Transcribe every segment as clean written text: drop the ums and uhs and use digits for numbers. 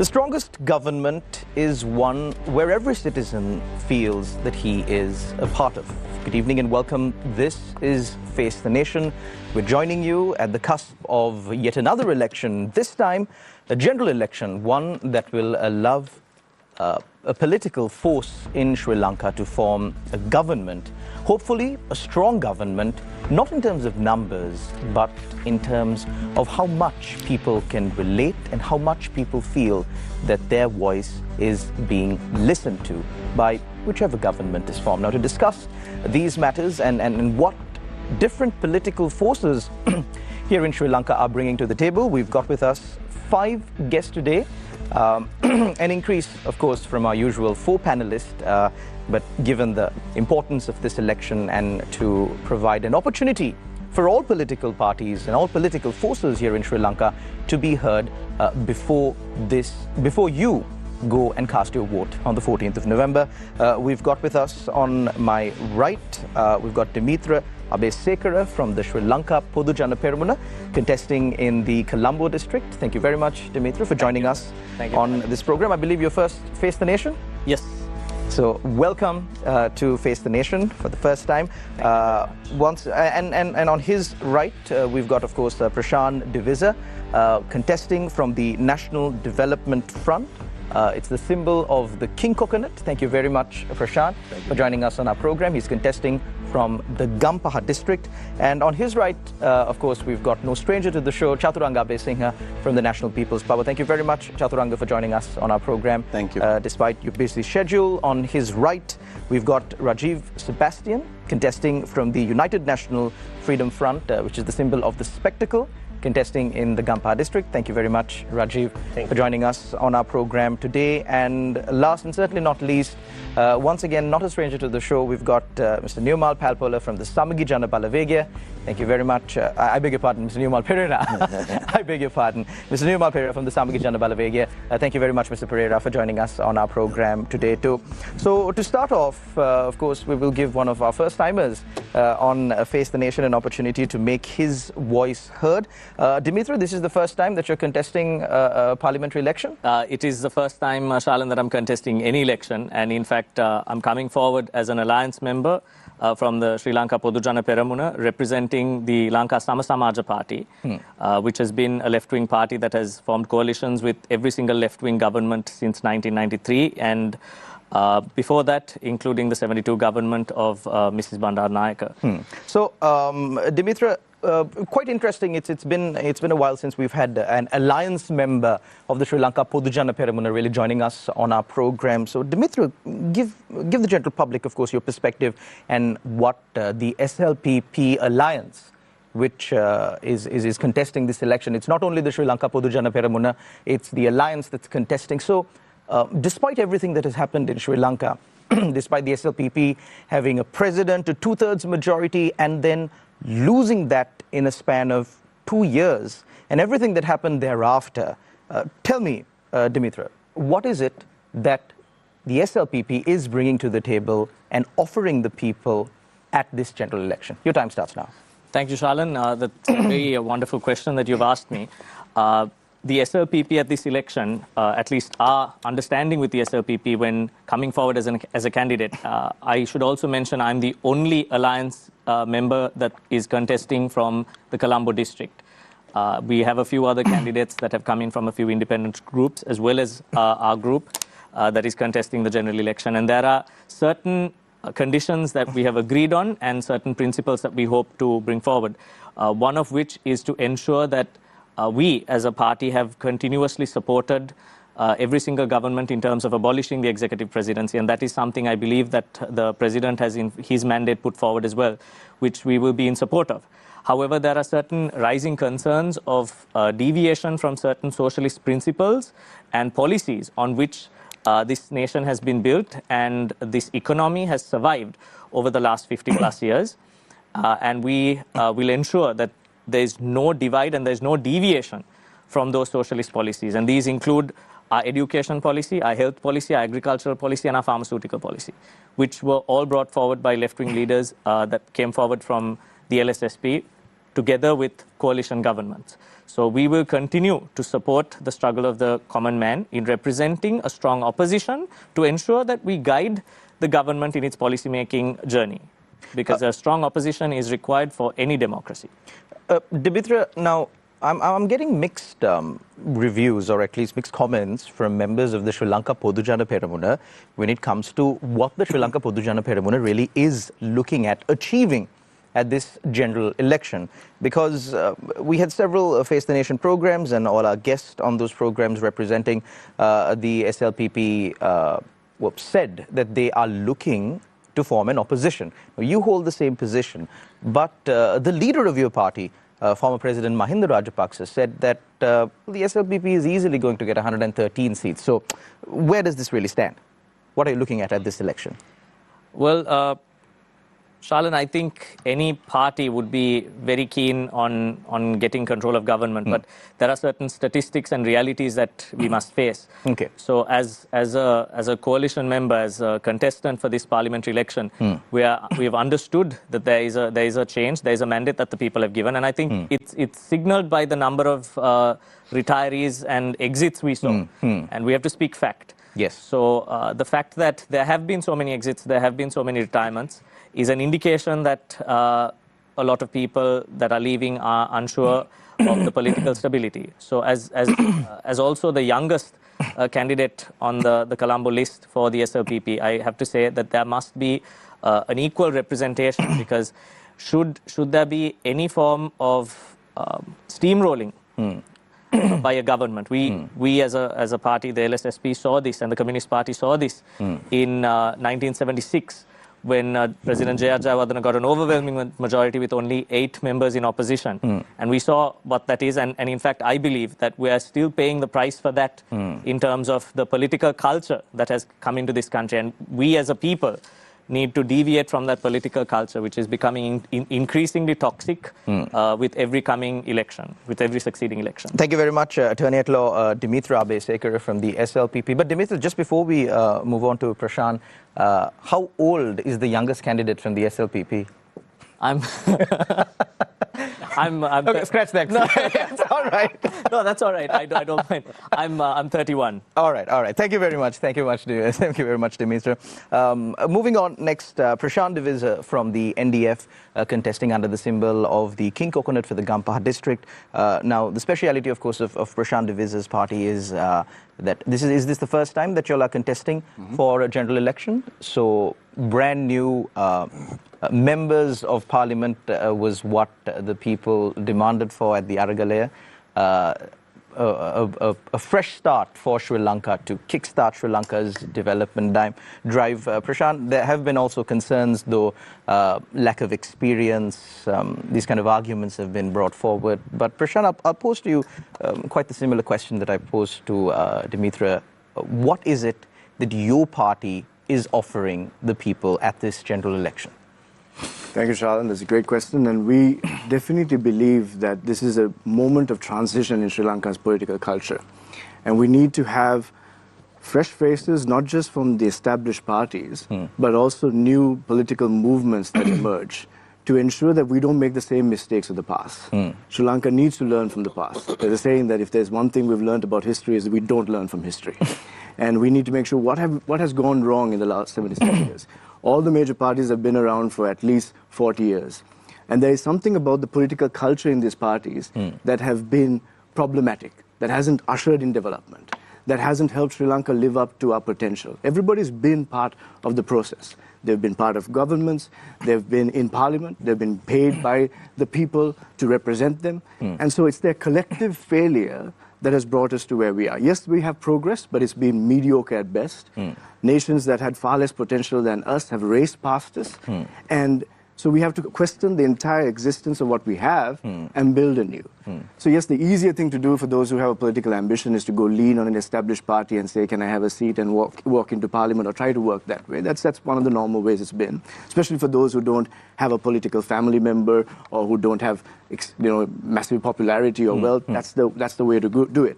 The strongest government is one where every citizen feels that he is a part of. Good evening and welcome. This is Face the Nation. We're joining you at the cusp of yet another election, this time a general election, one that will allow a political force in Sri Lanka to form a government, hopefully a strong government, not in terms of numbers, but in terms of how much people can relate and how much people feel that their voice is being listened to by whichever government is formed. Now, to discuss these matters and what different political forces here in Sri Lanka are bringing to the table, we've got with us 5 guests today. An increase, of course, from our usual 4 panelists, but given the importance of this election and to provide an opportunity for all political parties and all political forces here in Sri Lanka to be heard before you go and cast your vote on the 14th of November. We've got with us on my right, we've got Dimitra Abeysekara from the Sri Lanka Podujana Peramuna, contesting in the Colombo district. Thank you very much, Dimitra, for joining us on this program. I believe you're first Face the Nation? Yes. So welcome to Face the Nation for the first time. And on his right, we've got, of course, Prashan De Visser, contesting from the National Development Front. It's the symbol of the king coconut. Thank you very much, Prashan, for joining us on our program. He's contesting from the Gampaha district. And on his right, of course, we've got no stranger to the show, Chathuranga Abeysinghe from the National People's Power. Thank you very much, Chathuranga, for joining us on our program. Thank you. Despite your busy schedule. On his right, we've got Rajiv Sebastian, contesting from the United National Freedom Front, which is the symbol of the spectacle, contesting in the Gampaha district. Thank you very much, Rajiv, for joining us on our program today. And last and certainly not least, once again, not a stranger to the show, we've got Mr. Neomal Perera from the Samagi Jana Balawegaya. Thank you very much. I beg your pardon, Mr. Neomal Perera. I beg your pardon. Mr. Neomal Perera from the Samagi Jana Balawegaya. Thank you very much, Mr. Perera, for joining us on our program today too. So to start off, of course, we will give one of our first-timers on Face the Nation an opportunity to make his voice heard. Dimitra, this is the first time that you're contesting a parliamentary election? It is the first time, Shalan, that I'm contesting any election. And in fact, I'm coming forward as an alliance member from the Sri Lanka Podujana Peramuna, representing the Lanka Sama Samaja Party, which has been a left-wing party that has formed coalitions with every single left-wing government since 1993. And before that, including the 72 government of Mrs. Bandar Nayaka. So, Dimitra, quite interesting. It's been a while since we've had an alliance member of the Sri Lanka Podujana Peramuna really joining us on our program. So, Dimitra, give the general public, of course, your perspective and what the SLPP alliance, which is contesting this election. It's not only the Sri Lanka Podujana Peramuna, it's the alliance that's contesting. So, despite everything that has happened in Sri Lanka, despite the SLPP having a president, a 2/3 majority, and then losing that in a span of 2 years, and everything that happened thereafter, tell me, Dimitra, what is it that the SLPP is bringing to the table and offering the people at this general election? Your time starts now. Thank you, Shalan. That's a very wonderful question that you've asked me. The SLPP at this election, at least our understanding with the SLPP when coming forward as a candidate, I should also mention I'm the only alliance member that is contesting from the Colombo district. We have a few other candidates that have come in from a few independent groups, as well as our group that is contesting the general election. And there are certain conditions that we have agreed on and certain principles that we hope to bring forward. One of which is to ensure that we as a party have continuously supported every single government in terms of abolishing the executive presidency, and that is something I believe that the president has in his mandate put forward as well, which we will be in support of. However, there are certain rising concerns of deviation from certain socialist principles and policies on which this nation has been built and this economy has survived over the last 50 plus years. And we will ensure that there is no divide and there is no deviation from those socialist policies. And these include our education policy, our health policy, our agricultural policy, and our pharmaceutical policy, which were all brought forward by left-wing leaders that came forward from the LSSP together with coalition governments. So we will continue to support the struggle of the common man in representing a strong opposition to ensure that we guide the government in its policy-making journey, because a strong opposition is required for any democracy. Dimitra, now, I'm getting mixed reviews, or at least mixed comments from members of the Sri Lanka Podujana Peramuna when it comes to what the Sri Lanka Podujana Peramuna really is looking at achieving at this general election. Because we had several Face the Nation programs, and all our guests on those programs representing the SLPP said that they are looking to form an opposition. You hold the same position, but the leader of your party, former President Mahinda Rajapaksa, said that the SLPP is easily going to get 113 seats. So where does this really stand? What are you looking at this election? Well, Shalan, I think any party would be very keen on getting control of government, but there are certain statistics and realities that we must face. Okay. So as a coalition member, as a contestant for this parliamentary election, we have understood that there is a change, there is a mandate that the people have given, and I think it's signaled by the number of retirees and exits we saw, and we have to speak fact. Yes. So the fact that there have been so many exits, there have been so many retirements, is an indication that a lot of people that are leaving are unsure of the political stability. So as also the youngest candidate on the Colombo list for the SLPP, I have to say that there must be an equal representation, because should there be any form of steamrolling by a government, we as a party, the LSSP, saw this, and the Communist Party saw this in 1976. When President J.R. Jayawardena got an overwhelming majority with only 8 members in opposition. And we saw what that is, and in fact, I believe that we are still paying the price for that in terms of the political culture that has come into this country. And we as a people need to deviate from that political culture, which is becoming increasingly toxic with every coming election, with every succeeding election. Thank you very much, Attorney at Law Dimitra Abeysekara from the SLPP. But Dimitra, just before we move on to Prashan, how old is the youngest candidate from the SLPP? Okay, scratch that. No, it's all right. No, that's all right. I don't mind. I'm 31. All right. Thank you very much. Thank you very much, Dimitra. Moving on next, Prashan De Visser from the NDF, contesting under the symbol of the King Coconut for the Gampaha district. Now, the speciality, of course, of Prashan De Visser's party is that is this the first time that you all are contesting for a general election? So brand new members of parliament was what the people demanded for at the Aragalaya. A fresh start for Sri Lanka to kickstart Sri Lanka's development drive. Prashan, there have been also concerns, though, lack of experience. These kind of arguments have been brought forward. But Prashan, I'll pose to you quite the similar question that I posed to Dimitra. What is it that your party is offering the people at this general election? Thank you, Shalan. That's a great question. And we definitely believe that this is a moment of transition in Sri Lanka's political culture. And we need to have fresh faces, not just from the established parties, but also new political movements that emerge to ensure that we don't make the same mistakes of the past. Sri Lanka needs to learn from the past. There's a saying that if there's one thing we've learned about history is that we don't learn from history. And we need to make sure what has gone wrong in the last 76 years. All the major parties have been around for at least 40 years. And there is something about the political culture in these parties that have been problematic, that hasn't ushered in development, that hasn't helped Sri Lanka live up to our potential. Everybody's been part of the process. They've been part of governments, they've been in parliament, they've been paid by the people to represent them. And so it's their collective failure that has brought us to where we are. Yes, we have progress, but it's been mediocre at best. Nations that had far less potential than us have raced past us. And so we have to question the entire existence of what we have and build anew. So yes, the easier thing to do for those who have a political ambition is to go lean on an established party and say, can I have a seat, and walk into parliament, or try to work that way. That's one of the normal ways it's been, especially for those who don't have a political family member or who don't have massive popularity or wealth. That's the way to do it.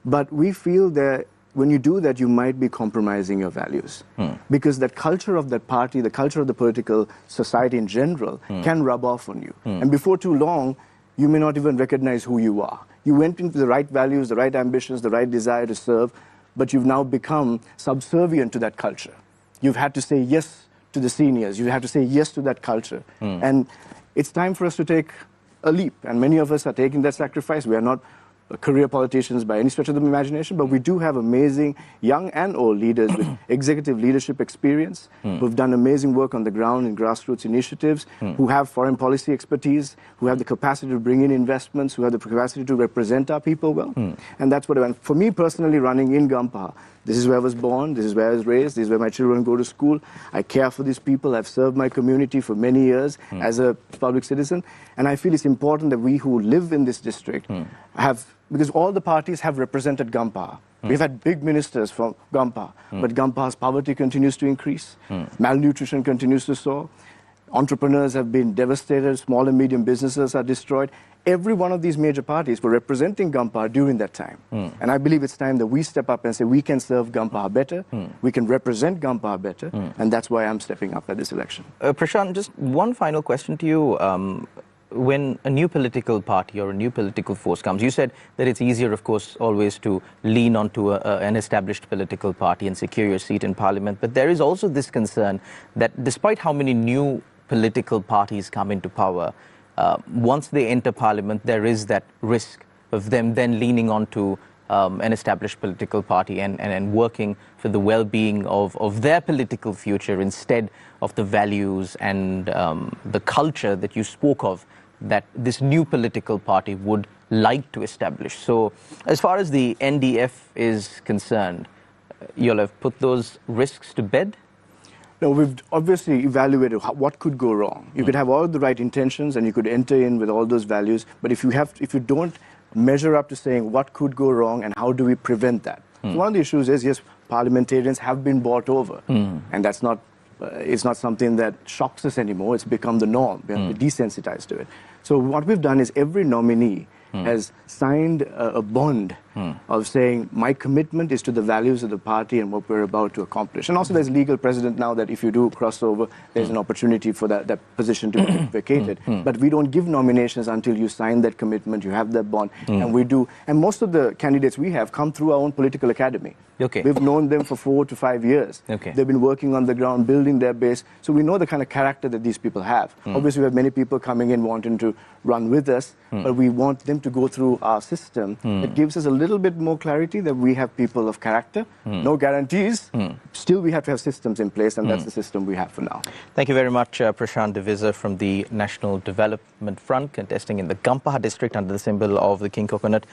But we feel that when you do that, you might be compromising your values. Because that culture of that party, the culture of the political society in general, can rub off on you. And before too long, you may not even recognize who you are. You went into the right values, the right ambitions, the right desire to serve, but you've now become subservient to that culture. You've had to say yes to the seniors. You have to say yes to that culture. And it's time for us to take a leap. And many of us are taking that sacrifice. We are not career politicians by any stretch of the imagination, but we do have amazing young and old leaders with executive leadership experience who've done amazing work on the ground in grassroots initiatives, who have foreign policy expertise, who have the capacity to bring in investments, who have the capacity to represent our people well. And that's what I want. For me personally, running in Gampaha, this is where I was born, this is where I was raised, this is where my children go to school. I care for these people. I've served my community for many years as a public citizen. And I feel it's important that we who live in this district have, because all the parties have represented Gampaha. We've had big ministers from Gampaha, but Gampaha's poverty continues to increase. Malnutrition continues to soar. Entrepreneurs have been devastated. Small and medium businesses are destroyed. Every one of these major parties were representing Gampaha during that time. And I believe it's time that we step up and say we can serve Gampaha better, we can represent Gampaha better, and that's why I'm stepping up at this election. Prashan, just one final question to you. When a new political party or a new political force comes, you said that it's easier, of course, always to lean onto an established political party and secure your seat in parliament. But there is also this concern that despite how many new political parties come into power, once they enter parliament, there is that risk of them then leaning onto an established political party and working for the well-being of their political future instead of the values and the culture that you spoke of that this new political party would like to establish. So as far as the NDF is concerned, you'll have put those risks to bed? No, we've obviously evaluated what could go wrong. You could have all the right intentions and you could enter in with all those values, but if you don't measure up to saying what could go wrong and how do we prevent that. So one of the issues is, yes, parliamentarians have been bought over, and that's not, it's not something that shocks us anymore. It's become the norm. We have to desensitize to it. So what we've done is every nominee has signed a bond of saying, my commitment is to the values of the party and what we're about to accomplish. And also there's legal precedent now that if you do crossover, there's an opportunity for that position to be vacated. But we don't give nominations until you sign that commitment, you have that bond, and we do. And most of the candidates we have come through our own political academy. Okay. We've known them for 4 to 5 years. Okay. They've been working on the ground, building their base. So we know the kind of character that these people have. Obviously, we have many people coming in wanting to run with us, but we want them to go through our system. It gives us a little bit more clarity that we have people of character. No guarantees. Still, we have to have systems in place, and that's the system we have for now. Thank you very much, Prashan De Visser from the National Development Front, contesting in the Gampaha district under the symbol of the king coconut.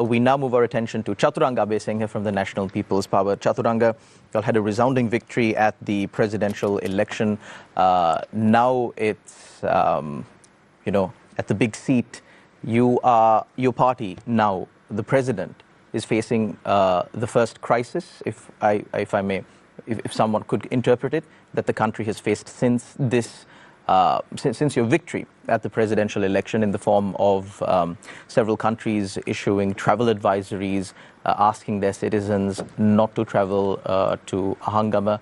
We now move our attention to Chathuranga Abeysinghe from the National People's Power. Chathuranga, you all had a resounding victory at the presidential election. Now it's, you know, at the big seat, your party now, the president, is facing the first crisis, if I may, if someone could interpret it, that the country has faced since this, since your victory at the presidential election, in the form of several countries issuing travel advisories, asking their citizens not to travel to Ahangama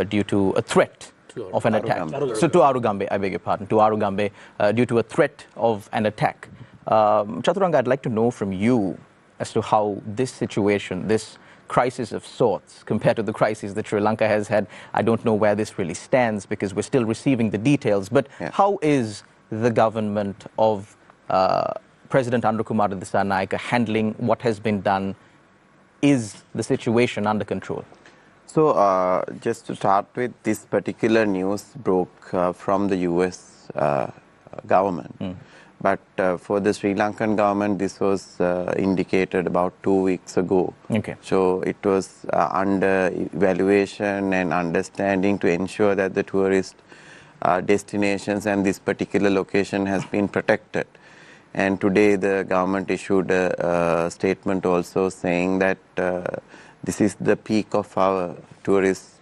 due to a threat of an attack. So to Arugambe, I beg your pardon, to Arugambe, due to a threat of an attack. Chathuranga, I'd like to know from you as to how this situation, this crisis of sorts, compared to the crisis that Sri Lanka has had, I don't know where this really stands because we're still receiving the details, but how is the government of President Andrukumar Dissanayake handling what has been done? Is the situation under control? So, just to start with, this particular news broke from the US government. But for the Sri Lankan government, this was indicated about 2 weeks ago. Okay. So it was under evaluation and understanding to ensure that the tourist destinations and this particular location has been protected. And today the government issued a statement also saying that this is the peak of our tourist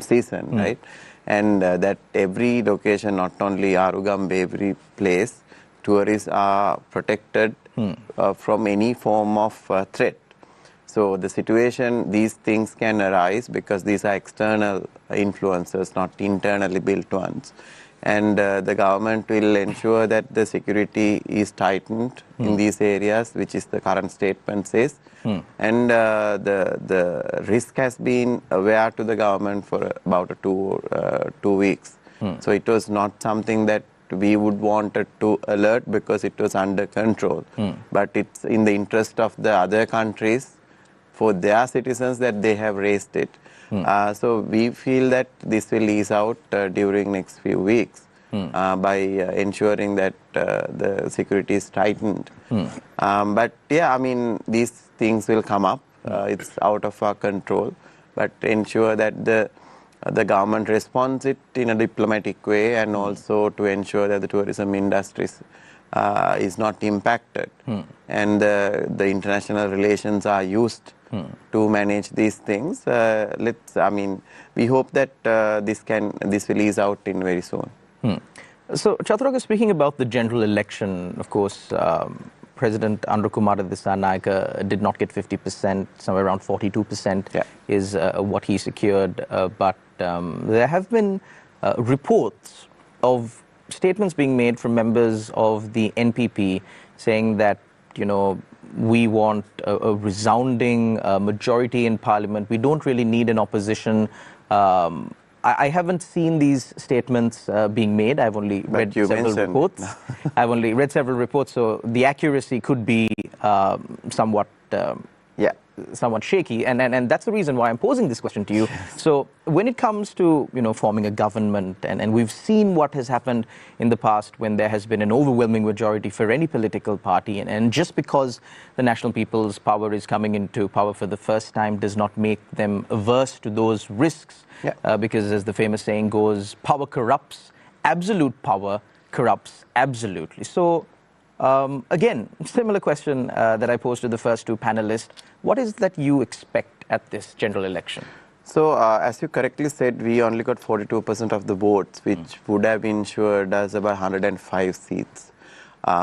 season, right? And that every location, not only Arugambe, every place, tourists are protected from any form of threat. So the situation, these things can arise because these are external influences, not internally built ones. and the government will ensure that the security is tightened in these areas, which is the current statement says. And the risk has been aware to the government for about 2 weeks. So it was not something that we would wanted to alert because it was under control. But it's in the interest of the other countries for their citizens that they have raised it. So we feel that this will ease out during next few weeks by ensuring that the security is tightened. But yeah, I mean, these things will come up. It's out of our control. But ensure that the government responds it in a diplomatic way, and also to ensure that the tourism industry is not impacted, and the international relations are used to manage these things. I mean, we hope that this will ease out in very soon. So, Chathuranga, speaking about the general election, of course, President Andrukumara Dissanayake did not get 50%, somewhere around 42% is what he secured. But there have been reports of statements being made from members of the NPP saying that, you know, we want a resounding majority in parliament. We don't really need an opposition. I haven't seen these statements being made. I've only read several reports. I've only read several reports, so the accuracy could be somewhat shaky, and that's the reason why I'm posing this question to you. So when it comes to, you know, forming a government, and we've seen what has happened in the past when there has been an overwhelming majority for any political party, and just because the National People's Power is coming into power for the first time does not make them averse to those risks, because as the famous saying goes, power corrupts, absolute power corrupts absolutely. So again, similar question that I posed to the first two panelists. What is that you expect at this general election? So, as you correctly said, we only got 42% of the votes, which would have ensured us about 105 seats.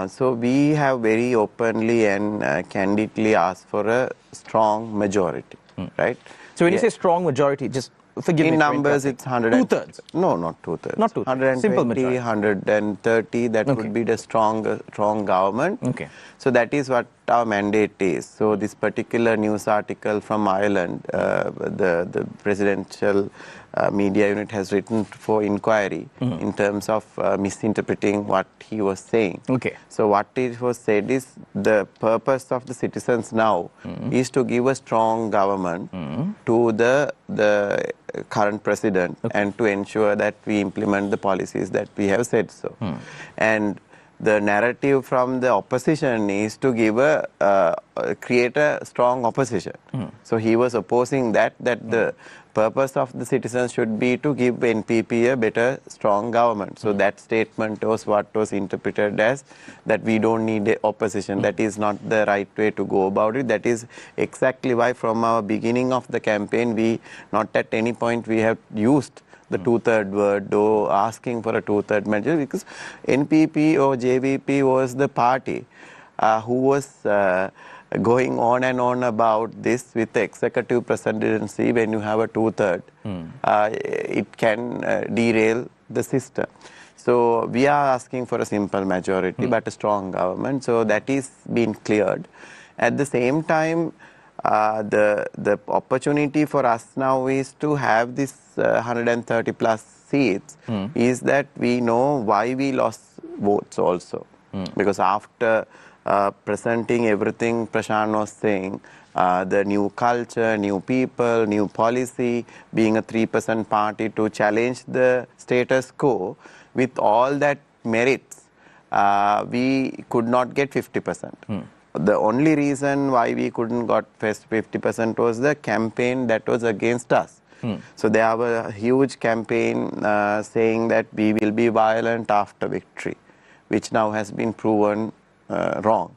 So, we have very openly and candidly asked for a strong majority, right? So, when you say strong majority, just forgive me. In numbers, it's 100. Two-thirds? No, not two-thirds. Not two-thirds. 120, Simple majority. 130, that would be the strong government. Okay. So that is what our mandate is. So this particular news article from Ireland, the presidential media unit has written for inquiry in terms of misinterpreting what he was saying. Okay. So what it was said is the purpose of the citizens now is to give a strong government to the current president and to ensure that we implement the policies that we have said so. And the narrative from the opposition is to give create a strong opposition. So he was opposing that the purpose of the citizens should be to give NPP a better, strong government. So that statement was what was interpreted as that we don't need a opposition. That is not the right way to go about it. That is exactly why from our beginning of the campaign, we not at any point we have used the two-third word or asking for a two-third majority, because NPP or JVP was the party who was going on and on about this with the executive presidency. When you have a two-third, it can derail the system. So we are asking for a simple majority but a strong government. So that is being cleared. At the same time, the opportunity for us now is to have this 130 plus seats is that we know why we lost votes also. Because after presenting everything Prashan was saying, the new culture, new people, new policy, being a 3% party to challenge the status quo, with all that merits, we could not get 50%. The only reason why we couldn't got 50% was the campaign that was against us. So there was a huge campaign saying that we will be violent after victory, which now has been proven wrong.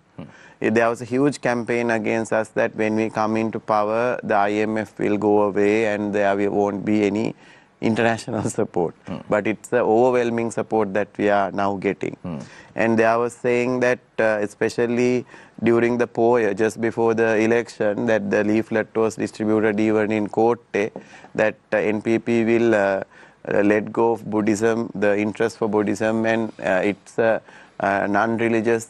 There was a huge campaign against us that when we come into power, the IMF will go away and there won't be any international support. But it's the overwhelming support that we are now getting. And they was saying that especially during the poll, just before the election, that the leaflet was distributed even in Kotte, that NPP will let go of Buddhism, the interest for Buddhism, and it's a non-religious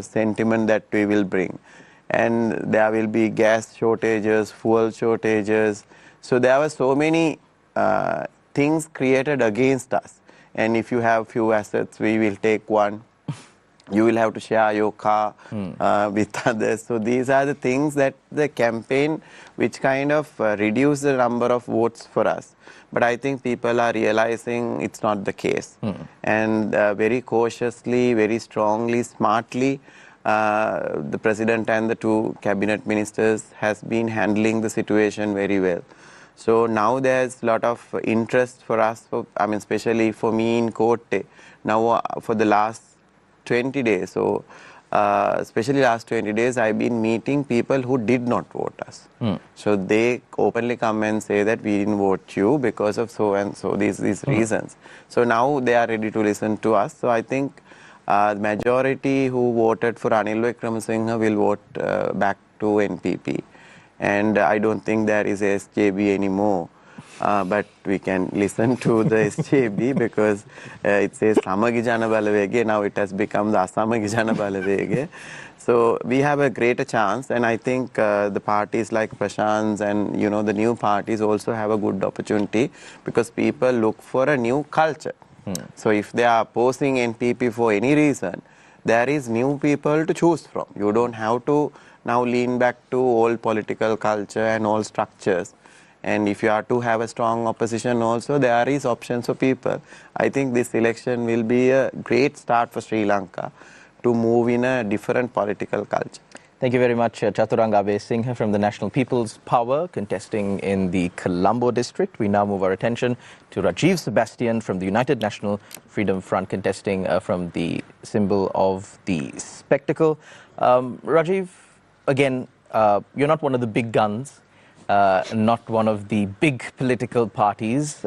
sentiment that we will bring. And there will be gas shortages, fuel shortages. So there were so many things created against us. And if you have few assets, we will take one. You will have to share your car with others. So these are the things that the campaign which kind of reduce the number of votes for us. But I think people are realizing it's not the case. And very cautiously, very strongly, smartly, the president and the two cabinet ministers has been handling the situation very well. So now there's a lot of interest for us, especially for me in Kotte. Now for the last 20 days, so especially last 20 days, I've been meeting people who did not vote us. So they openly come and say that we didn't vote you because of so and so, these reasons. So now they are ready to listen to us. So I think the majority who voted for Anil Wickramasinghe will vote back to NPP. And I don't think there is a SJB anymore. But we can listen to the SJB because it says Samagi Jana Balavege, now it has become the Asamagi Jana Balavege. So we have a greater chance, and I think the parties like Prashan's and the new parties also have a good opportunity because people look for a new culture. So if they are opposing NPP for any reason, there is new people to choose from. You don't have to now lean back to old political culture and old structures. And if you are to have a strong opposition also, there is options for people. I think this election will be a great start for Sri Lanka to move in a different political culture. Thank you very much, Chathuranga Abeysinghe from the National People's Power, contesting in the Colombo district. We now move our attention to Rajiv Sebastian from the United National Freedom Front, contesting from the symbol of the spectacle. Rajiv, again, you're not one of the big guns. Not one of the big political parties.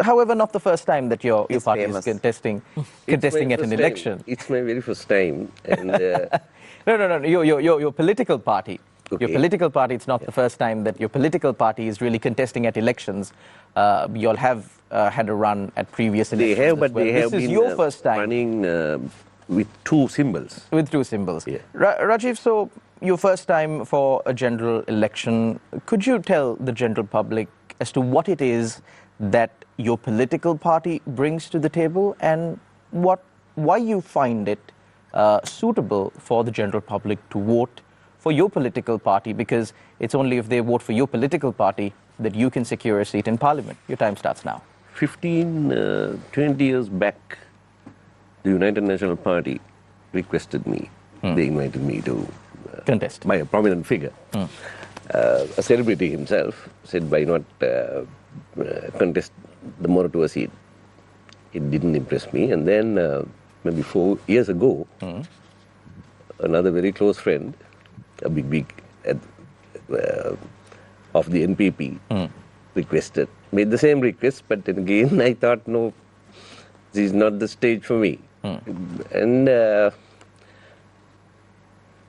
However, not the first time that your party is contesting at an election. It's my very first time. And, No. Your political party. Okay. Your political party, it's not the first time that your political party is really contesting at elections. You all have had a run at previous elections. They have, but well. they have this been is your first time running with two symbols. With two symbols. Yeah. Rajiv, so your first time for a general election, could you tell the general public as to what it is that your political party brings to the table and why you find it suitable for the general public to vote for your political party, because it's only if they vote for your political party that you can secure a seat in parliament. Your time starts now. 20 years back, the United National Party requested me. They invited me to contest by a prominent figure, a celebrity himself, said why not contest the Moratuwa seat. It didn't impress me, and then maybe 4 years ago, another very close friend, a big of the NPP, made the same request, but then again I thought, no, this is not the stage for me. And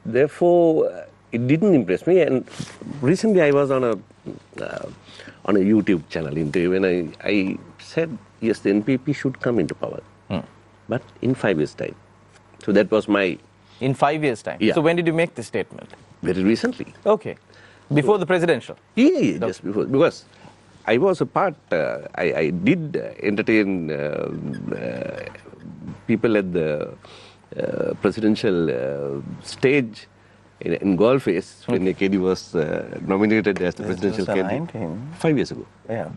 therefore, it didn't impress me. And recently, I was on a YouTube channel interview, and I said, yes, the NPP should come into power, but in 5 years' time. So that was my... In 5 years' time? Yeah. So when did you make this statement? Very recently. Okay. Before the presidential? Yeah, just before. Because I was a part, I did entertain people at the presidential stage in Golface when KD was nominated as the presidential candidate 5 years ago. Yeah.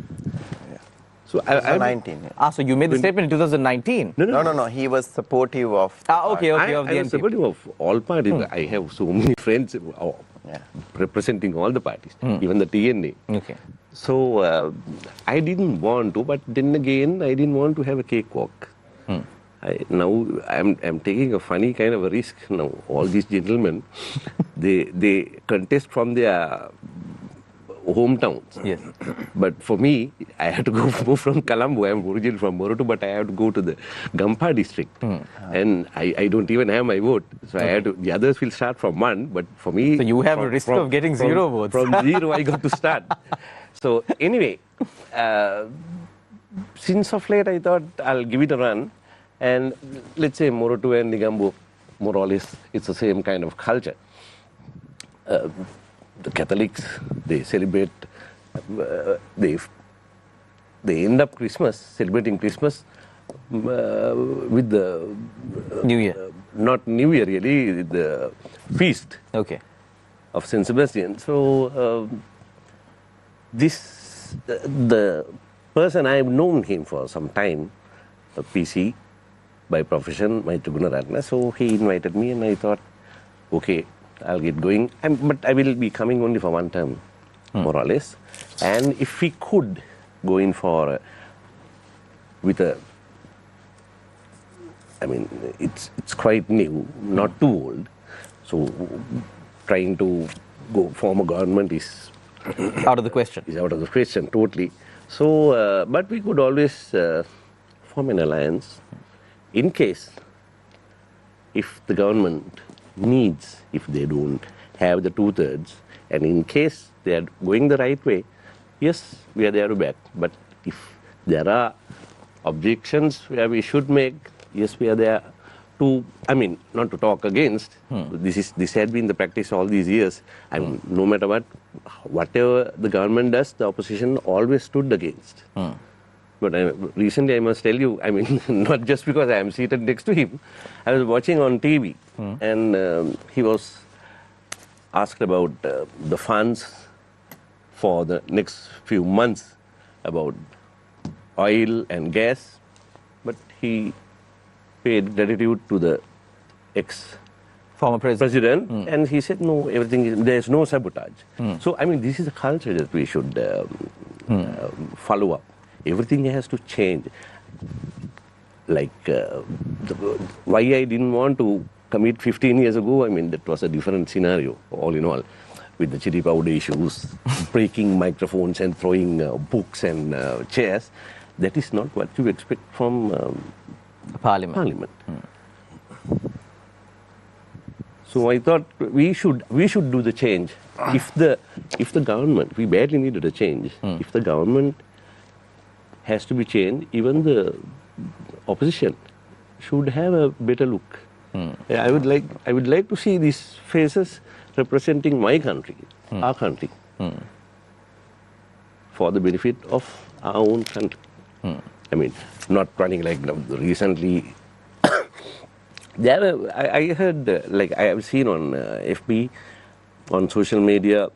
So 2019. So you made the statement in 2019? No. He was supportive of. Okay. Of the I was supportive of all parties. I have so many friends representing all the parties, even the TNA. Okay. So I didn't want to, but then again, I didn't want to have a cakewalk. Now I'm taking a funny kind of a risk. Now all these gentlemen, they contest from their hometowns. Yes. But for me, I had to move from Colombo. I'm originally from Moratu, but I have to go to the Gampa district. And I don't even have my vote. So I had to, the others will start from 1, but for me... So you have a risk of getting 0 votes. From 0, I got to start. So anyway, since of late, I thought I'll give it a run. And let's say Morotu and Nigambu, more or less, it's the same kind of culture. The Catholics, they celebrate, they end up Christmas, celebrating Christmas with the New Year. Not New Year really, the feast of Saint Sebastian. So the person, I've known him for some time, PC by profession, my Tugunaratna. So he invited me, and I thought, okay, I'll get going. But I will be coming only for one term, more or less. And if we could go in for with a, I mean, it's quite new, not too old. So trying to go form a government is out of the question. Is out of the question, totally. So, but we could always form an alliance in case if the government needs, if they don't have the 2/3, and in case they are going the right way, yes, we are there to back. But if there are objections where we should make, yes, we are there to, I mean, not to talk against. This had been the practice all these years. I mean, no matter what, whatever the government does, the opposition always stood against. But recently, I must tell you, I mean, not just because I am seated next to him, I was watching on TV, and he was asked about the funds for the next few months about oil and gas, but he paid gratitude to the former president, and he said, no, there's no sabotage. So, I mean, this is a culture that we should follow up. Everything has to change. Like, why I didn't want to commit 15 years ago, I mean, that was a different scenario, all in all, with the chili powder issues, breaking microphones and throwing books and chairs. That is not what you expect from Parliament. So I thought we should do the change. If the government, we badly needed a change. If the government has to be changed, even the opposition should have a better look. I would like to see these faces representing my country, our country, for the benefit of our own country. I mean, not running like recently. I heard, like I have seen on FB, on social media,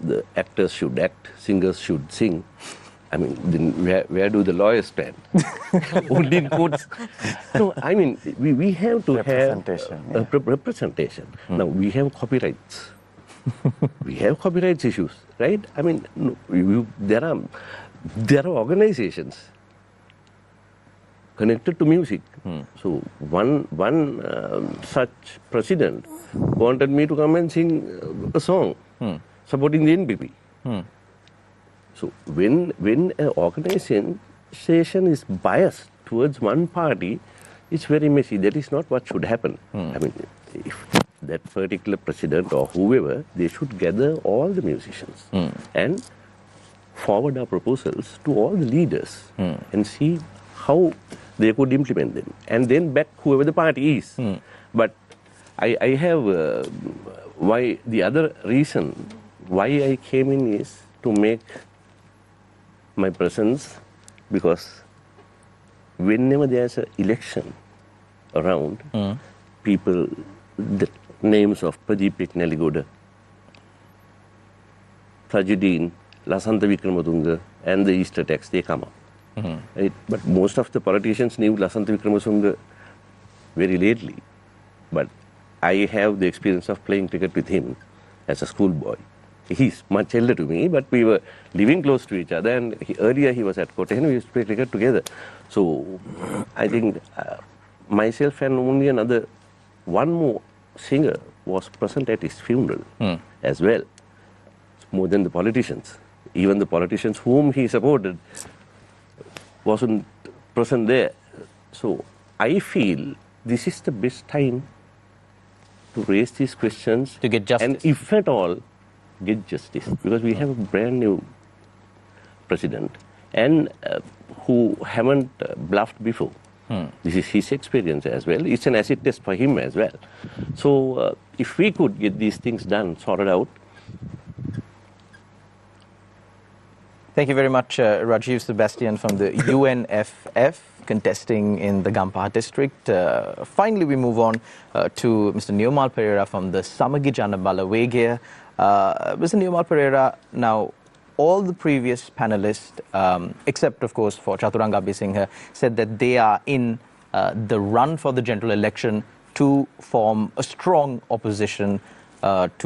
the actors should act, singers should sing. I mean, then where do the lawyers stand? Only in courts. No, I mean, we have to have representation. Now, we have copyrights. We have copyrights issues, right? I mean, there are organizations connected to music. So one such president wanted me to come and sing a song supporting the NPP. So when an organization is biased towards one party, it's very messy. That is not what should happen. I mean, if that particular president or whoever, they should gather all the musicians and forward our proposals to all the leaders and see how they could implement them, and then back whoever the party is. But I have why the other reason why I came in is to make my presence, because whenever there's an election around, people, the names of Pradeep Eknaligoda, Tajudeen, Lasantha Vikramatunga, and the Easter tax, they come up. Right? But most of the politicians knew Lasantha Vikramatunga very lately. But I have the experience of playing cricket with him as a schoolboy. He's much elder to me, but we were living close to each other, and earlier he was at Kottayan, we used to play cricket together. So I think myself and only one more singer was present at his funeral as well, more than the politicians. Even the politicians whom he supported wasn't present there. So I feel this is the best time to raise these questions. To get justice. And if at all, get justice. Because we have a brand new president. And who haven't bluffed before. This is his experience as well. It's an acid test for him as well. So if we could get these things done, sorted out. Thank you very much, Rajiv. Sebastian from the UNFF, contesting in the Gampaha district. Finally, we move on to Mr. Neomal Perera from the Samagi Jana Balawegaya. Mr. Neomal Perera, now, all the previous panelists, except, of course, for Chathuranga Abeysinghe, said that they are in the run for the general election to form a strong opposition, not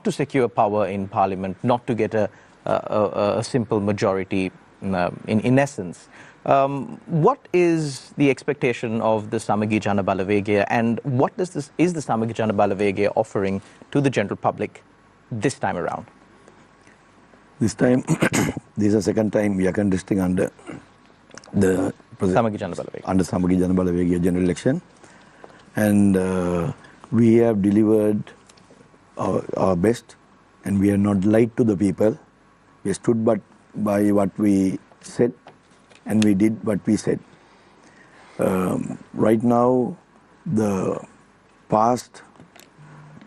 to secure power in parliament, not to get a simple majority in essence. What is the expectation of the Samagi Jana Balawegaya, and what is the Samagi Jana Balawegaya offering to the general public this time around? This time, this is the second time we are contesting under the Samagi Jana Balawegaya. Under Samagi Jana Balawegaya general election, and we have delivered our best, and we have not lied to the people. We stood by what we said, and we did what we said. Right now, the past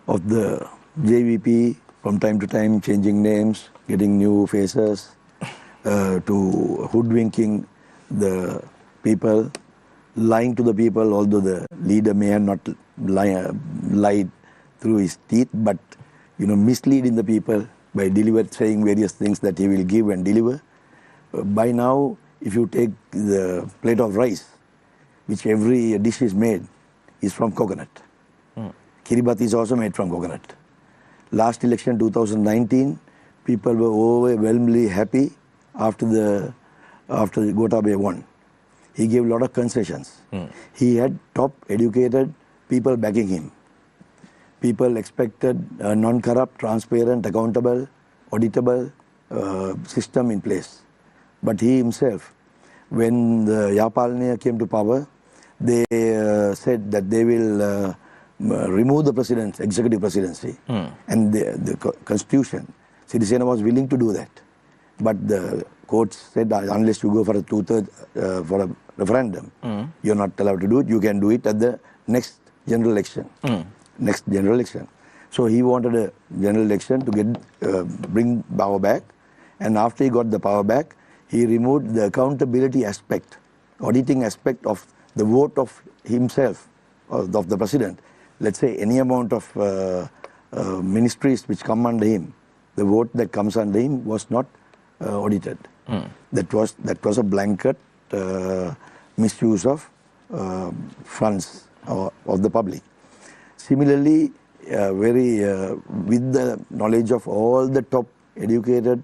of the JVP, from time to time changing names, getting new faces, to hoodwinking the people, lying to the people, although the leader may have not lied through his teeth, but misleading the people by saying various things that he will give and deliver. By now, if you take the plate of rice, which every dish is made, is from coconut. Kiribati is also made from coconut. Last election, 2019, people were overwhelmingly happy after Gotabaya won. He gave a lot of concessions. He had top educated people backing him. People expected a non-corrupt, transparent, accountable, auditable system in place. But he himself, when the Yapalnia came to power, they said that they will remove the president's executive presidency. And the constitution, Sirasa was willing to do that. But the courts said unless you go for a two-thirds for a referendum, you're not allowed to do it. You can do it at the next general election. Next general election. So he wanted a general election to bring power back. And after he got the power back, he removed the accountability aspect, auditing aspect of the vote of himself, of the president. Let's say any amount of ministries which come under him, the vote that comes under him was not audited. That was a blanket misuse of funds of the public. Similarly, with the knowledge of all the top educated,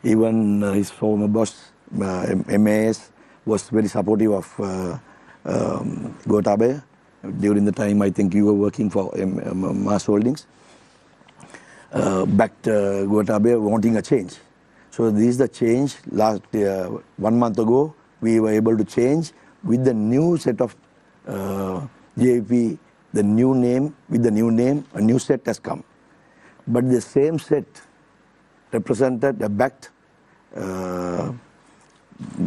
even his former boss, MAS, was very supportive of Gotabaya. During the time, I think you were working for Mass Holdings. Backed Gotabaya wanting a change. So this is the change. Last 1 month ago, we were able to change with the new set of JP, the new name, with the new name, a new set has come. But the same set represented, backed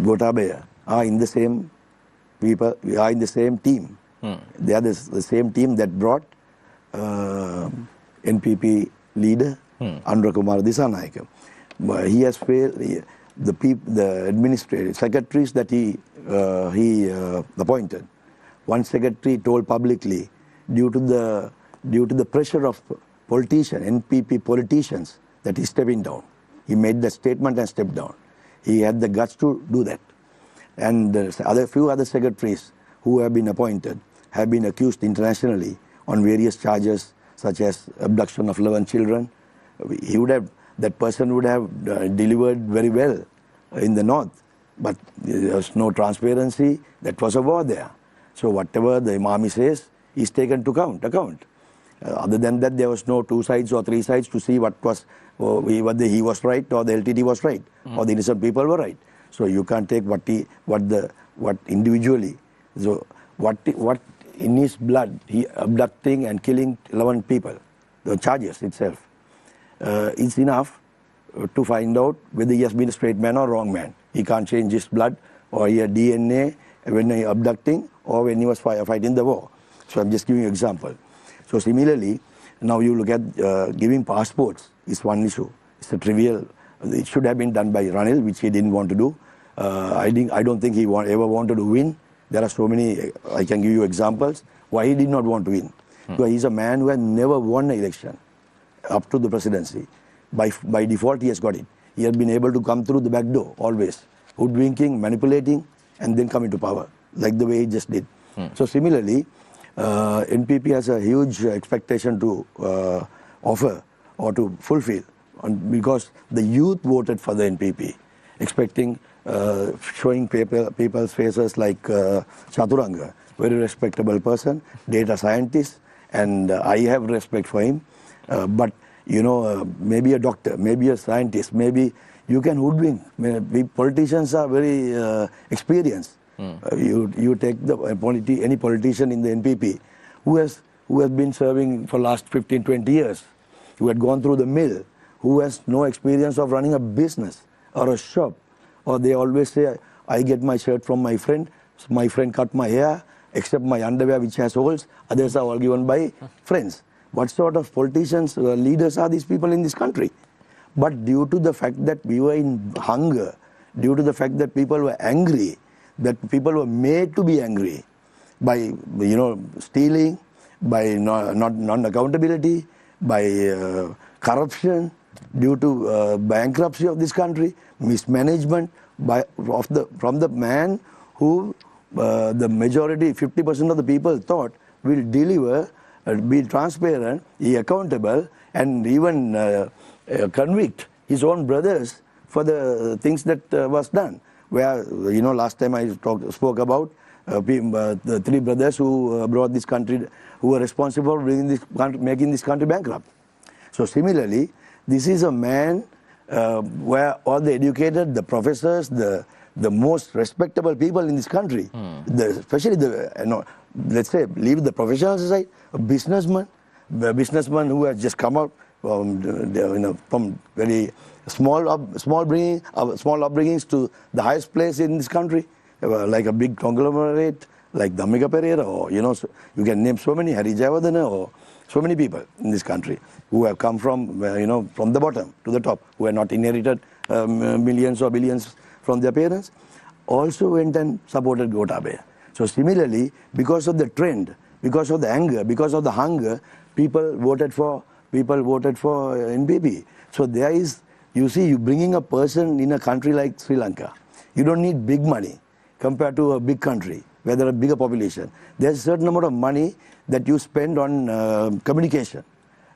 Gotabaya are in the same people, we are in the same team. They are the same team that brought NPP leader, Andra Kumar Dissanayake. He has failed, the administrative secretaries that he appointed. One secretary told publicly, due to the pressure of politicians, NPP politicians, that he's stepping down. He made the statement and stepped down. He had the guts to do that. And few other secretaries who have been appointed have been accused internationally on various charges, such as abduction of 11 children. That person would have delivered very well in the north, but there was no transparency. That was a war there. So whatever the army says is taken to account. Other than that, there was no 2 sides or 3 sides to see whether he was right or the LTT was right or the innocent people were right. So you can't take what individually. So what in his blood, he abducting and killing 11 people, the charges itself, is enough to find out whether he has been a straight man or wrong man. He can't change his blood or he had DNA when he abducting or when he was fighting the war. So I'm just giving you an example. So similarly, now you look at giving passports is one issue. It's a trivial. It should have been done by Ranil, which he didn't want to do. I don't think he ever wanted to win. There are so many, I can give you examples, why he did not want to win. Because he's a man who has never won an election up to the presidency. By default, he has got it. He has been able to come through the back door, always. Hoodwinking, manipulating, and then come into power, like the way he just did. So similarly, NPP has a huge expectation to offer or to fulfill, because the youth voted for the NPP, expecting, showing people's faces like Chathuranga, very respectable person, data scientist, and I have respect for him. But you know, maybe a doctor, maybe a scientist, maybe you can hoodwink. We politicians are very experienced. You take any politician in the NPP who has been serving for last 15, 20 years, who had gone through the mill, who has no experience of running a business or a shop, or they always say, I get my shirt from my friend cut my hair, except my underwear which has holes, others are all given by friends. What sort of politicians, leaders are these people in this country? But due to the fact that we were in hunger, due to the fact that people were angry, that people were made to be angry by, stealing, by non-accountability, by corruption, due to bankruptcy of this country, mismanagement from the man who the majority, 50% of the people thought will deliver, be transparent, be accountable, and even convict his own brothers for the things that was done. Where, last time I spoke about the three brothers who brought this country, who were responsible for making this country bankrupt. So similarly, this is a man where all the educated, the professors, the most respectable people in this country, especially let's say, leave the professional side, a businessman who has just come out from very small upbringings to the highest place in this country, like a big conglomerate like Dimitra Perera, or you can name so many, Hari Jayawardena, or so many people in this country who have come from from the bottom to the top, who have not inherited millions or billions from their parents, also went and supported Gotabaya. So similarly, because of the trend, because of the anger, because of the hunger, people voted for NPP. So there is, you see, you bringing a person in a country like Sri Lanka, you don't need big money compared to a big country where there are bigger population. There's a certain amount of money that you spend on communication.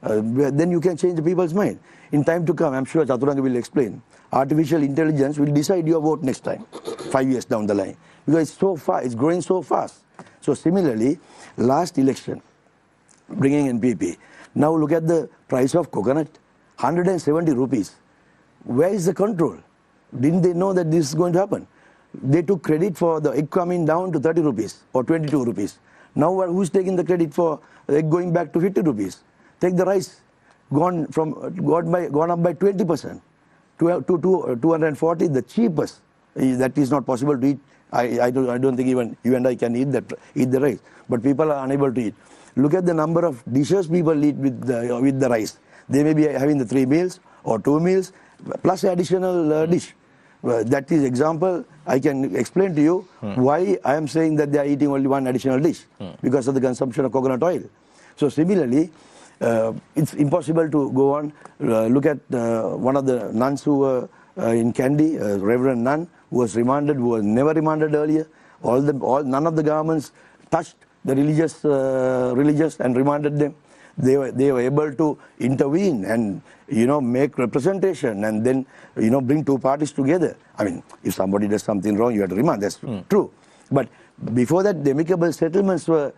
Then you can change the people's mind. In time to come, I'm sure Chathuranga will explain, artificial intelligence will decide your vote next time, 5 years down the line. Because it's so fast, it's growing so fast. So similarly, last election, bringing NPP. Now look at the price of coconut, 170 rupees. Where is the control? Didn't they know that this is going to happen? They took credit for the egg coming down to 30 rupees or 22 rupees. Now who's taking the credit for the egg going back to 50 rupees? Take the rice, gone up by 20%. To 240, the cheapest. That is not possible to eat. I don't think even you and I can eat the rice. But people are unable to eat. Look at the number of dishes people eat with the rice. They may be having the 3 meals or 2 meals plus additional dish. That is example. I can explain to you why I am saying that they are eating only one additional dish because of the consumption of coconut oil. So similarly, it's impossible to go on. Look at one of the nuns who were in Kandy, Reverend nun, who was remanded, who was never remanded earlier. None of the governments touched the religious and remanded them. They were able to intervene and make representation and then bring two parties together. I mean, if somebody does something wrong, you have to remand. That's true. But before that, the amicable settlements were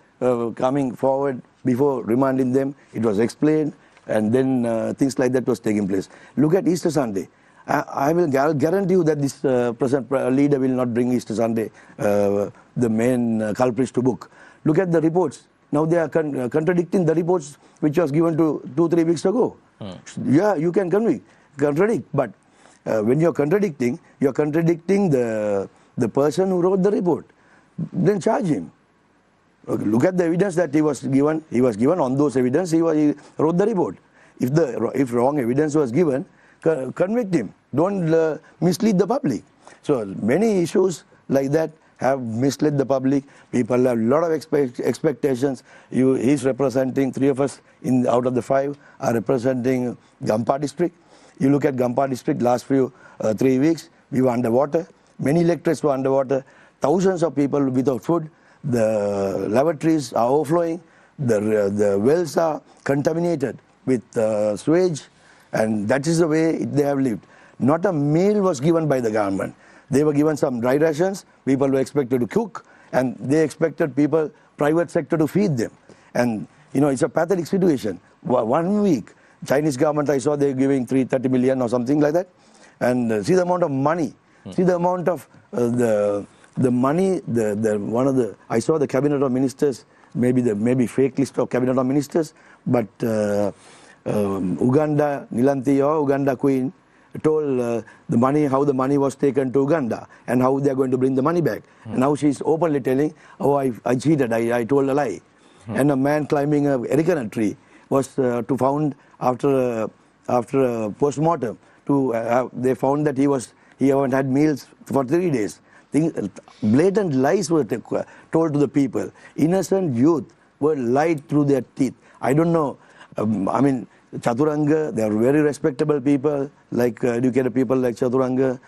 coming forward. Before remanding them, it was explained, and then things like that was taking place. Look at Easter Sunday. I will guarantee you that this present leader will not bring Easter Sunday, the main culprits, to book. Look at the reports. Now they are contradicting the reports which was given to 2-3 weeks ago. Yeah, you can contradict, but when you're contradicting the person who wrote the report. Then charge him. Okay, look at the evidence that he was given. He was given on those evidence. He wrote the report. If wrong evidence was given, convict him. Don't mislead the public. So many issues like that have misled the public. People have a lot of expectations. He's representing, 3 of us out of the 5 are representing Gampa district. You look at Gampa district, last 3 weeks, we were underwater. Many electorates were underwater. Thousands of people without food. The lavatories are overflowing. The wells are contaminated with sewage. And that is the way they have lived. Not a meal was given by the government. They were given some dry rations. People were expected to cook. And they expected private sector to feed them. And, it's a pathetic situation. 1 week, Chinese government, I saw they're giving 30 million or something like that. And see the amount of money. See the amount of the money, I saw the cabinet of ministers, maybe fake list of cabinet of ministers, but Uganda, Nilanthi or Uganda Queen told how the money was taken to Uganda and how they are going to bring the money back. And now she's openly telling, I cheated, I told a lie. And a man climbing a areca tree was to found after a post-mortem. They found that he haven't had meals for 3 days. Blatant lies were told to the people. Innocent youth were lied through their teeth. I don't know. Chathuranga, they are very respectable people, like educated people like Chathuranga,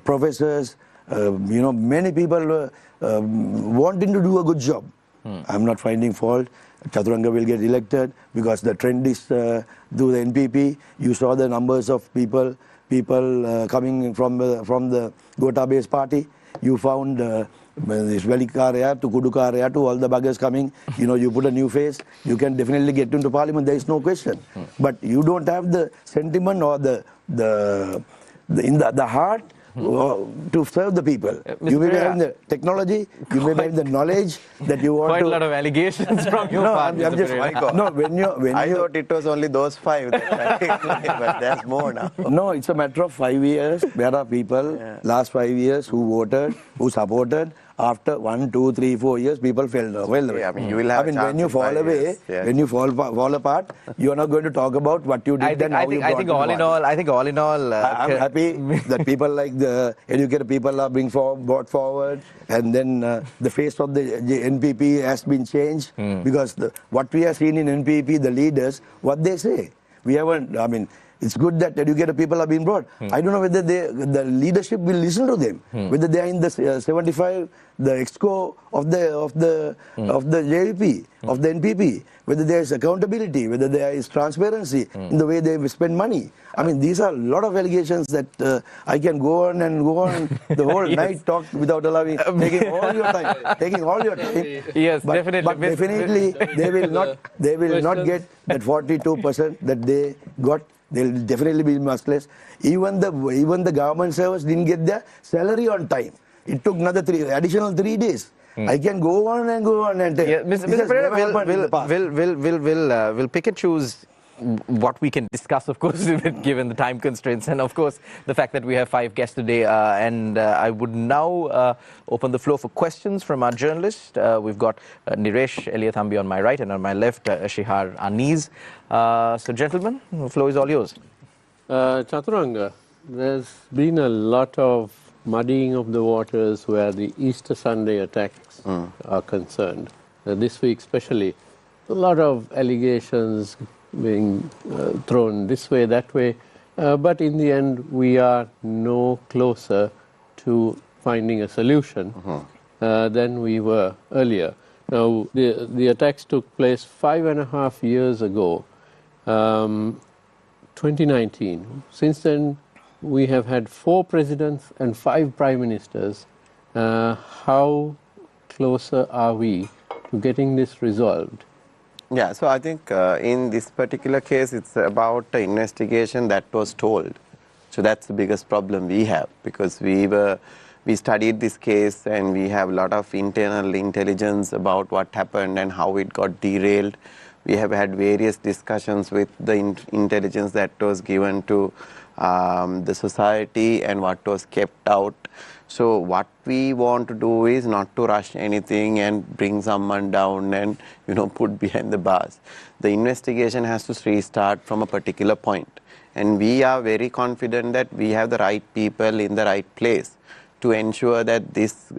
professors. Many people wanting to do a good job. I'm not finding fault. Chathuranga will get elected because the trend is through the NPP. You saw the numbers of people coming from the Gotabe's party. You found this Velikara to Kudukara to all the buggers coming. You put a new face, you can definitely get into parliament. There is no question. But you don't have the sentiment or the heart to serve the people. You may be having the technology, you may be having the knowledge that you want Quite a lot of allegations from your part. I'm just, I thought it was only those 5, but there's more now. No, it's a matter of 5 years. There are people, last 5 years, who voted, who supported. After 1, 2, 3, 4 years, people fell away. You will have when you fall away, when you fall apart, you are not going to talk about what you did and how you brought I think all in all, I'm happy that people like the educated people are being brought forward, and then the face of the NPP has been changed because what we have seen in NPP, the leaders, what they say, we haven't. It's good that educated people are being brought. I don't know whether the leadership will listen to them, whether they are in the 75, the exco of the JVP, of the NPP, whether there is accountability, whether there is transparency in the way they spend money. These are a lot of allegations that I can go on and go on the whole night talk without allowing, taking all your time. Yes, but, definitely. But definitely they will not get that 42% that they got. They'll definitely be much less. Even the government servers didn't get their salary on time. It took another additional 3 days. I can go on and go on and tell. Yeah, Mr. Perera, we'll pick and choose what we can discuss, of course, given the time constraints and, of course, the fact that we have 5 guests today. I would now open the floor for questions from our journalists. We've got Niresh Eliathambi on my right, and on my left, Shihar Aniz. So, gentlemen, the floor is all yours. Chathuranga, there's been a lot of muddying of the waters where the Easter Sunday attacks are concerned. This week especially, a lot of allegations being thrown this way, that way, but in the end we are no closer to finding a solution than we were earlier. Now, the attacks took place 5.5 years ago, 2019. Since then, we have had 4 presidents and 5 prime ministers. How closer are we to getting this resolved? Yeah, so I think in this particular case, it's about the investigation that was told. So that's the biggest problem we have, because we studied this case and we have a lot of internal intelligence about what happened and how it got derailed. We have had various discussions with the intelligence that was given to the society and what was kept out. So what we want to do is not to rush anything and bring someone down and put behind the bars. The investigation has to restart from a particular point, and we are very confident that we have the right people in the right place to ensure that this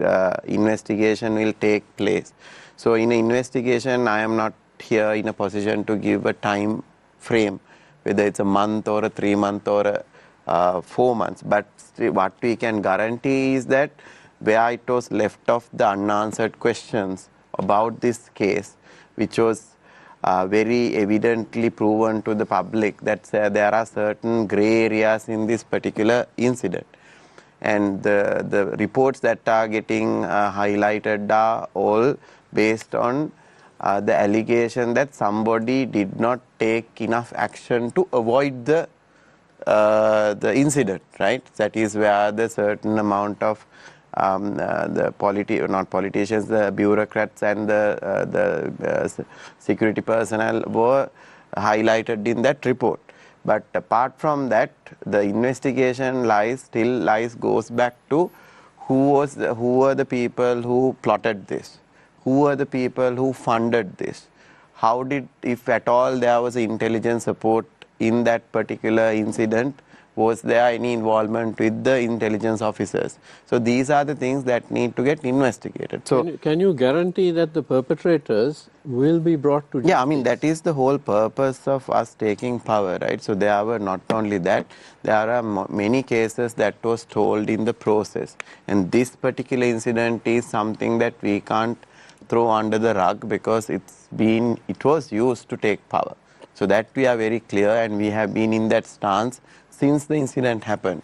investigation will take place. So in an investigation, I am not here in a position to give a time frame, whether it's a month or a 3 month or a 4 months. But what we can guarantee is that where it was left off the unanswered questions about this case, which was very evidently proven to the public that there are certain grey areas in this particular incident. And the reports that are getting highlighted are all based on the allegation that somebody did not take enough action to avoid the incident, right? That is where the certain amount of the bureaucrats and the security personnel were highlighted in that report. But apart from that, the investigation goes back to who were the people who plotted this, who were the people who funded this, how did, if at all there was intelligence support in that particular incident, was there any involvement with the intelligence officers? So these are the things that need to get investigated. So can you guarantee that the perpetrators will be brought to justice? Yeah, I mean, that is the whole purpose of us taking power, right? So there were not only that, there are many cases that was told in the process. And this particular incident is something that we can't throw under the rug because it was used to take power. So that we are very clear, and we have been in that stance since the incident happened.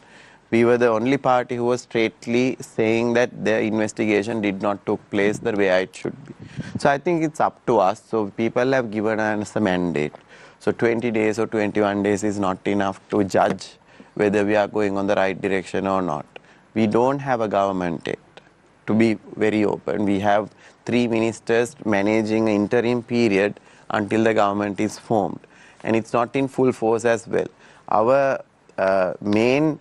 We were the only party who was straightly saying that the investigation did not take place the way it should be. So I think it's up to us. So people have given us a mandate. So 20 days or 21 days is not enough to judge whether we are going on the right direction or not. We don't have a government yet, to be very open. We have 3 ministers managing an interim period until the government is formed. And it's not in full force as well. Our main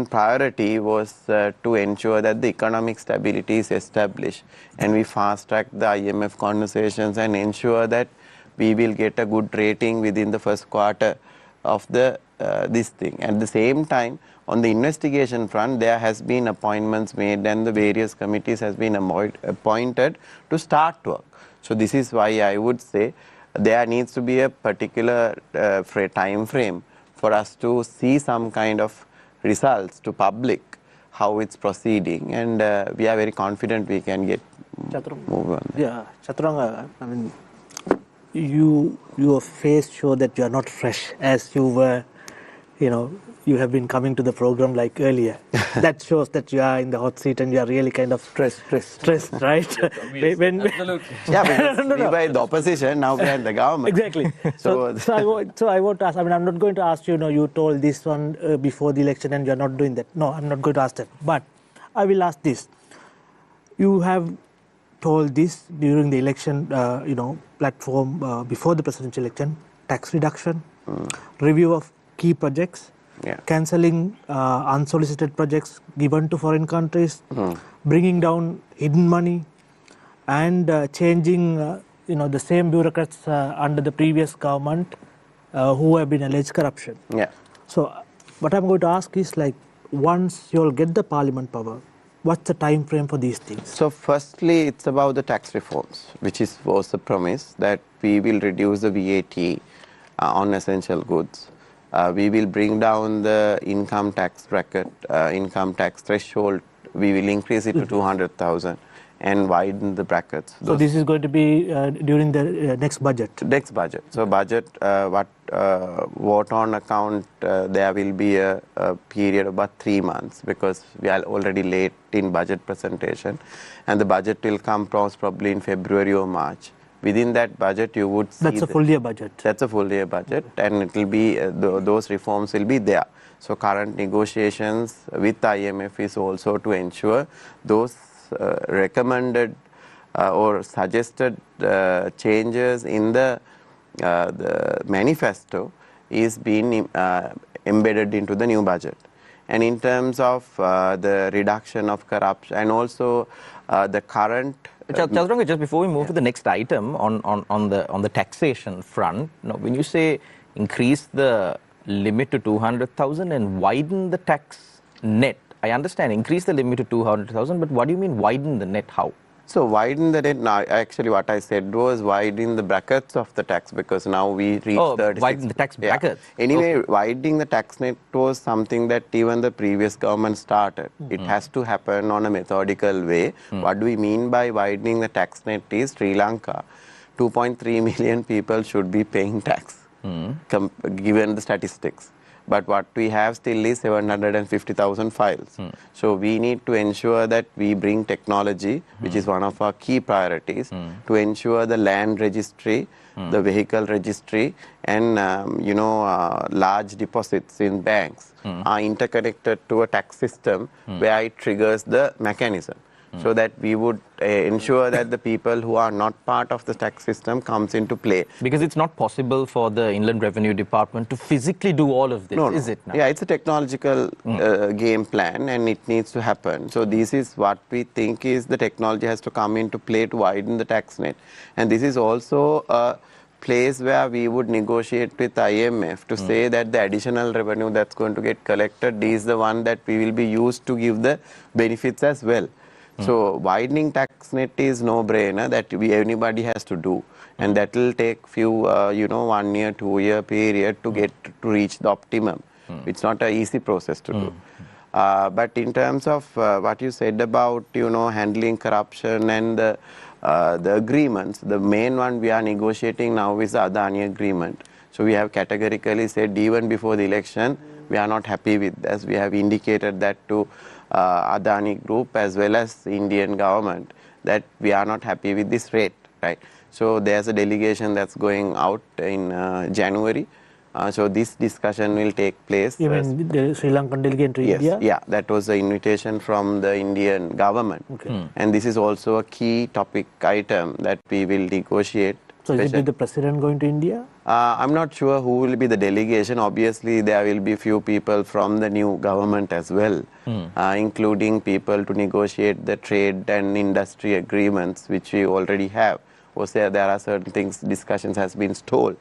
priority was to ensure that the economic stability is established, and we fast-track the IMF conversations and ensure that we will get a good rating within the first quarter of this thing. At the same time, on the investigation front, there has been appointments made and the various committees has been appointed to start work. So this is why I would say there needs to be a particular time frame for us to see some kind of results to public, how it's proceeding, and we are very confident we can move on. Yeah, Chathuranga, I mean, your face show that you are not fresh as you were, you have been coming to the program like earlier. That shows that you are in the hot seat and you are really kind of stressed, right? Absolutely. Yeah, because we were in the opposition, now we are in the government. Exactly. So I want to ask, I mean, I'm not going to ask you told this one before the election and you're not doing that. No, I'm not going to ask that. But I will ask this. You have told this during the election, platform before the presidential election, tax reduction, review of key projects, cancelling unsolicited projects given to foreign countries, bringing down hidden money, and changing, the same bureaucrats under the previous government who have been alleged corruption. Yeah. So what I'm going to ask is, like, once you'll get the parliament power, what's the time frame for these things? So firstly, it's about the tax reforms, which was the promise that we will reduce the VAT on essential goods. We will bring down the income tax bracket, income tax threshold. We will increase it to 200,000 and widen the brackets. So this is going to be during the next budget? Next budget. So budget, vote on account, there will be a period of about 3 months because we are already late in budget presentation, and the budget will come probably in February or March. Within that budget, you would see... That's a full year budget. That's a full year budget, and it will be, those reforms will be there. So current negotiations with IMF is also to ensure those recommended or suggested changes in the manifesto is being embedded into the new budget. And in terms of the reduction of corruption and also the current... Chathuranga, just before we move to the next item on the taxation front, when you say increase the limit to 200,000 and widen the tax net, I understand increase the limit to 200,000, but what do you mean widen the net? How? So widen the net, now actually what I said was widen the brackets of the tax, because now we reach 36. Widen the tax brackets. Anyway, okay. Widening the tax net was something that even the previous government started. It has to happen on a methodical way. What do we mean by widening the tax net is Sri Lanka, 2.3 million people should be paying tax, given the statistics. But what we have still is 750,000 files. So we need to ensure that we bring technology, which is one of our key priorities, to ensure the land registry, the vehicle registry, and large deposits in banks are interconnected to a tax system where it triggers the mechanism. So that we would ensure that the people who are not part of the tax system comes into play. Because it's not possible for the Inland Revenue Department to physically do all of this, is it now? Yeah, it's a technological game plan and it needs to happen. So this is what we think is the technology has to come into play to widen the tax net. And this is also a place where we would negotiate with IMF to say that the additional revenue that's going to get collected is the one that we will be used to give the benefits as well. So widening tax net is no-brainer that anybody has to do, and that will take few 1 year, 2 year period to get to reach the optimum. It's not an easy process to do. But in terms of what you said about handling corruption and the agreements, the main one we are negotiating now is the Adani agreement. So we have categorically said even before the election we are not happy with this. We have indicated that to Adani Group as well as the Indian government that we are not happy with this rate, right? So there's a delegation that's going out in January. So this discussion will take place. You mean the Sri Lankan delegation to India? Yeah, that was the invitation from the Indian government. Okay. And this is also a key topic item that we will negotiate. So is it the president going to India? I'm not sure who will be the delegation. Obviously, there will be few people from the new government as well, including people to negotiate the trade and industry agreements, which we already have. Also, there are certain things, discussions has been stalled.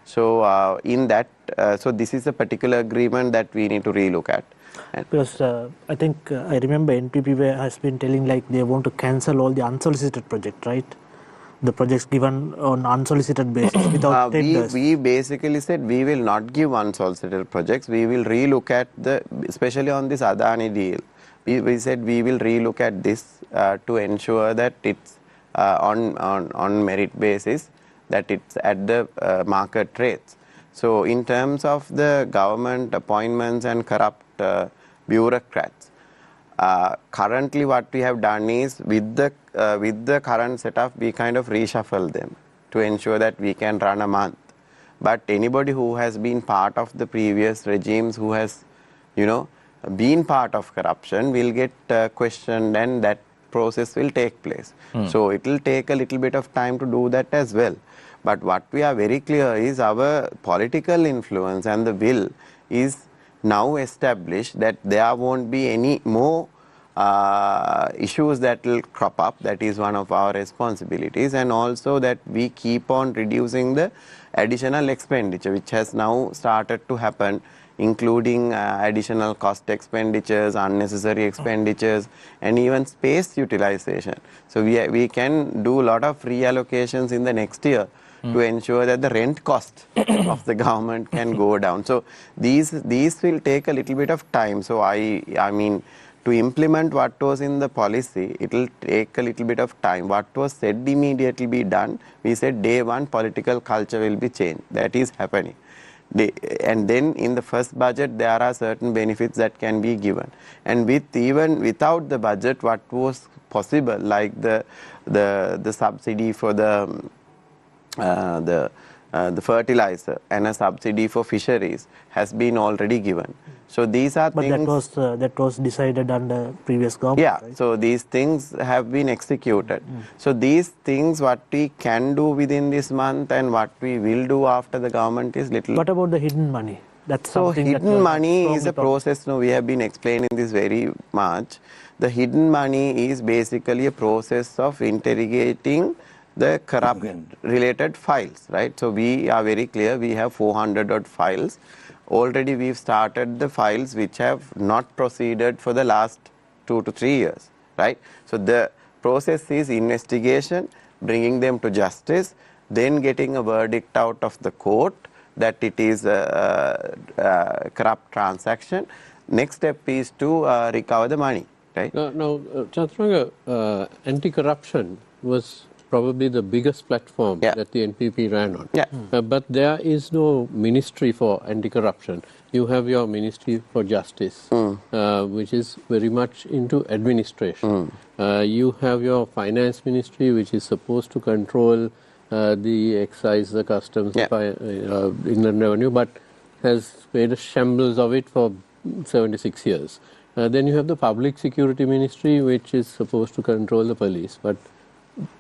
So in that, so this is a particular agreement that we need to relook at. Because I think I remember NPP has been telling like they want to cancel all the unsolicited projects, right? The projects given on unsolicited basis without tenders. We basically said we will not give unsolicited projects. We will relook at especially on this Adani deal. We said we will relook at this to ensure that it's on merit basis, that it's at the market rates. So in terms of the government appointments and corrupt bureaucrats, currently what we have done is with the current setup we kind of reshuffle them to ensure that we can run a month. But anybody who has been part of the previous regimes, who has been part of corruption, will get questioned, and that process will take place. So it will take a little bit of time to do that as well. But what we are very clear is our political influence and the will is now established that there won't be any more issues that will crop up. That is one of our responsibilities, and also that we keep on reducing the additional expenditure which has now started to happen, including additional cost expenditures, unnecessary expenditures, and even space utilization. So we can do a lot of reallocations in the next year to ensure that the rent cost of the government can go down. So these will take a little bit of time. So I mean, to implement what was in the policy, it will take a little bit of time. What was said immediately be done, we said day one political culture will be changed. That is happening. And then in the first budget there are certain benefits that can be given. And even without the budget, what was possible, like the subsidy for the the fertilizer and a subsidy for fisheries has been already given. So these are But things... that was decided under previous government, Yeah, right? so these things have been executed. So these things, what we can do within this month and what we will do after the government is little... What about the hidden money? That's So something that hidden you're money is strongly a process. No, we have been explaining this very much. The hidden money is basically a process of interrogating the corrupt related files, right? So we are very clear. We have 400 odd files. Already we've started the files which have not proceeded for the last 2 to 3 years, right? So the process is investigation, bringing them to justice, then getting a verdict out of the court that it is a corrupt transaction. Next step is to recover the money, right? Now, Chathuranga, anti-corruption was probably the biggest platform that the NPP ran on. Yeah. But there is no ministry for anti-corruption. You have your Ministry for Justice, which is very much into administration. You have your Finance Ministry, which is supposed to control the excise, the customs, inland revenue, but has made a shambles of it for 76 years. Then you have the Public Security Ministry, which is supposed to control the police, but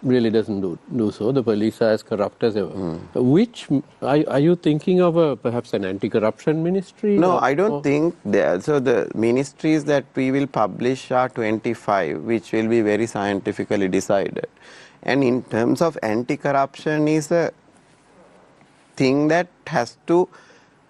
really doesn't do so. The police are as corrupt as ever. Which are you thinking of perhaps an anti-corruption ministry? No, I don't think that. So the ministries that we will publish are 25, which will be very scientifically decided. And in terms of anti-corruption is a thing that has to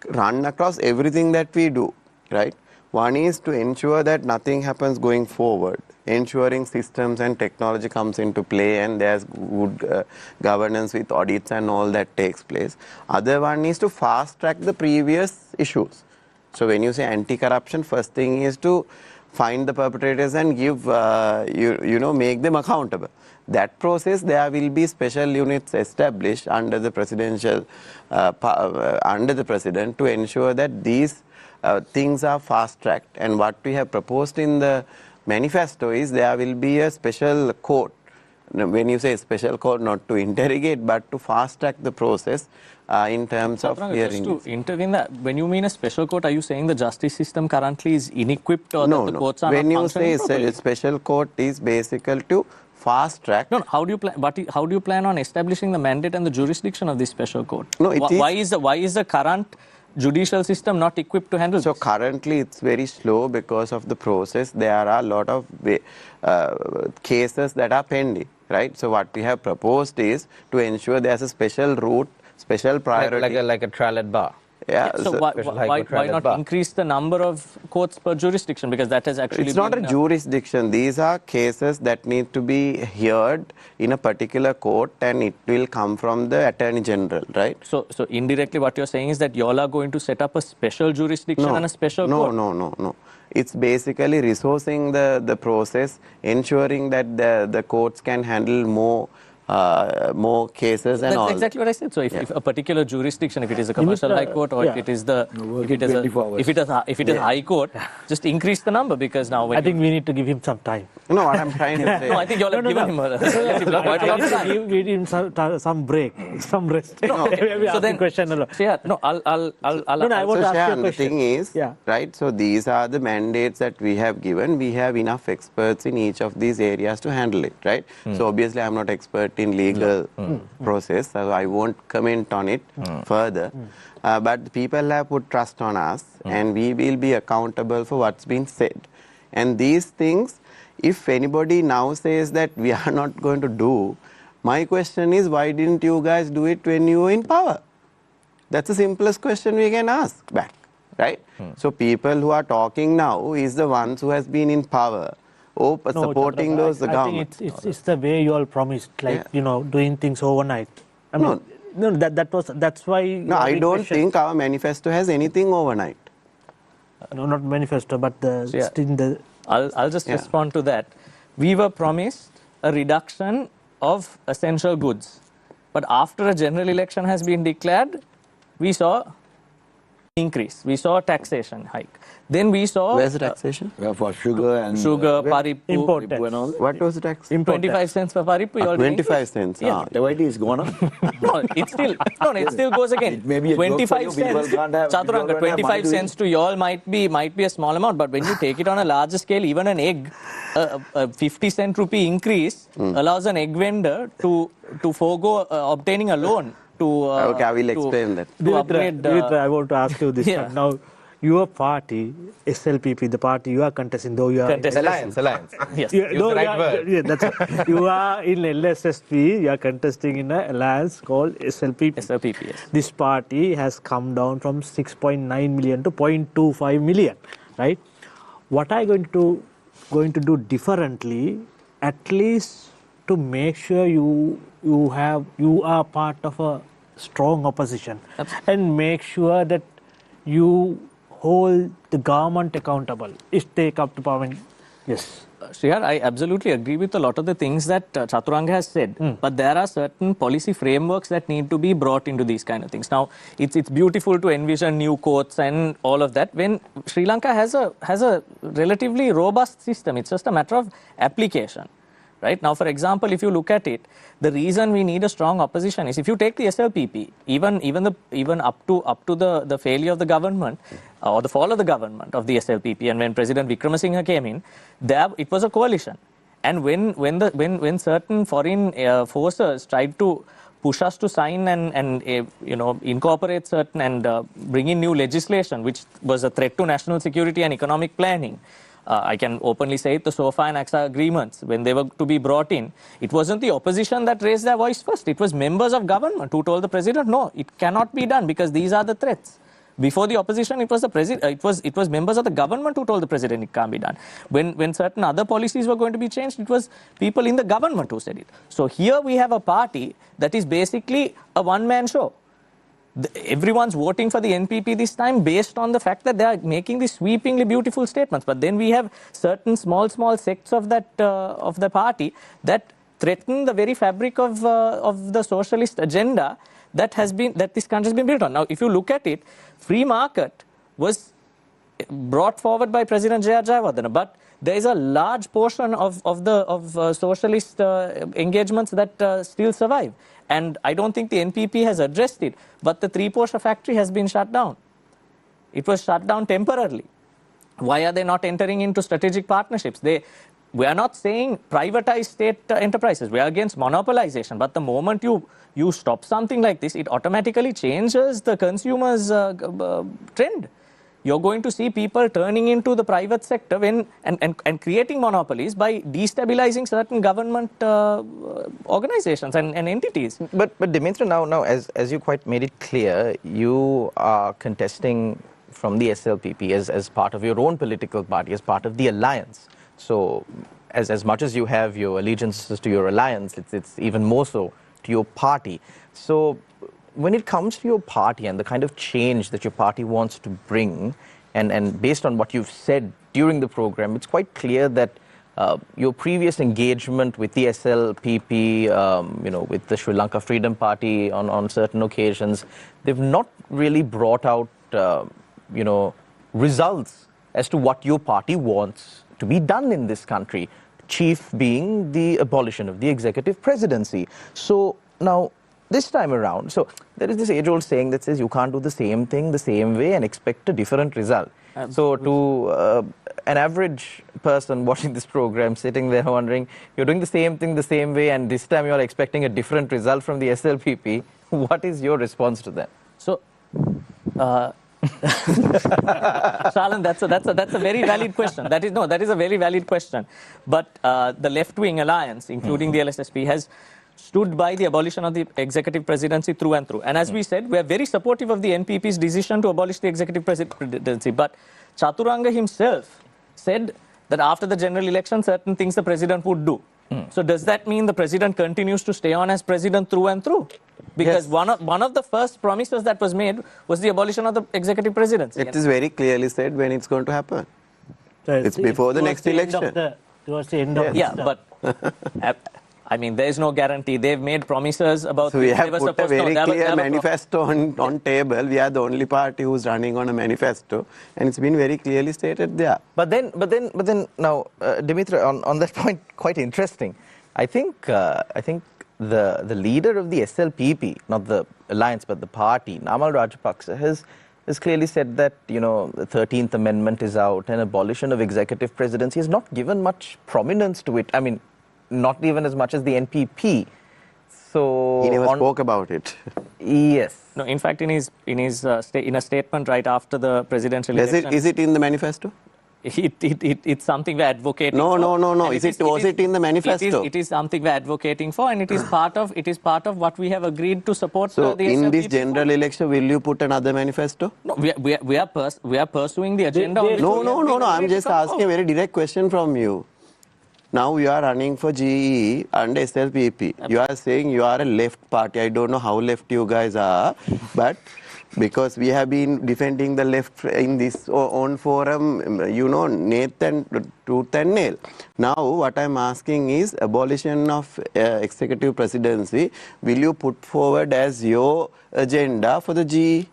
run across everything that we do, right? One is to ensure that nothing happens going forward, ensuring systems and technology comes into play and there's good governance with audits and all that takes place. Other one is to fast track the previous issues. So when you say anti-corruption, first thing is to find the perpetrators and give, make them accountable. That process, there will be special units established under the presidential, under the president to ensure that these things are fast-tracked. And what we have proposed in the manifesto is there will be a special court. When you say special court, not to interrogate, but to fast-track the process in terms of hearing. Just to intervene that, when you mean a special court, are you saying the justice system currently is inequipped or No, that the no. courts are When not you functioning say properly? special court is basically to fast-track. No, how do you plan? How do you plan on establishing the mandate and the jurisdiction of this special court? No, it is. Why is the current judicial system not equipped to handle So this? currently it's very slow because of the process. There are a lot of cases that are pending, right? So what we have proposed is to ensure there's a special route, special priority. Like a trial at bar. Yeah, So why not increase the number of courts per jurisdiction? Because that has actually it's not a jurisdiction. These are cases that need to be heard in a particular court and it will come from the Attorney General, right? So indirectly what you're saying is that you all are going to set up a special jurisdiction and a special court? No. It's basically resourcing the process, ensuring that the courts can handle more cases and all. That's exactly what I said. So if a particular jurisdiction, if it is a commercial high court or if it is a high court, just increase the number because now I think we need to give him some time. No, what I'm trying to say. No, I think you all have given him quite a lot of time. Give him some break, some rest. No, okay. So then, question alone. So yeah, no, I'll I want to ask you a question. The thing is, right, so these are the mandates that we have given. We have enough experts in each of these areas to handle it, right? So obviously I'm not expert in legal process, so I won't comment on it further. But the people have put trust on us and we will be accountable for what's been said. And these things, if anybody now says that we are not going to do, my question is, why didn't you guys do it when you were in power? That's the simplest question we can ask back, right? So people who are talking now is the ones who has been in power or supporting those the government. I think it's the way you all promised, like doing things overnight. I mean, that's why. No, I don't think our manifesto has anything overnight. No, not manifesto, but I'll just respond to that. We were promised a reduction of essential goods, but after a general election has been declared, we saw increase. We saw a taxation hike. Then we saw... Where's the taxation? For sugar and... Sugar, parippu. Import tax. and all. What was the tax? 25 cents per parippu. you already 25 increased. cents. Yeah. Everything is gone up. No, it still goes again. It may be a joke 25 for you, people cents. can't have- Chaturanga, people don't have 25 money to cents to y'all might be a small amount, but when you take it on a larger scale, even an egg, a 50-cent rupee increase allows an egg vendor to forego obtaining a loan to Okay, I will explain that. to upgrade. Dimitra, I want to ask you this Yeah. one. Now, your party, SLPP, the party you are contesting, though you are... Alliance. Yes. Yeah, Use no, the right yeah, word. yeah, that's right. You are in LSSP, you are contesting in an alliance called SLPP. SLPP, yes. This party has come down from 6.9 million to 0.25 million, right? What are you going to do differently, at least to make sure you are part of a strong opposition and make sure that you hold the government accountable if they come to power? Yes. Shriyar, I absolutely agree with a lot of the things that Chaturanga has said, but there are certain policy frameworks that need to be brought into these kind of things. Now, it's beautiful to envision new courts and all of that when Sri Lanka has a relatively robust system. It's just a matter of application. Right now, for example, if you look at it, the reason we need a strong opposition is if you take the SLPP, even up to the failure of the government or the fall of the government of the SLPP, and when President Wickremesinghe came in, there it was a coalition. And when certain foreign forces tried to push us to sign and incorporate certain and bring in new legislation, which was a threat to national security and economic planning. I can openly say it, the SOFA and AXA agreements, when they were to be brought in, it wasn't the opposition that raised their voice first. It was members of government who told the president, no, it cannot be done because these are the threats. Before the opposition, it was the president. It was members of the government who told the president it can't be done. When certain other policies were going to be changed, it was people in the government who said it. So here we have a party that is basically a one-man show. Everyone's voting for the NPP this time based on the fact that they are making these sweepingly beautiful statements. But then we have certain small sects of that of the party that threaten the very fabric of the socialist agenda that this country has been built on. Now, if you look at it, free market was brought forward by President J.R. Jayawardena, but there is a large portion of socialist engagements that still survive. And I don't think the NPP has addressed it. But the three-Porsche factory has been shut down. It was shut down temporarily. Why are they not entering into strategic partnerships? We are not saying privatize state enterprises. We are against monopolization. But the moment you stop something like this, it automatically changes the consumer's trend. You're going to see people turning into the private sector and creating monopolies by destabilizing certain government organizations and entities. But Dimitra, now as you quite made it clear, you are contesting from the SLPP as part of your own political party, as part of the alliance. So as much as you have your allegiances to your alliance, it's even more so to your party. So when it comes to your party and the kind of change that your party wants to bring, and based on what you've said during the program, it's quite clear that your previous engagement with the SLPP, with the Sri Lanka Freedom Party on certain occasions, they've not really brought out, results as to what your party wants to be done in this country, chief being the abolition of the executive presidency. So now, this time around, so there is this age-old saying that says you can't do the same thing the same way and expect a different result. Absolutely. So to an average person watching this program, sitting there wondering, you're doing the same thing the same way and this time you're expecting a different result from the SLPP, what is your response to that? So, Shalan, that's a very valid question. That is a very valid question. But the left-wing alliance, including the LSSP, has stood by the abolition of the executive presidency through and through. And as we said, we are very supportive of the NPP's decision to abolish the executive presidency. But Chaturanga himself said that after the general election, certain things the president would do. So does that mean the president continues to stay on as president through and through? Because yes, one of the first promises that was made was the abolition of the executive presidency. It is very clearly said when it's going to happen. So it's before the next election. Towards the end of but I mean, there is no guarantee. They've made promises about... So we have they were put a supposed- very no, clear manifesto on table. We are the only party who's running on a manifesto, and it's been very clearly stated there. But then now, Dimitra, on that point, quite interesting. I think the leader of the SLPP, not the alliance but the party, Neomal Rajapaksa, has clearly said that, you know, the 13th Amendment is out and abolition of executive presidency has not given much prominence to it. I mean, not even as much as the NPP. So He never spoke about it. Yes. No, in fact, in a statement right after the presidential election... Is it in the manifesto? It's something we're advocating No, for. no. And Was it in the manifesto? It is something we're advocating for, and it is part of what we have agreed to support. So the in SLPP this general election, will you put another manifesto? No, we are pursuing the agenda. No. I'm just asking a very direct question from you. Now you are running for GE and SLPP. You are saying you are a left party. I don't know how left you guys are, but because we have been defending the left in this own forum, you know, Nathan, tooth and nail. Now what I'm asking is abolition of executive presidency. Will you put forward as your agenda for the GE?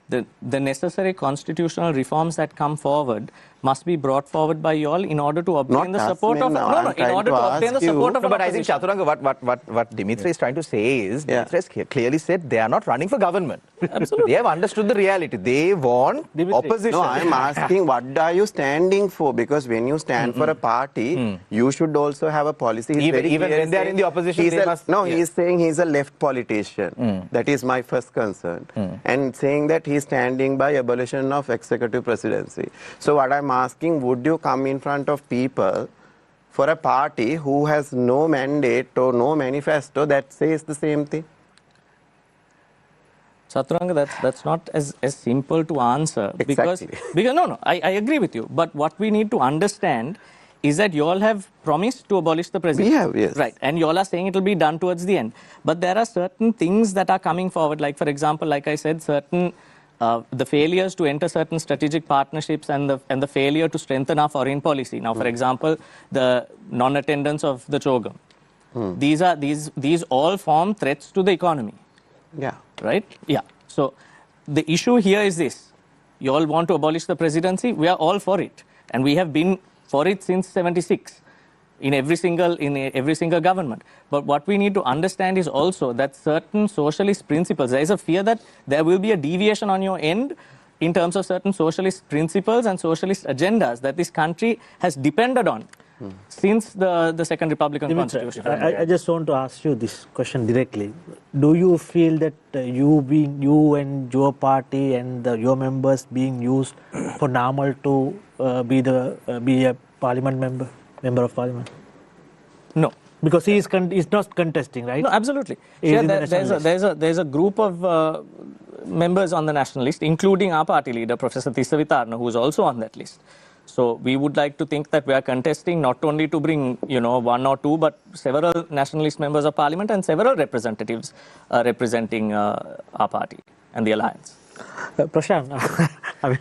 The necessary constitutional reforms that come forward must be brought forward by you all in order to obtain the support of... in order to obtain the support of... No, but I think, Chathuranga, what Dimitra is trying to say is, Dimitra has clearly said they are not running for government. Absolutely. They have understood the reality. They want opposition. No, I'm asking what are you standing for? Because when you stand for a party, you should also have a policy. Even when they are in the opposition, they must... No, he's saying he's a left politician. That is my first concern. And saying that he's standing by abolition of executive presidency. So what I'm asking, would you come in front of people for a party who has no mandate or no manifesto that says the same thing? Chathuranga, that's not as simple to answer. Exactly. Because I agree with you. But what we need to understand is that you all have promised to abolish the presidency. We have, yes. Right. And you all are saying it will be done towards the end. But there are certain things that are coming forward. Like, for example, like I said, certain... the failures to enter certain strategic partnerships and the failure to strengthen our foreign policy. Now, for example, the non-attendance of the Chogam. These all form threats to the economy. Yeah. Right? Yeah. So the issue here is this. You all want to abolish the presidency. We are all for it. And we have been for it since 76. In every single government. But what we need to understand is also that certain socialist principles, there is a fear that there will be a deviation on your end in terms of certain socialist principles and socialist agendas that this country has depended on since the Second Republican Constitution. I just want to ask you this question directly. Do you feel that you and your party and your members being used for Neomal to be a parliament member of parliament? No. Because he is not contesting, right? No, absolutely. There's a group of members on the national list, including our party leader, Professor Tissa Vitarna, who is also on that list. So we would like to think that we are contesting not only to bring, one or two, but several nationalist members of parliament and several representatives representing our party and the alliance. Prashan, I mean,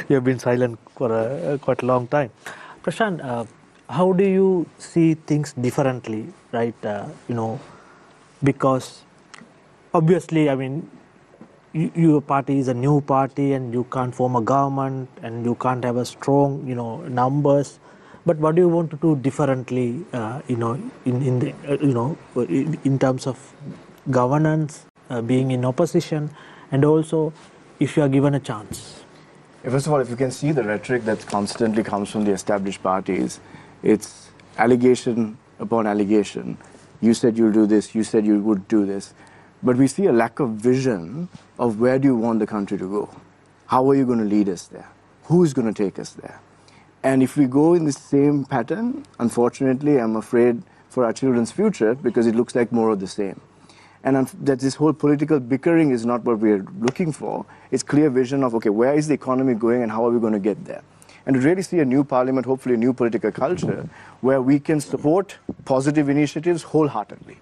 you have been silent for quite a long time. Prashan, how do you see things differently, right? Because obviously, I mean, your party is a new party and you can't form a government and you can't have a strong, numbers. But what do you want to do differently, in terms of governance, being in opposition, and also if you are given a chance? First of all, if you can see the rhetoric that constantly comes from the established parties, it's allegation upon allegation. You said you'll do this, you said you would do this. But we see a lack of vision of where do you want the country to go? How are you going to lead us there? Who is going to take us there? And if we go in the same pattern, unfortunately, I'm afraid for our children's future because it looks like more of the same. And that this whole political bickering is not what we're looking for. It's clear vision of, okay, where is the economy going and how are we going to get there? And to really see a new parliament, hopefully a new political culture, where we can support positive initiatives wholeheartedly.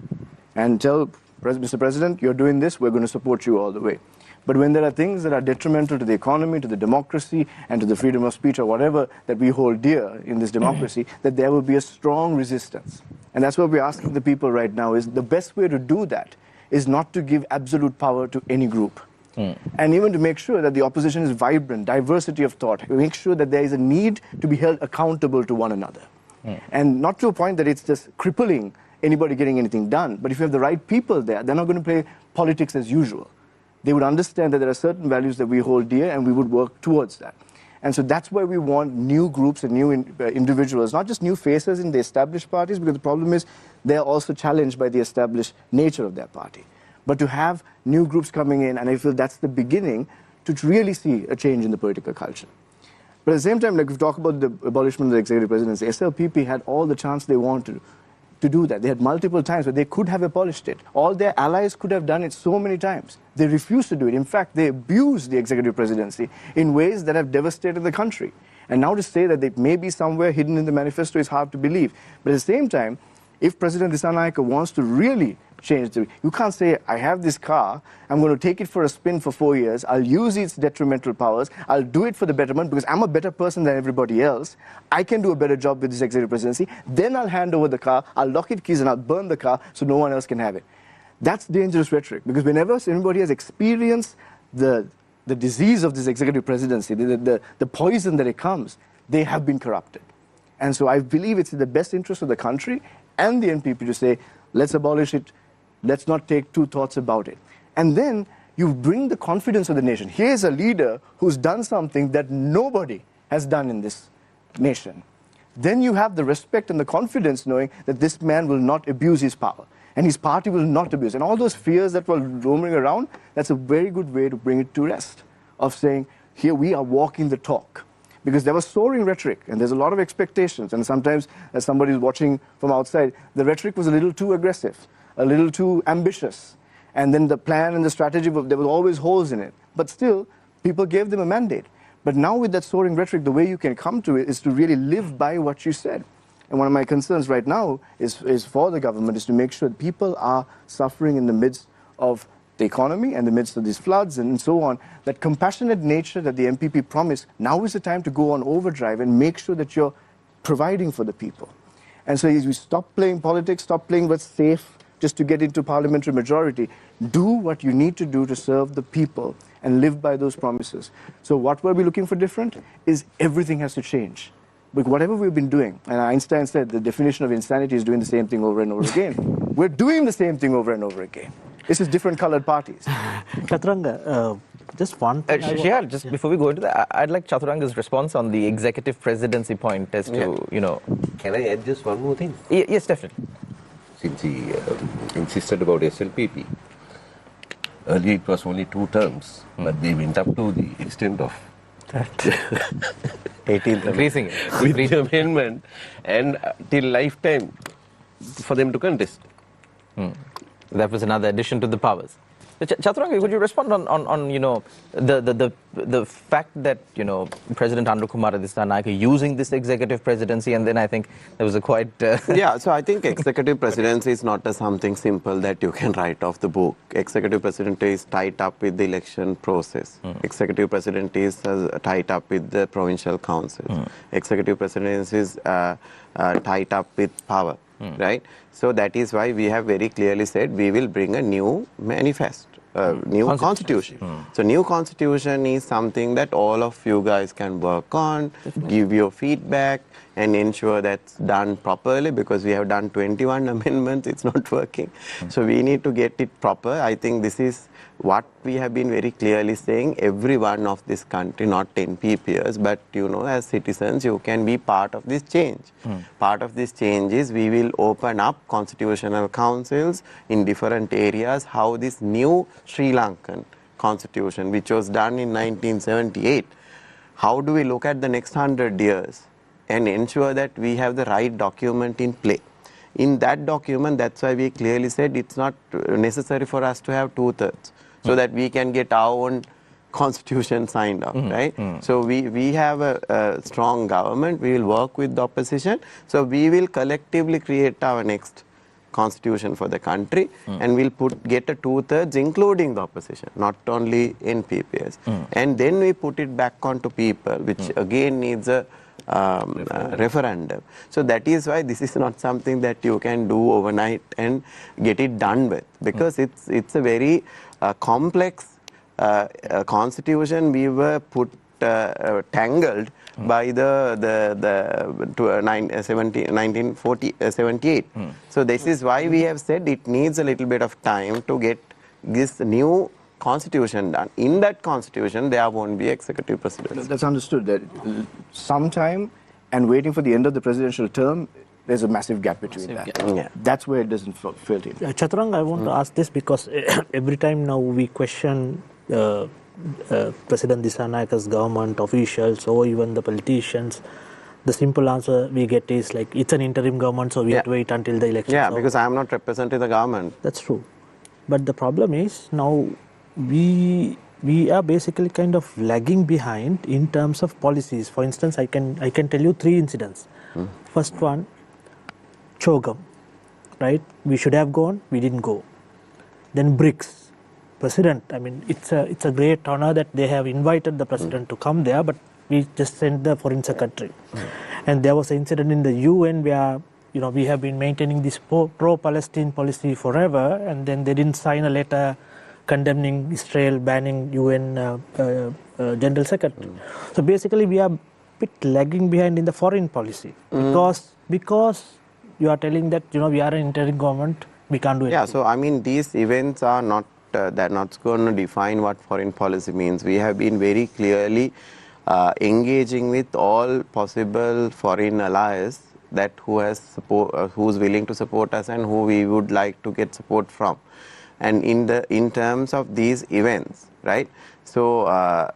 And tell Mr. President, you're doing this, we're going to support you all the way. But when there are things that are detrimental to the economy, to the democracy, and to the freedom of speech or whatever that we hold dear in this democracy, that there will be a strong resistance. And that's what we're asking the people right now, is the best way to do that is not to give absolute power to any group. And even to make sure that the opposition is vibrant, diversity of thought, make sure that there is a need to be held accountable to one another. And not to a point that it's just crippling anybody getting anything done, but if you have the right people there, they're not going to play politics as usual. They would understand that there are certain values that we hold dear and we would work towards that. And so that's why we want new groups and new individuals, not just new faces in the established parties, because the problem is they're also challenged by the established nature of their party. But to have new groups coming in, and I feel that's the beginning to really see a change in the political culture. But at the same time, like we've talked about the abolishment of the executive presidency, SLPP had all the chance they wanted to do that. They had multiple times where they could have abolished it. All their allies could have done it so many times. They refused to do it. In fact, they abused the executive presidency in ways that have devastated the country. And now to say that it may be somewhere hidden in the manifesto is hard to believe. But at the same time, if President Dissanayake wants to really change you can't say, I have this car, I'm going to take it for a spin for 4 years, I'll use its detrimental powers, I'll do it for the betterment because I'm a better person than everybody else, I can do a better job with this executive presidency, then I'll hand over the car, I'll lock its keys and I'll burn the car so no one else can have it. That's dangerous rhetoric, because whenever anybody has experienced the disease of this executive presidency, the poison that it comes, they have been corrupted. And so I believe it's in the best interest of the country and the NPP to say, let's abolish it, let's not take two thoughts about it. And then you bring the confidence of the nation. Here's a leader who's done something that nobody has done in this nation. Then you have the respect and the confidence knowing that this man will not abuse his power. And his party will not abuse. And all those fears that were roaming around, that's a very good way to bring it to rest. Of saying, here we are walking the talk. Because there was soaring rhetoric, and there's a lot of expectations. And sometimes, as somebody is watching from outside, the rhetoric was a little too aggressive, a little too ambitious. And then the plan and the strategy, there were always holes in it. But still, people gave them a mandate. But now with that soaring rhetoric, the way you can come to it is to really live by what you said. And one of my concerns right now is for the government is to make sure that people are suffering in the midst of the economy and the midst of these floods and so on. That compassionate nature that the NPP promised, now is the time to go on overdrive and make sure that you're providing for the people. And so as we stop playing politics, stop playing what's safe just to get into parliamentary majority, do what you need to do to serve the people and live by those promises. So what were we looking for different is everything has to change. But whatever we've been doing, and Einstein said the definition of insanity is doing the same thing over and over again. We're doing the same thing over and over again. It's just different colored parties. Chathuranga, just one thing. Shihal, just before we go into that, I'd like Chathuranga's response on the executive presidency point as to, you know... Can I add just one more thing? Yes, definitely. Since he insisted about SLPP, earlier it was only 2 terms, but they went up to the extent of 18th increasing it. With the amendment and till lifetime for them to contest. That was another addition to the powers. Chathuranga, would you respond on you know, the fact that, you know, President Andrakumara Dissanayake using this executive presidency, and then I think there was a quite... Yeah, so I think executive presidency is not something simple that you can write off the book. Executive presidency is tied up with the election process. Executive presidency is tied up with the provincial councils. Executive presidency is tied up with power, right? So that is why we have very clearly said we will bring a new manifesto. New constitution. So new constitution is something that all of you guys can work on, give your feedback and ensure that's done properly, because we have done 21 amendments, it's not working. So we need to get it proper. I think this is what we have been very clearly saying, everyone of this country, not NPPers, but you know, as citizens, you can be part of this change. Part of this change is we will open up constitutional councils in different areas, how this new Sri Lankan constitution, which was done in 1978, how do we look at the next 100 years and ensure that we have the right document in play. In that document, that's why we clearly said it's not necessary for us to have 2/3, so that we can get our own constitution signed off, right? So we have a strong government, we will work with the opposition, so we will collectively create our next constitution for the country, and we'll get a 2/3, including the opposition, not only NPPs. And then we put it back onto people, which again needs a referendum. So that is why this is not something that you can do overnight and get it done with, because it's a very complex constitution. We were tangled by the 1978. So this is why we have said it needs a little bit of time to get this new constitution done. In that constitution, there won't be executive presidents. That's understood. That sometime and waiting for the end of the presidential term, there's a massive gap between that. Yeah. That's where it doesn't fit in. Chaturanga, I want to ask this because every time now we question President Dissanayaka's government officials or even the politicians, the simple answer we get is like, it's an interim government, so we have to wait until the election. Yeah, so because I am not representing the government. that's true. But the problem is now we are basically kind of lagging behind in terms of policies. For instance, I can tell you 3 incidents. First one, Chogam, right? We should have gone, we didn't go. Then BRICS. President, I mean, it's a great honor that they have invited the president to come there, but we just sent the foreign secretary. And there was an incident in the UN where, we have been maintaining this pro-Palestine policy forever, and then they didn't sign a letter condemning Israel, banning UN General Secretary. So basically, we are a bit lagging behind in the foreign policy because you are telling that, we are an interim government, we can't do it. Yeah, so I mean, these events are not they're not going to define what foreign policy means. We have been very clearly engaging with all possible foreign allies that who's willing to support us and who we would like to get support from. And in terms of these events, right? So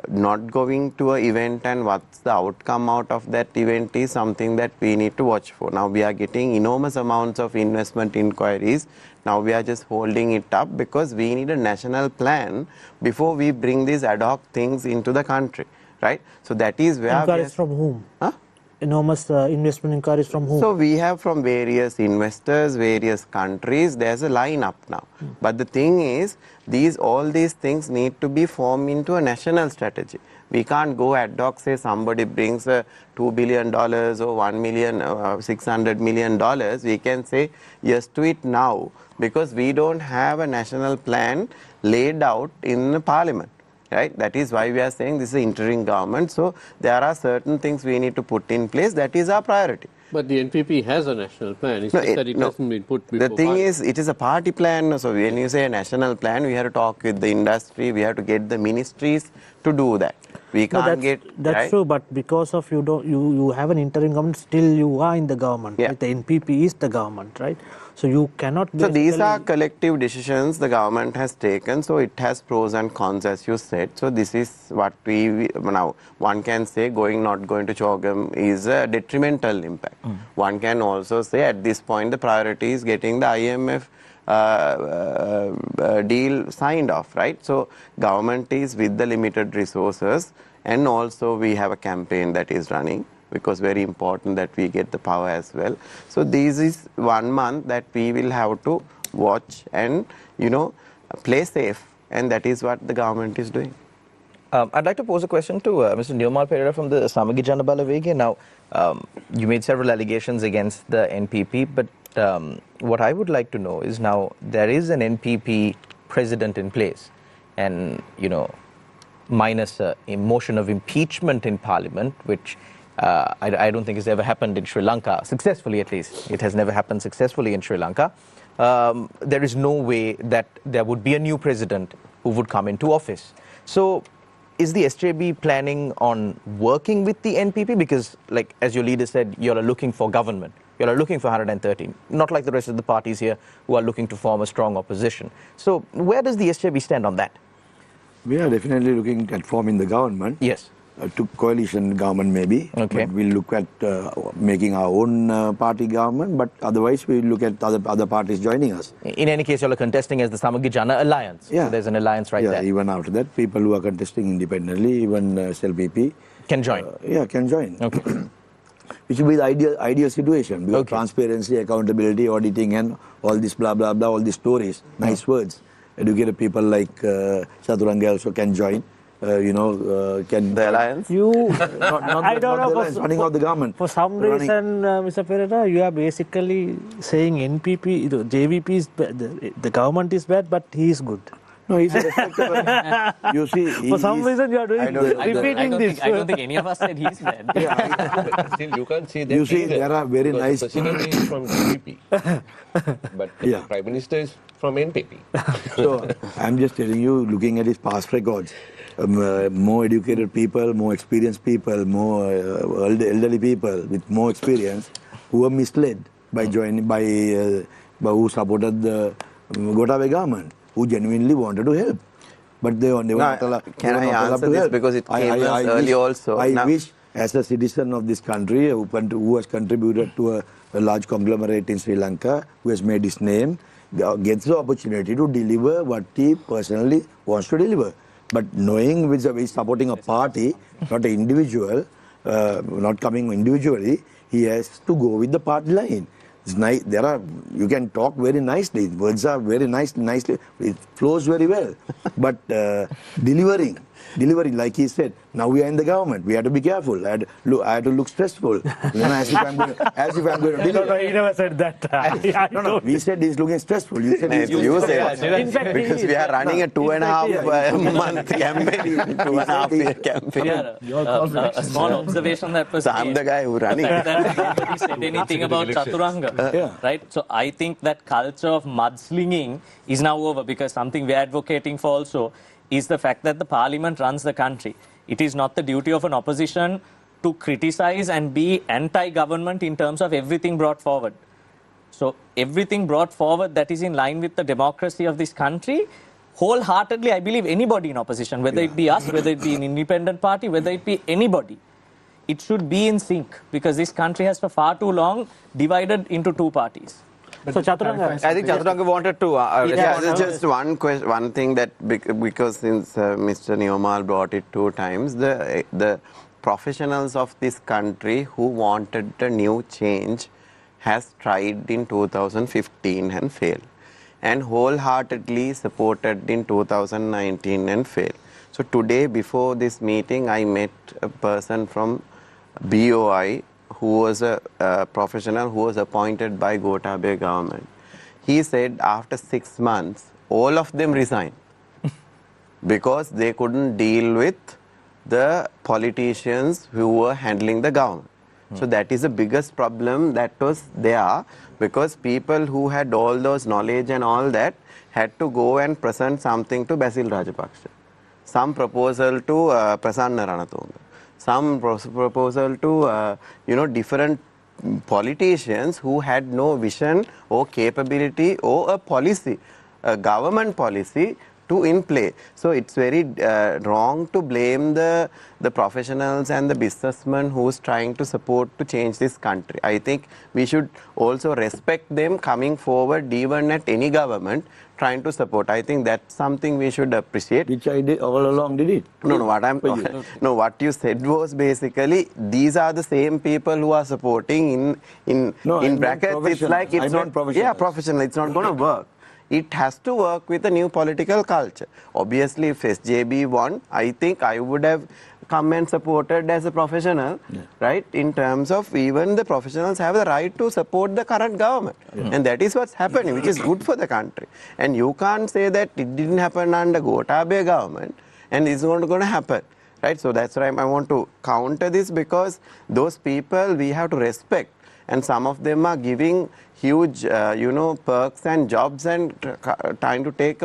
not going to an event and what's the outcome out of that event is something that we need to watch for. Now we are getting enormous amounts of investment inquiries. Now we are just holding it up because we need a national plan before we bring these ad hoc things into the country, right? So that is where inquiries from whom? Huh? Enormous investment inquiries from whom? So we have from various investors, various countries. There's a lineup now. But the thing is, all these things need to be formed into a national strategy. We can't go ad hoc, say somebody brings $2 billion or $600 million. We can say yes to it now because we don't have a national plan laid out in the parliament. Right? That is why we are saying this is an interim government. So there are certain things we need to put in place. That is our priority. But the NPP has a national plan. It's just that it hasn't been put before. The thing is, it is a party plan. So when you say a national plan, we have to talk with the industry. We have to get the ministries to do that. We can't that's right? true, but because of you have an interim government, still you are in the government. Yeah. Right? The NPP is the government, right? So you cannot. So these are collective decisions the government has taken. So it has pros and cons, as you said. So this is what we now one can say not going to Chogam is a detrimental impact. One can also say at this point the priority is getting the IMF deal signed off, right? So government is with the limited resources, and also we have a campaign that is running because very important that we get the power as well. So this is 1 month that we will have to watch and play safe, and that is what the government is doing. I'd like to pose a question to Mr. Neomal Perera from the Samagi Janabala Vege. Now, you made several allegations against the NPP, but what I would like to know is now there is an NPP president in place, and minus a motion of impeachment in Parliament, which I don't think has ever happened in Sri Lanka, successfully at least. It has never happened successfully in Sri Lanka. There is no way that there would be a new president who would come into office. So is the SJB planning on working with the NPP? Because, like as your leader said, you are looking for government. You are looking for 113, not like the rest of the parties here who are looking to form a strong opposition. So where does the SJB stand on that? We are definitely looking at forming the government. Yes. To coalition government maybe. Okay. But we'll look at making our own party government, but otherwise we'll look at other parties joining us. In any case, you are contesting as the Samagi Jana Alliance. Yeah. So there's an alliance right there. Yeah, even after that, people who are contesting independently, even SLPP. Can join. Can join. Okay. which will be the ideal situation. Because transparency, accountability, auditing, and all this blah blah blah, all these stories, nice words. Educated people like Chathuranga also can join. Can The alliance? I don't know. Running out the government. For some reason, Mr. Perera, you are basically saying NPP, JVP is bad, the government is bad, but he is good. No, he's a respectable. You see, for some reason you are repeating this. I don't think any of us said he's bad. Still, you can't say that. You see, either, there are very nice. President is from JVP, but the Prime Minister is from NPP. So I'm just telling you, looking at his past records, more educated people, more experienced people, more elderly people with more experience who were misled by joining by who supported the Gotabaya government, who genuinely wanted to help, but they were not allowed. Can I answer this because it came early also? I wish, as a citizen of this country who has contributed to a large conglomerate in Sri Lanka, who has made his name, gets the opportunity to deliver what he personally wants to deliver. But knowing which is supporting a party, not an individual, not coming individually, he has to go with the party line. It's nice. You can talk very nicely. Words are very nicely. It flows very well. But delivering, like he said, now we are in the government. We have to be careful. I had to look stressful. As if I'm going to deliver. No, he never said that. No. We said he's looking stressful. You said you said. In fact, because we are running a 2.5 month campaign, 2.5 year campaign. A small observation that was So I'm the guy who running. Nobody said anything about Chathuranga, right? So I think that culture of mudslinging is now over, because something we're advocating for also is the fact that the parliament runs the country. It is not the duty of an opposition to criticize and be anti-government in terms of everything brought forward. So everything brought forward that is in line with the democracy of this country, wholeheartedly, I believe anybody in opposition, whether it be us, whether it be an independent party, whether it be anybody, it should be in sync, because this country has for far too long divided into two parties. So Chathuranga, I think Chathuranga wanted to. Just one thing that because since Mr. Neomal brought it 2 times, the professionals of this country who wanted a new change has tried in 2015 and failed, and wholeheartedly supported in 2019 and failed. So today, before this meeting, I met a person from BOI who was a professional who was appointed by Gotabaya government. He said after 6 months, all of them resigned because they couldn't deal with the politicians who were handling the government. So that is the biggest problem that was there, because people who had all those knowledge and all that had to go and present something to Basil Rajapaksa, some proposal to Prasanna Ranatunga, some proposal to different politicians who had no vision or capability or a policy, a government policy to in play. So it's very wrong to blame the professionals and the businessmen who's trying to support to change this country. I think we should also respect them coming forward even at any government trying to support. I think that's something we should appreciate. Which I did all along, did it? No, what you said was basically these are the same people who are supporting in brackets. It's like it's not professional. It's not going to work. It has to work with a new political culture. Obviously, if SJB won, I think I would have come and supported as a professional, right? In terms of even the professionals have the right to support the current government. And that is what's happening, which is good for the country. And you can't say that it didn't happen under Gotabaya government and it's not going to happen, right? So that's why I want to counter this, because those people we have to respect. And some of them are giving huge, perks and jobs and trying to take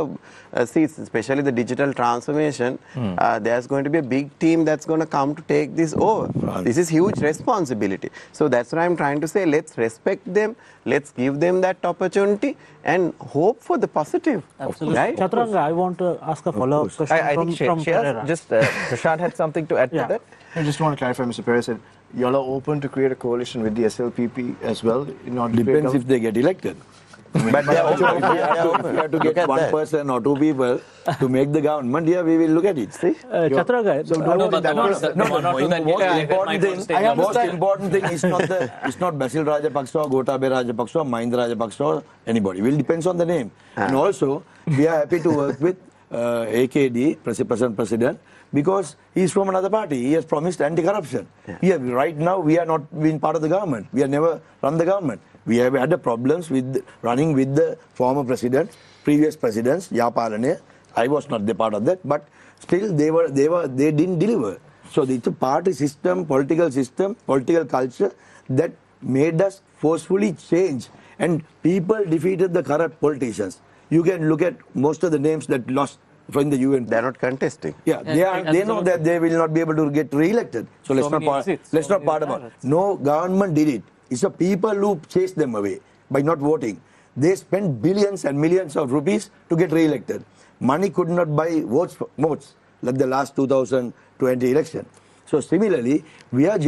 seats, especially the digital transformation. There's going to be a big team that's going to come to take this over. This is huge responsibility. So that's what I'm trying to say. Let's respect them. Let's give them that opportunity and hope for the positive. Absolutely. Right? Chathuranga, I want to ask a follow-up question from Perera. Just Prashan had something to add to that. I just want to clarify, Mr. Perera said, y'all are open to create a coalition with the SLPP as well? Depends if they get elected. But they are open. If you have to get one person or two people to make the government, yeah, we will look at it. See? Chathuranga, Most important thing is not Basil Rajapaksa, Gotabaya Rajapaksa, Mahinda Rajapaksa, anybody. It will depends on the name. And also, we are happy to work with AKD, present president, because he is from another party. He has promised anti-corruption. Right now, we are not being part of the government. We have never run the government. We have had problems with running with the former president, previous presidents, Yapalane. I was not the part of that, but still they didn't deliver. So it's a party system, political culture that made us forcefully change. And people defeated the corrupt politicians. You can look at most of the names that lost from the UNFF. They are not contesting. Yeah, they know that they will not be able to get re-elected. So let's not part about it. No government did it. It's the people who chased them away by not voting. They spent billions and millions of rupees to get re-elected. Money could not buy votes like the last 2020 election. So similarly, we are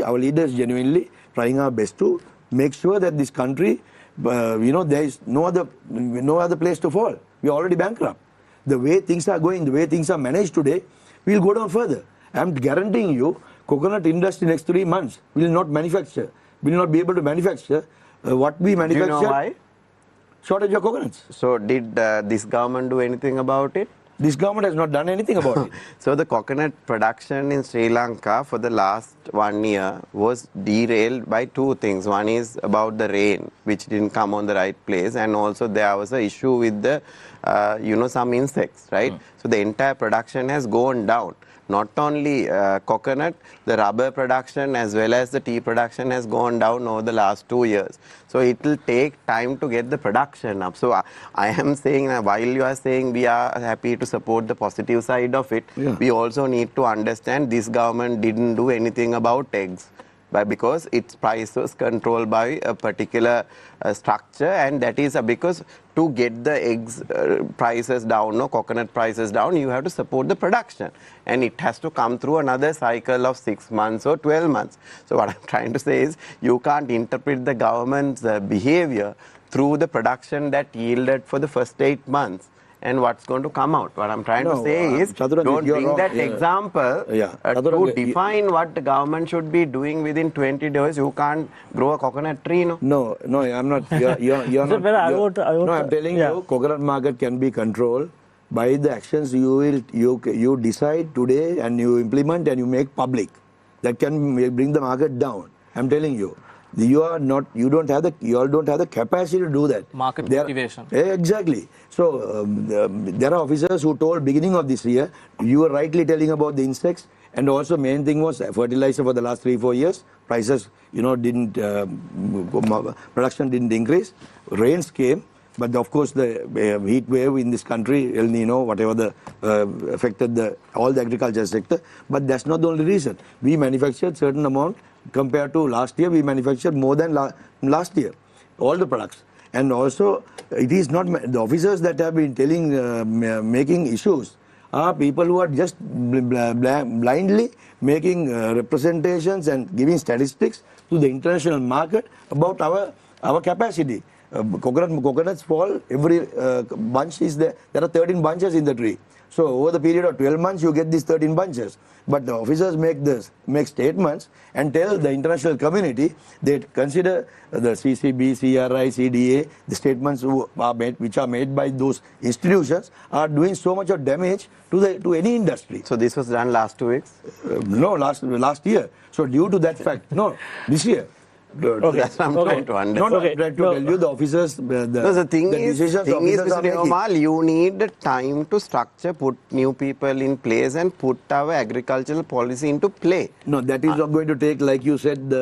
our leaders genuinely trying our best to make sure that this country, there is no other place to fall. We are already bankrupt. The way things are going, the way things are managed today, we will go down further. I am guaranteeing you, coconut industry next 3 months will not be able to manufacture what we manufacture. Do you know why? Shortage of coconuts. So did this government do anything about it? This government has not done anything about it. So the coconut production in Sri Lanka for the last 1 year was derailed by two things. One is about the rain, which didn't come on the right place, and also there was an issue with the, some insects, right? So the entire production has gone down. Not only coconut, the rubber production as well as the tea production has gone down over the last 2 years. So it will take time to get the production up. So I am saying, while you are saying we are happy to support the positive side of it, we also need to understand this government didn't do anything about eggs. Because its price was controlled by a particular structure, and that is because to get the eggs prices down, coconut prices down, you have to support the production, and it has to come through another cycle of 6 months or 12 months. So what I'm trying to say is you can't interpret the government's behavior through the production that yielded for the first 8 months. And what's going to come out. What I'm trying to say is, don't bring that example to define what the government should be doing within 20 days. You can't grow a coconut tree, no? No, I'm not. You're not. I'm telling you, coconut market can be controlled by the actions you decide today and you implement and you make public. That can bring the market down. I'm telling you. You don't have the capacity to do that. Market motivation. Exactly. So there are officers who told beginning of this year, you were rightly telling about the insects, and also main thing was fertilizer for the last 3-4 years. Prices, production didn't increase. Rains came, but of course the heat wave in this country, El Nino, whatever affected all the agriculture sector. But that's not the only reason. We manufactured certain amount. Compared to last year, we manufactured more than last year, all the products. And also, it is not the officers that have been making issues are people who are just blindly making representations and giving statistics to the international market about our capacity. Coconuts fall, every bunch is there. There are 13 bunches in the tree. So over the period of 12 months, you get these 13 bunches. But the officers make statements and tell the international community they consider the CCB, CRI, CDA, the statements which are made by those institutions are doing so much of damage to any industry. So this was done last 2 weeks? No, last year. So due to that fact, no, this year. Okay. That's what I'm trying to understand. I'm trying to tell you the officers, the thing is, Mr. Neomal, you need time to structure, put new people in place and put our agricultural policy into play. No, that is not going to take, like you said,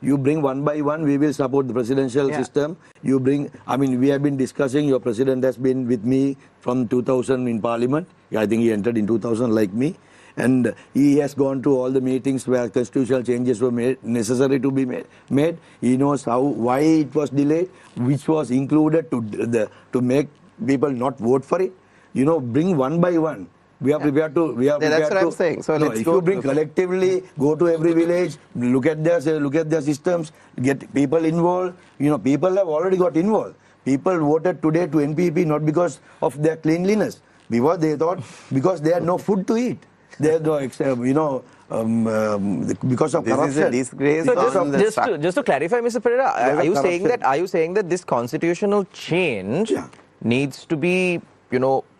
you bring one by one, we will support the presidential system. You bring, we have been discussing, your president has been with me from 2000 in parliament. I think he entered in 2000 like me. And he has gone to all the meetings where constitutional changes were necessary to be made. He knows why it was delayed, which was included to make people not vote for it. Bring one by one. We are prepared to. That's what I'm saying. So if you bring collectively, go to every village, look at their systems, get people involved. People have already got involved. people voted today to NPP not because of their cleanliness, because they thought because they had no food to eat. They had no, because of This corruption. is a disgrace. So just to clarify, Mr. Perera, are you saying that this constitutional change needs to be,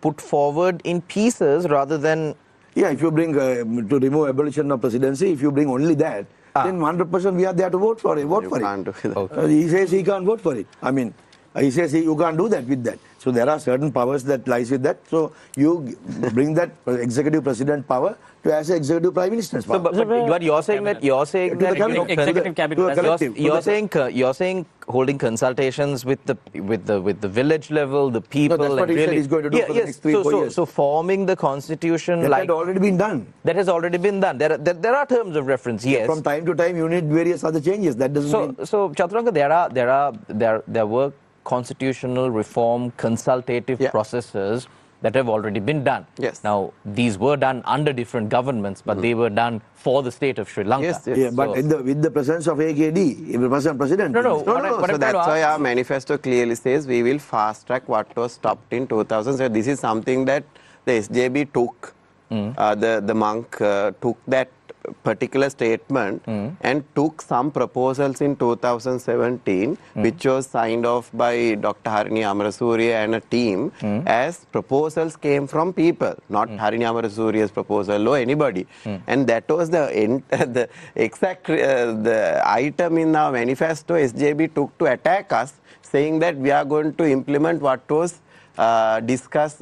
put forward in pieces rather than? Yeah, if you bring to remove abolition of presidency, if you bring only that, then 100% we are there to vote for it. He says he can't vote for it. I mean, he says you can't do that with that. So there are certain powers that lies with that. So you bring that executive president power to as an executive prime minister's power. But you're saying that executive cabinet. You're saying holding consultations with the village level, the people. No, that's what he said he's going to do for the next 3-4 years. So forming the constitution that had already been done. That has already been done. There are terms of reference. Yes. From time to time, you need various other changes. That doesn't mean. So Chathuranga, there were constitutional reform consultative processes that have already been done. Yes. Now, these were done under different governments, but they were done for the state of Sri Lanka. Yes. Yeah, but with the presence of AKD, the president. No. So that's why our manifesto clearly says we will fast track what was stopped in 2000. So this is something that the SJB took. The monk took that particular statement and took some proposals in 2017 which was signed off by Dr. Harini Amarasuriya and a team as proposals came from people, not Harini Amarasuriya's proposal or anybody. And that was the exact the item in our manifesto SJB took to attack us, saying that we are going to implement what was discussed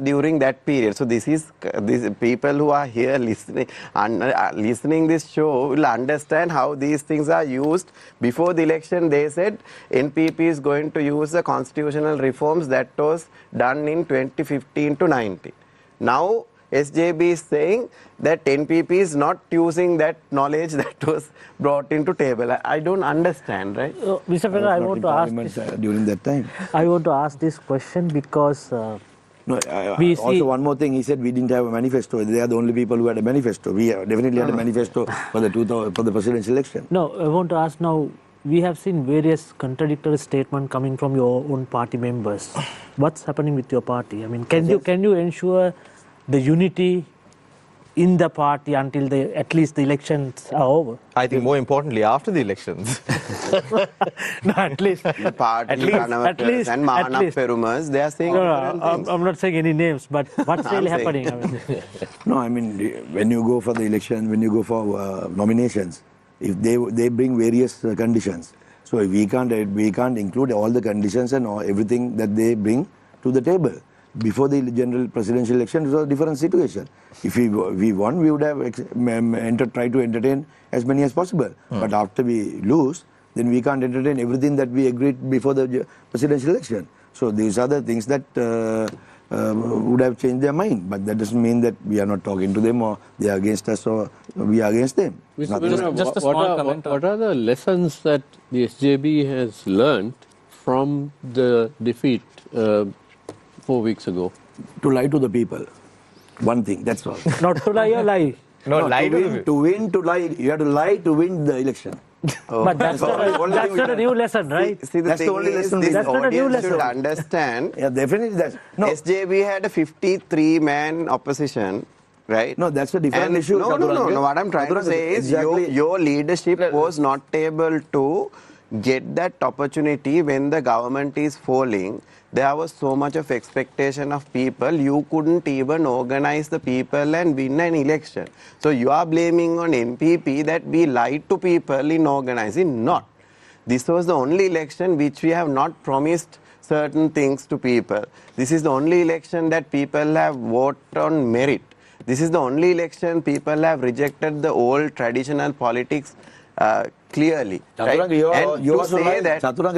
during that period. So these people who are here listening this show will understand how these things are used. Before the election, they said NPP is going to use the constitutional reforms that was done in 2015 to 19. Now SJB is saying that NPP is not using that knowledge that was brought into table. I don't understand, right? Mr. Perera, I want to ask this, during that time. I want to ask this question because also one more thing, he said we didn't have a manifesto. They are the only people who had a manifesto. We definitely had a manifesto for the presidential election. No, I want to ask now, we have seen various contradictory statements coming from your own party members. What's happening with your party? I mean, can you ensure the unity in the party until at least the elections are over? I think more importantly after the elections. No, at least. The party and Mana Perumas, they are saying No, I'm not saying any names, but what's really happening? I mean. No, I mean, when you go for the election, when you go for nominations, if they bring various conditions, so if we can't include all the conditions and everything that they bring to the table. Before the general presidential election, it was a different situation. If we won, we would have tried to entertain as many as possible. But after we lose, then we can't entertain everything that we agreed before the presidential election. So these are the things that would have changed their mind. But that doesn't mean that we are not talking to them or they are against us or we are against them. Just a small comment. What are the lessons that the SJB has learned from the defeat 4 weeks ago? To lie to the people. One thing, that's all. Not to lie or lie? No, lie to win, to lie. You have to lie to win the election. But that's not a new lesson, right? See, the thing is, this audience should understand. Yeah, definitely that. No. SJB had a 53-man opposition, right? No, that's a different issue. No. What I'm trying to say is your leadership was not able to get that opportunity when the government is falling. There was so much of expectation of people, you couldn't even organize the people and win an election. So you are blaming on NPP that we lied to people in organizing. Not. This was the only election which we have not promised certain things to people. This is the only election that people have voted on merit. This is the only election people have rejected the old traditional politics clearly. Chathuranga,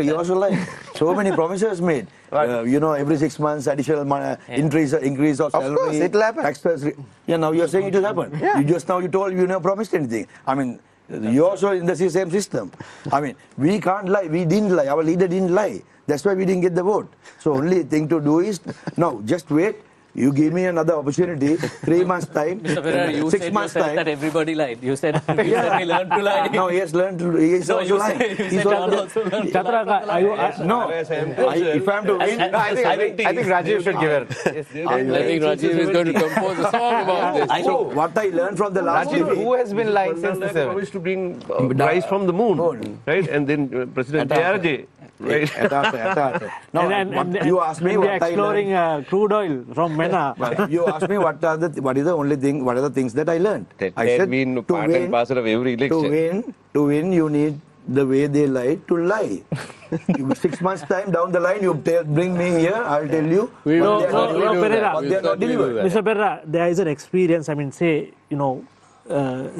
you also lie. So many promises made. Every 6 months additional increase of salary. Of course, it will happen. Yeah, now you're saying it will happen. Yeah. You told you never promised anything. I mean, you also in the same system. I mean, we can't lie. We didn't lie. Our leader didn't lie. That's why we didn't get the vote. So only thing to do is, no, just wait. You give me another opportunity, 3 months time, Mr. Perera, you 6 said months yourself time. that everybody lied. You said he learned to lie. No, he has learned to. He is No, also you lying. said, you He's said also- John also learned to lie. Chaturanga, are you, No, if I'm to win, I think Rajiv should give it. I think Rajiv is going to compose a song about this. so what I learned from the last Rajiv, debate. who has been lying since the 7th? promised to bring rice from the moon, right? And then President JRJ, right? Now, you asked me what I exploring learned. crude oil from MENA. You asked me what are the things that I learned. That I had said been part and parcel of every election. to win, you need the way they lied to lie. 6 months time down the line, you bring me here, I'll tell you. We No, will no, no, Perera. But they are not delivered. Mr. Perera, there is an experience. I mean, say,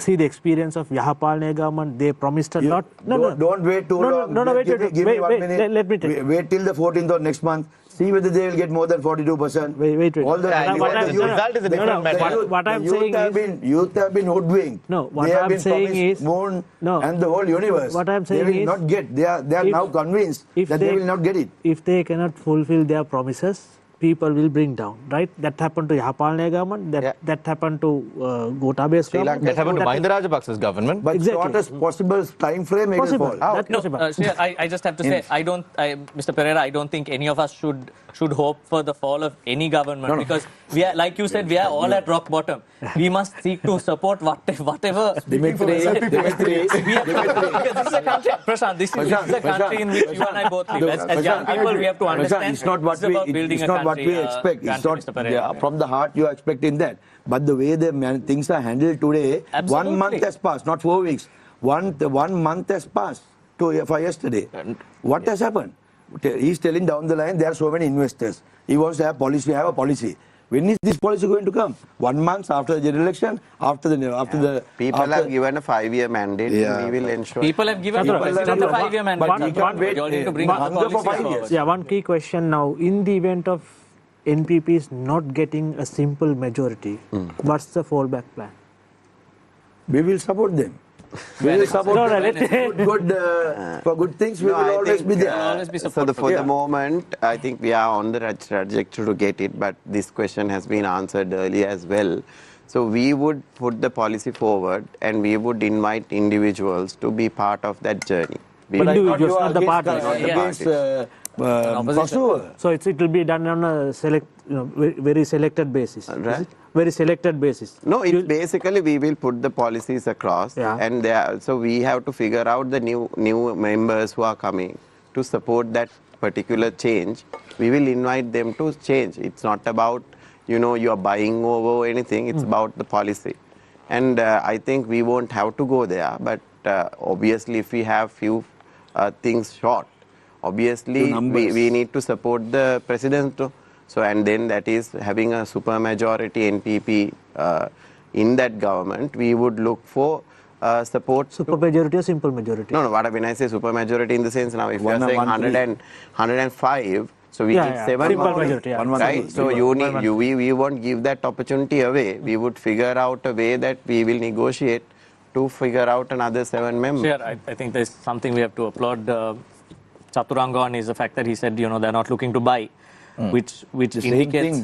see the experience of Yahapalne government. They promised a lot. Don't wait too long. Wait, Give me 1 wait, minute. let me tell you. Wait till the 14th of next month. See whether they will get more than 42%. Wait. All the result is a different matter. What I'm saying is, youth have been hoodwinked. No, what they have I'm been saying promised is- moon No. and the whole universe. What I'm saying they will is- not get. They are if- now convinced if that they will not get it. If they cannot fulfill their promises, people will bring down, right? That happened to Yahapalne government. That happened to Gotabaya's government. That happened to Mahinda Rajapaksa's government. But Exactly. shortest possible time frame it will Possible. fall. That's No, possible. Shreyas, I just have to say, Mr. Perera, I don't think any of us should hope for the fall of any government because we are, like you said, we are all at rock bottom. We must seek to support whatever. Dimitri. Because this is a country, Prashan, this is a country in which you and I both live. As young people, we have to understand. It's not what about building a country, we expect. It's country, not Mr. Perera. from the heart you are expecting that. But the way things are handled today, Absolutely. 1 month has passed, not 4 weeks. 1 month has passed for yesterday. What has happened? He's telling down the line there are so many investors. He wants to have a policy. When is this policy going to come? 1 month after the general election? People have given a 5-year mandate. Yeah. And we will ensure. People have given the president a 5-year mandate. But he can't wait. You all need to bring other Hunger for policies 5 years. forward. Yeah, one key question now. In the event of NPPs not getting a simple majority, what's the fallback plan? We will support them. We will support them. For good things, we No, will I always think, be there. always be So supportive. for the moment, I think we are on the trajectory to get it, but this question has been answered earlier as well. So we would put the policy forward and we would invite individuals to be part of that journey. We But will- individuals, You are not the against- parties. against opposition. pursuer. So it will be done on a very selected basis. Right. Is it? Very selected basis. No, it's basically we will put the policies across, Yeah. and so we have to figure out the new members who are coming to support that particular change. We will invite them to change. It's not about you are buying over or anything. It's about the policy, and I think we won't have to go there. But obviously, if we have few things short, obviously we need to support the president too. So, and then that is having a super majority NPP in that government, we would look for support. Super majority or simple majority? No, when I say super majority in the sense now, if you are One- saying one, 105, so we Yeah, need yeah. 7 Simple more, majority, yeah. right? So we won't give that opportunity away. We would figure out a way that we will negotiate to figure out another 7 members. Sure, I think there's something we have to applaud Chathuranga on is the fact that he said, they're not looking to buy. Which indicates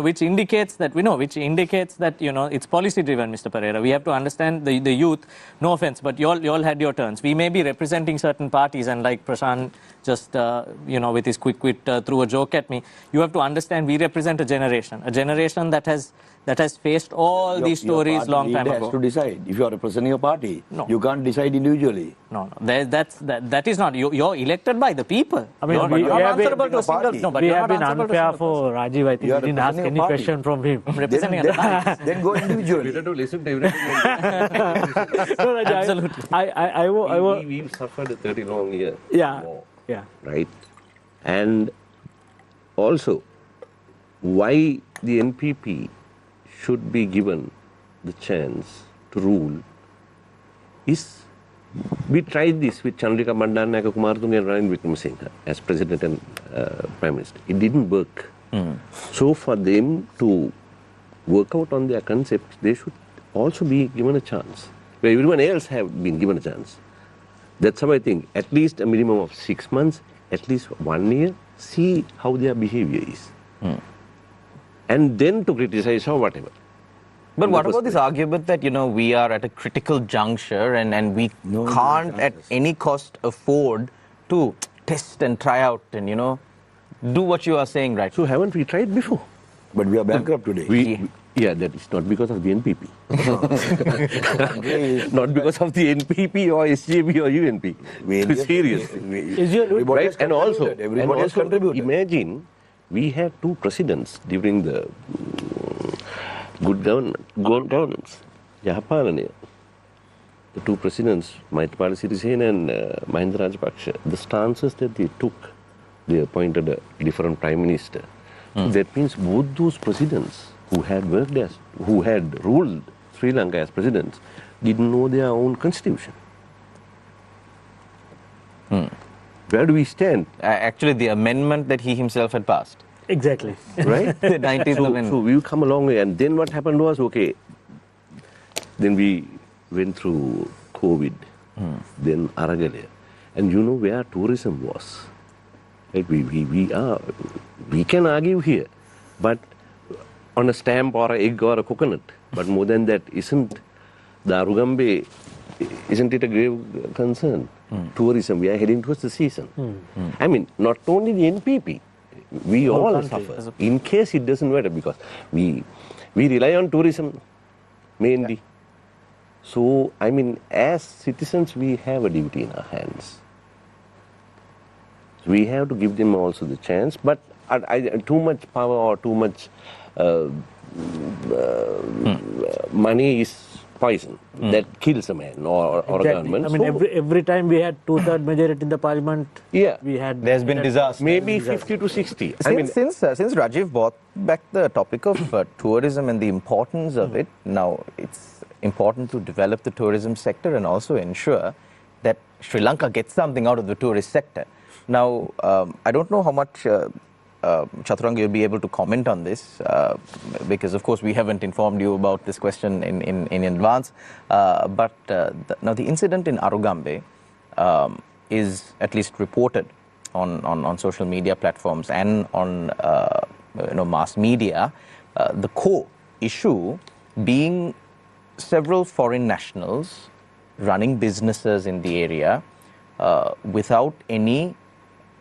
which indicates that it's policy driven, Mr. Perera. We have to understand the youth. No offense, but you all had your turns. We may be representing certain parties, and like Prashan just with his quick wit threw a joke at me. You have to understand we represent a generation that has faced all these stories long time ago. Has to decide. If you are representing a party, No. you can't decide individually. No. That is not. You're elected by the people. I mean, you're we not have been- answerable to a single. party. No, but we you're have not been answerable to a unfair single for Rajiv. I think You are we didn't ask representing any a party. question from him. person. Representing an alliance. Then go individually. Better to listen to everything. No, Rajiv, Absolutely. We've suffered a 30 long year. Yeah. war, Yeah. right? And also, why the NPP should be given the chance to rule is, we tried this with Chandrika Bandaranaike Kumaratunga and Ranil Wickremesinghe as President and Prime Minister. It didn't work. So for them to work out on their concepts, they should also be given a chance, where everyone else have been given a chance. That's how I think. At least a minimum of 6 months, at least 1 year, see how their behavior is. and then to criticize or whatever. But what about this argument that, we are at a critical juncture and we can't at any cost afford to test and try out and, do what you are saying right So haven't we tried before? But we are bankrupt today. Yeah, that is not because of the NPP. Not because of the NPP or SJB or UNP. Seriously. Right? And also, imagine we had two presidents during the good governance. Jahapananiya. The two presidents, Maithripala Sirisena and Mahinda Rajapaksa, the stances that they took, they appointed a different prime minister. So that means both those presidents who had ruled Sri Lanka as presidents didn't know their own constitution. Where do we stand? Actually, the amendment that he himself had passed. Exactly. Right? The 19th amendment. So we've come a long way. And then what happened was, then we went through COVID, then Aragalaya. And you know where tourism was. Right? We can argue here, but on a stamp or an egg or a coconut. But more than that, isn't the Arugambe, isn't it a grave concern? Tourism, we are heading towards the season. I mean, not only the NPP, we all suffer. In case it doesn't matter, because we rely on tourism mainly. Yeah. So, I mean, as citizens, we have a duty in our hands. We have to give them also the chance, but too much power or too much money is poison that kills a man or a government. I mean, every time we had 2/3 majority in the parliament, there's been disaster. Maybe 50 to 60. Since Rajiv brought back the topic of tourism and the importance of it, now it's important to develop the tourism sector and also ensure that Sri Lanka gets something out of the tourist sector. Now, I don't know how much Chathuranga, you'll be able to comment on this because, of course, we haven't informed you about this question in advance. But now the incident in Arugambe is at least reported on social media platforms and on mass media. The core issue being several foreign nationals running businesses in the area without any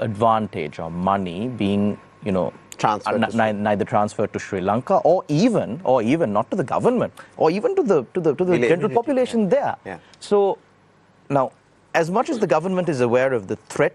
advantage or money being neither transferred to Sri Lanka or even not to the government or even to the general population there. Yeah. So now, as much as the government is aware of the threat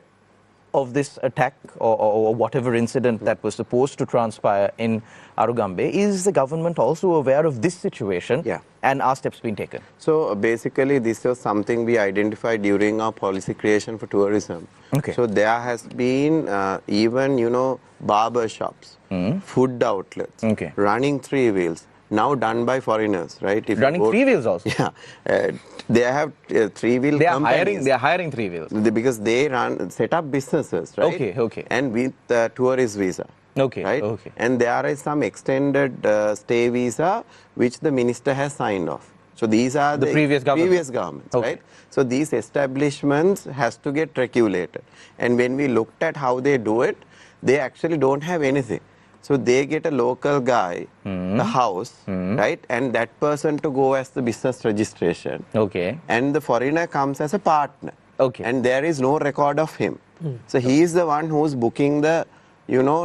of this attack or whatever incident that was supposed to transpire in Arugambe, is the government also aware of this situation? Yeah. And are steps being taken? So basically this was something we identified during our policy creation for tourism. Okay. So there has been even, barber shops, food outlets, running three wheels, now done by foreigners, right? If running three wheels also? Yeah. They have three-wheel companies. They are hiring three wheels. Because they set up businesses, right? Okay. And with tourist visa. Okay. Right? Okay. And there is some extended stay visa which the minister has signed off. So these are the previous governments, right? So these establishments has to get regulated. And when we looked at how they do it, they actually don't have anything. So they get a local guy, the house, right? And that person to go as the business registration. Okay. And the foreigner comes as a partner. Okay. And there is no record of him. So he is the one who's booking the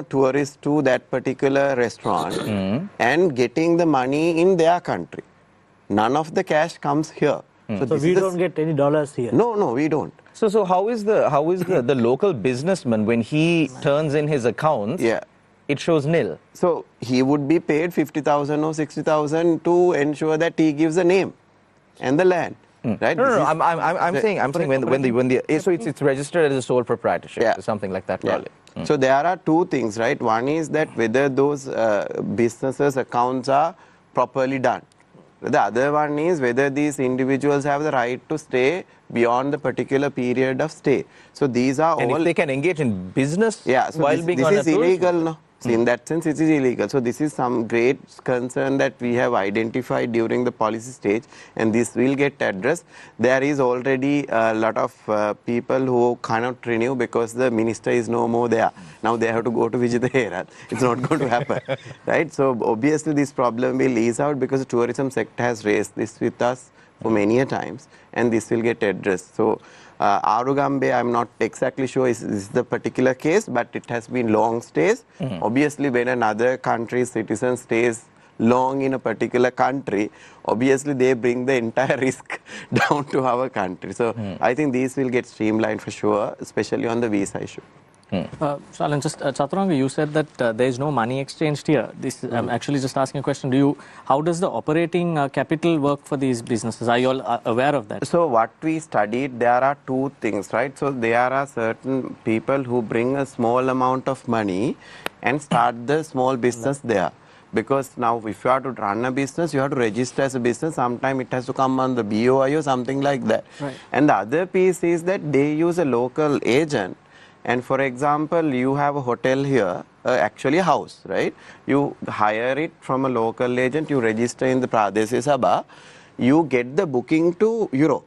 tourists to that particular restaurant and getting the money in their country. None of the cash comes here. So we don't get any dollars here? No, we don't. So how is the local businessman, when he turns in his accounts, it shows nil? So he would be paid 50,000 or 60,000 to ensure that he gives a name and the land. Right? No. I'm saying when it's registered as a sole proprietorship, something like that, probably. So there are two things, right? One is that whether those businesses' accounts are properly done. The other one is whether these individuals have the right to stay beyond the particular period of stay. So these are all. And if they can engage in business so while being on a this is illegal, no? So in that sense, it is illegal. So this is some great concern that we have identified during the policy stage, and this will get addressed. There is already a lot of people who cannot renew because the minister is no more there. Now they have to go to Vijayadhara. It's not going to happen, right? So obviously this problem will ease out because the tourism sector has raised this with us for many a times, and this will get addressed. So Arugambe, I'm not exactly sure is the particular case, but it has been long stays. Obviously, when another country's citizen stays long in a particular country, obviously they bring the entire risk down to our country. So I think these will get streamlined for sure, especially on the visa issue. Shalan, just Chathuranga, you said that there is no money exchanged here. I'm actually just asking a question. How does the operating capital work for these businesses? Are you all aware of that? So what we studied, there are two things, right? So there are certain people who bring a small amount of money and start the small business there. Because now if you have to run a business, you have to register as a business. Sometimes it has to come on the BOI or something like that. Right. And the other piece is that they use a local agent. And for example, you have a hotel here, actually a house, right? You hire it from a local agent, you register in the Pradesh Sabha, you get the booking to Europe.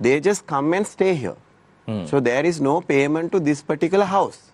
They just come and stay here. So there is no payment to this particular house.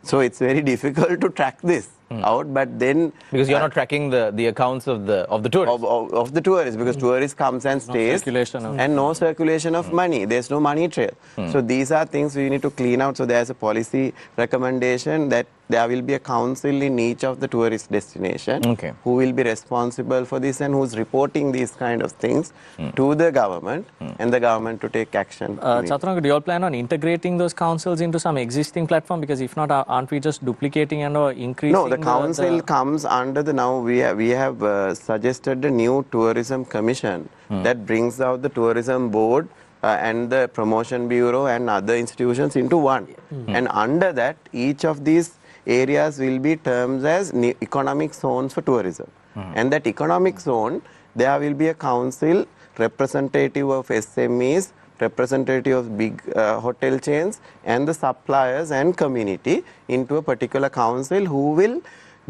So it's very difficult to track this out, but then because you're not tracking the accounts of the tourists. Of the tourists, because tourist comes and stays and no circulation of money. There's no money trail. So these are things we need to clean out. So there's a policy recommendation that there will be a council in each of the tourist destination who will be responsible for this and who's reporting these kind of things to the government and the government to take action. Chathuranga, do you all plan on integrating those councils into some existing platform? Because if not, aren't we just duplicating and increasing? No, the council comes under the, now we have suggested a new tourism commission that brings out the tourism board and the promotion bureau and other institutions into one. And under that, each of these areas will be termed as economic zones for tourism. And that economic zone, there will be a council representative of SMEs, representative of big hotel chains and the suppliers and community into a particular council who will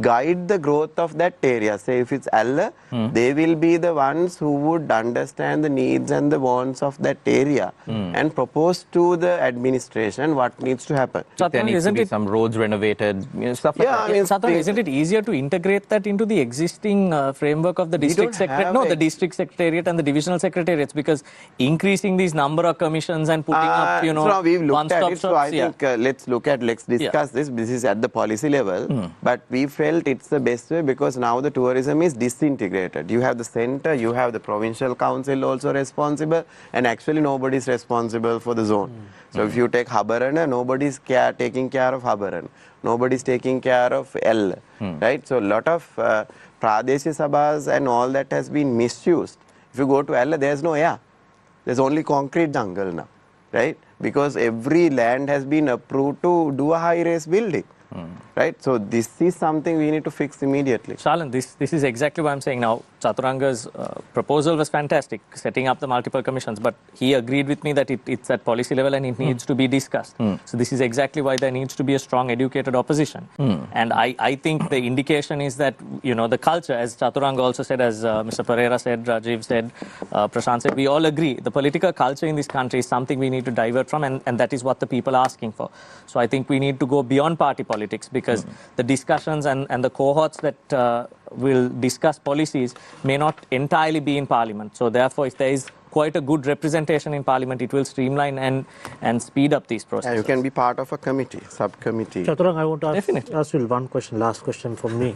guide the growth of that area. Say if it's Allah, they will be the ones who would understand the needs and the wants of that area and propose to the administration what needs to happen. There needs to be some roads renovated, stuff like that. Chathuranga, isn't it easier to integrate that into the existing framework of the district secretariat? No, the district secretariat and the divisional secretariats, because increasing these number of commissions and putting up, so we've looked at it. So I think let's discuss this. This is at the policy level, but we felt it's the best way because now the tourism is disintegrated. You have the center, you have the provincial council also responsible, and actually nobody is responsible for the zone. So if you take Habarana, nobody is taking care of Habarana. Nobody is taking care of L, right? So a lot of Pradesh Sabhas and all that has been misused. If you go to L, there's no air. There's only concrete jungle now, right? Because every land has been approved to do a high-rise building. Right, so this is something we need to fix immediately. Shalan, this is exactly what I'm saying now. Chaturanga's proposal was fantastic, setting up the multiple commissions, but he agreed with me that it's at policy level and it needs to be discussed. So this is exactly why there needs to be a strong educated opposition. And I think the indication is that, the culture, as Chathuranga also said, as Mr. Perera said, Rajiv said, Prashan said, we all agree. The political culture in this country is something we need to divert from, and that is what the people are asking for. So I think we need to go beyond party politics, because the discussions and the cohorts that will discuss policies may not entirely be in Parliament. So therefore, if there is quite a good representation in Parliament, it will streamline and speed up these processes. And you can be part of a committee, subcommittee. Chaturanga, I want to ask you one question, last question from me.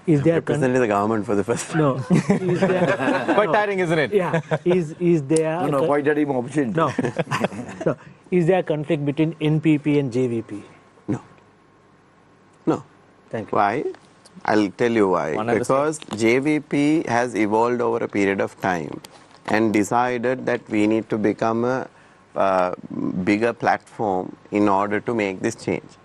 Is there representing the government for the first time? No. Is there, quite tiring, isn't it? Yeah. Is there... No, quite a opportunity. No. No. Is there a conflict between NPP and JVP? No. Thank you. Why? I'll tell you why. Because JVP has evolved over a period of time and decided that we need to become a bigger platform in order to make this change.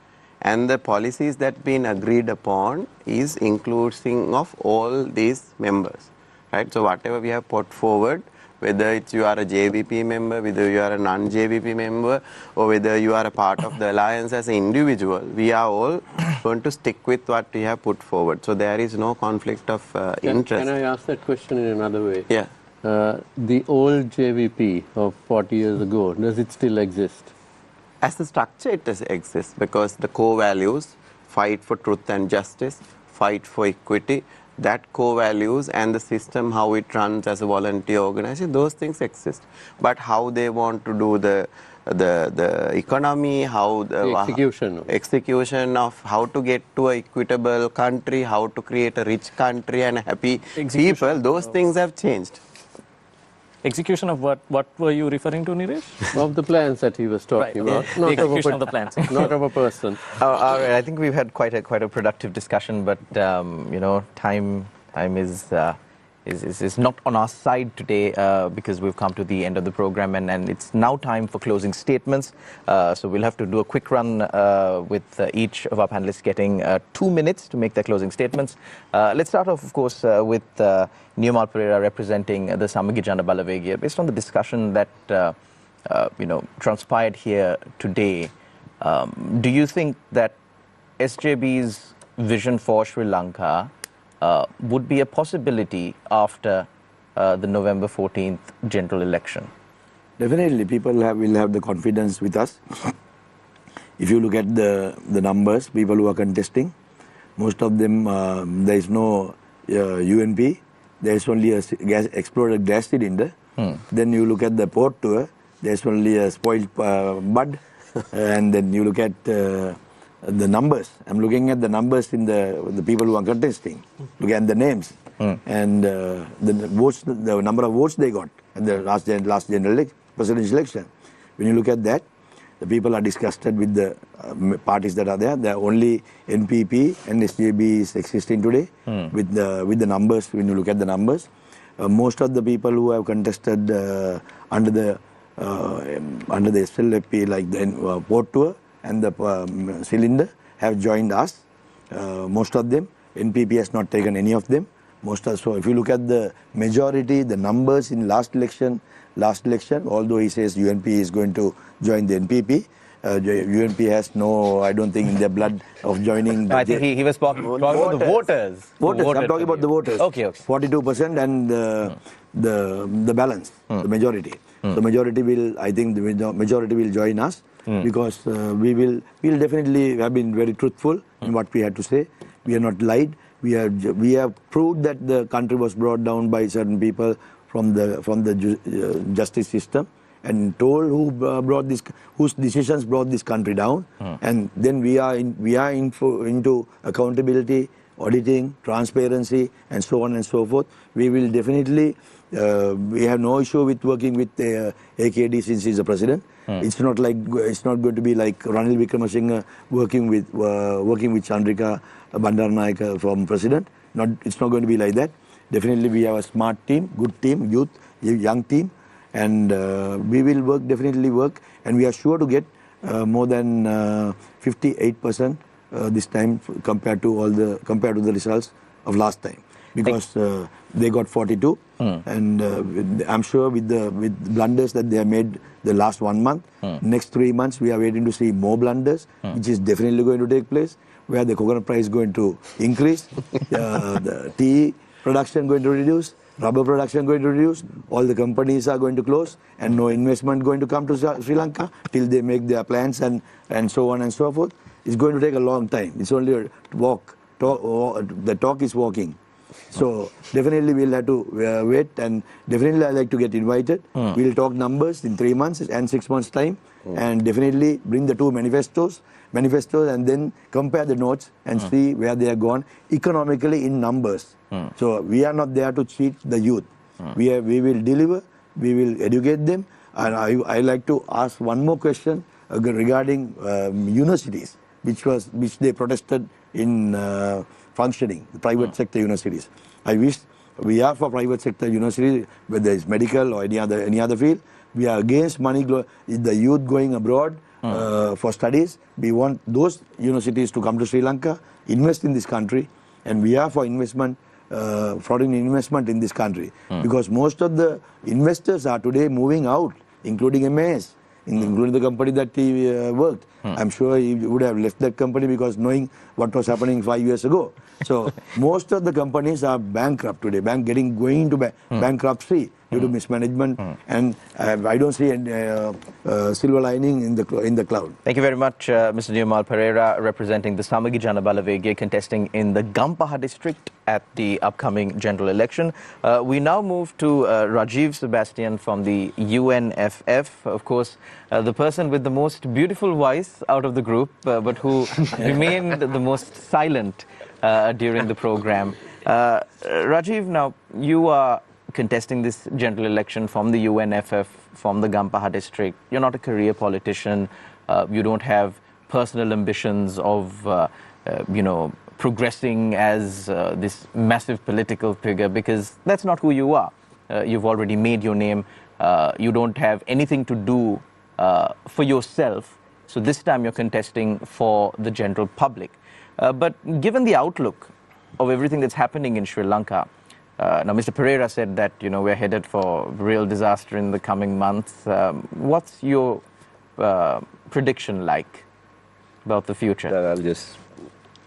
And the policies that been agreed upon is including of all these members. Right? So whatever we have put forward, whether you are a JVP member, whether you are a non-JVP member, or whether you are a part of the alliance as an individual, we are all going to stick with what we have put forward. So there is no conflict of interest. Can I ask that question in another way? Yeah. The old JVP of 40 years ago, does it still exist? As a structure, it does exist because the core values, fight for truth and justice, fight for equity, that core values and the system, how it runs as a volunteer organization, those things exist. But how they want to do the economy, how the execution of how to get to an equitable country, how to create a rich country and happy people, those things have changed. Execution of what? What were you referring to, Niresh? Of the plans that he was talking about. The execution of the plans. Not of a person. All right, I think we've had quite a productive discussion, but you know, time is not on our side today because we've come to the end of the program, and it's now time for closing statements. So we'll have to do a quick run with each of our panelists getting 2 minutes to make their closing statements. Let's start off, of course, with Neomal Perera representing the Samagi Jana Balavegia. Based on the discussion that you know, transpired here today, do you think that SJB's vision for Sri Lanka would be a possibility after the November 14th general election? Definitely, people will have the confidence with us. If you look at the numbers, people who are contesting, most of them, there is no UNP, there is only a exploded gas cylinder. Then you look at the port tour, there is only a spoiled bud. And then you look at the numbers. I'm looking at the numbers in the people who are contesting. Look at the names and the votes, the number of votes they got at the last general presidential election. When you look at that, the people are disgusted with the parties that are there. There are only NPP and SJB is existing today with the numbers. When you look at the numbers, most of the people who have contested under the SLPP, like the port tour and the cylinder, have joined us. Most of them, NPP has not taken any of them. So if you look at the majority, the numbers in last election, although he says UNP is going to join the NPP, UNP has no, I don't think, in their blood of joining. I think he was talking about the voters. I'm talking about the voters. Okay. 42% and the balance, the majority. The majority will, I think, the majority will join us because we'll definitely have been very truthful in what we had to say. We are not lied. We have proved that the country was brought down by certain people from the justice system, and told whose decisions brought this country down. And then we are into accountability, auditing, transparency, and so on and so forth. We will definitely. We have no issue with working with AKD since he's the president. It's not going to be like Ranil Wickremesinghe working with Chandrika Bandaranaike from president. It's not going to be like that. Definitely, we have a smart team, good team, youth, young team, and we will definitely work, and we are sure to get more than 58% this time compared to the results of last time, because they got 42, and I'm sure with blunders that they have made the last 1 month, next 3 months we are waiting to see more blunders, which is definitely going to take place, where the coconut price is going to increase, the tea production going to reduce, rubber production going to reduce, all the companies are going to close, and no investment going to come to Sri Lanka till they make their plans and so on and so forth. It's going to take a long time. It's only a walk. The talk is walking. So definitely we'll have to wait, and definitely I'd like to get invited. We'll talk numbers in 3 months and 6 months time, and definitely bring the two manifestos, and then compare the notes and see where they are gone economically in numbers. So we are not there to cheat the youth. We will deliver, we will educate them. And I like to ask one more question regarding universities, which they protested in functioning, the private sector universities. I wish we are for private sector universities, whether it's medical or any other field. We are against the youth going abroad for studies. We want those universities to come to Sri Lanka, invest in this country, and we are for investment foreign investment in this country. Because most of the investors are today moving out, including MAS, including the company that he worked. I'm sure he would have left that company because knowing what was happening 5 years ago. So most of the companies are bankrupt today, going into bankruptcy due to mismanagement, and I don't see silver lining in the cloud. Thank you very much, Mr. Neomal Perera, representing the Samagi Janabalawege, contesting in the Gampaha district at the upcoming general election. We now move to Rajiv Sebastian from the UNFF, of course, the person with the most beautiful voice out of the group, but who remained the most silent during the program. Rajiv, now you are contesting this general election from the UNFF, from the Gampaha district. You're not a career politician. You don't have personal ambitions of, progressing as this massive political figure, because that's not who you are. You've already made your name. You don't have anything to do for yourself. So this time you're contesting for the general public. But given the outlook of everything that's happening in Sri Lanka, now Mr. Perera said that we're headed for real disaster in the coming months. What's your prediction like about the future? I'll just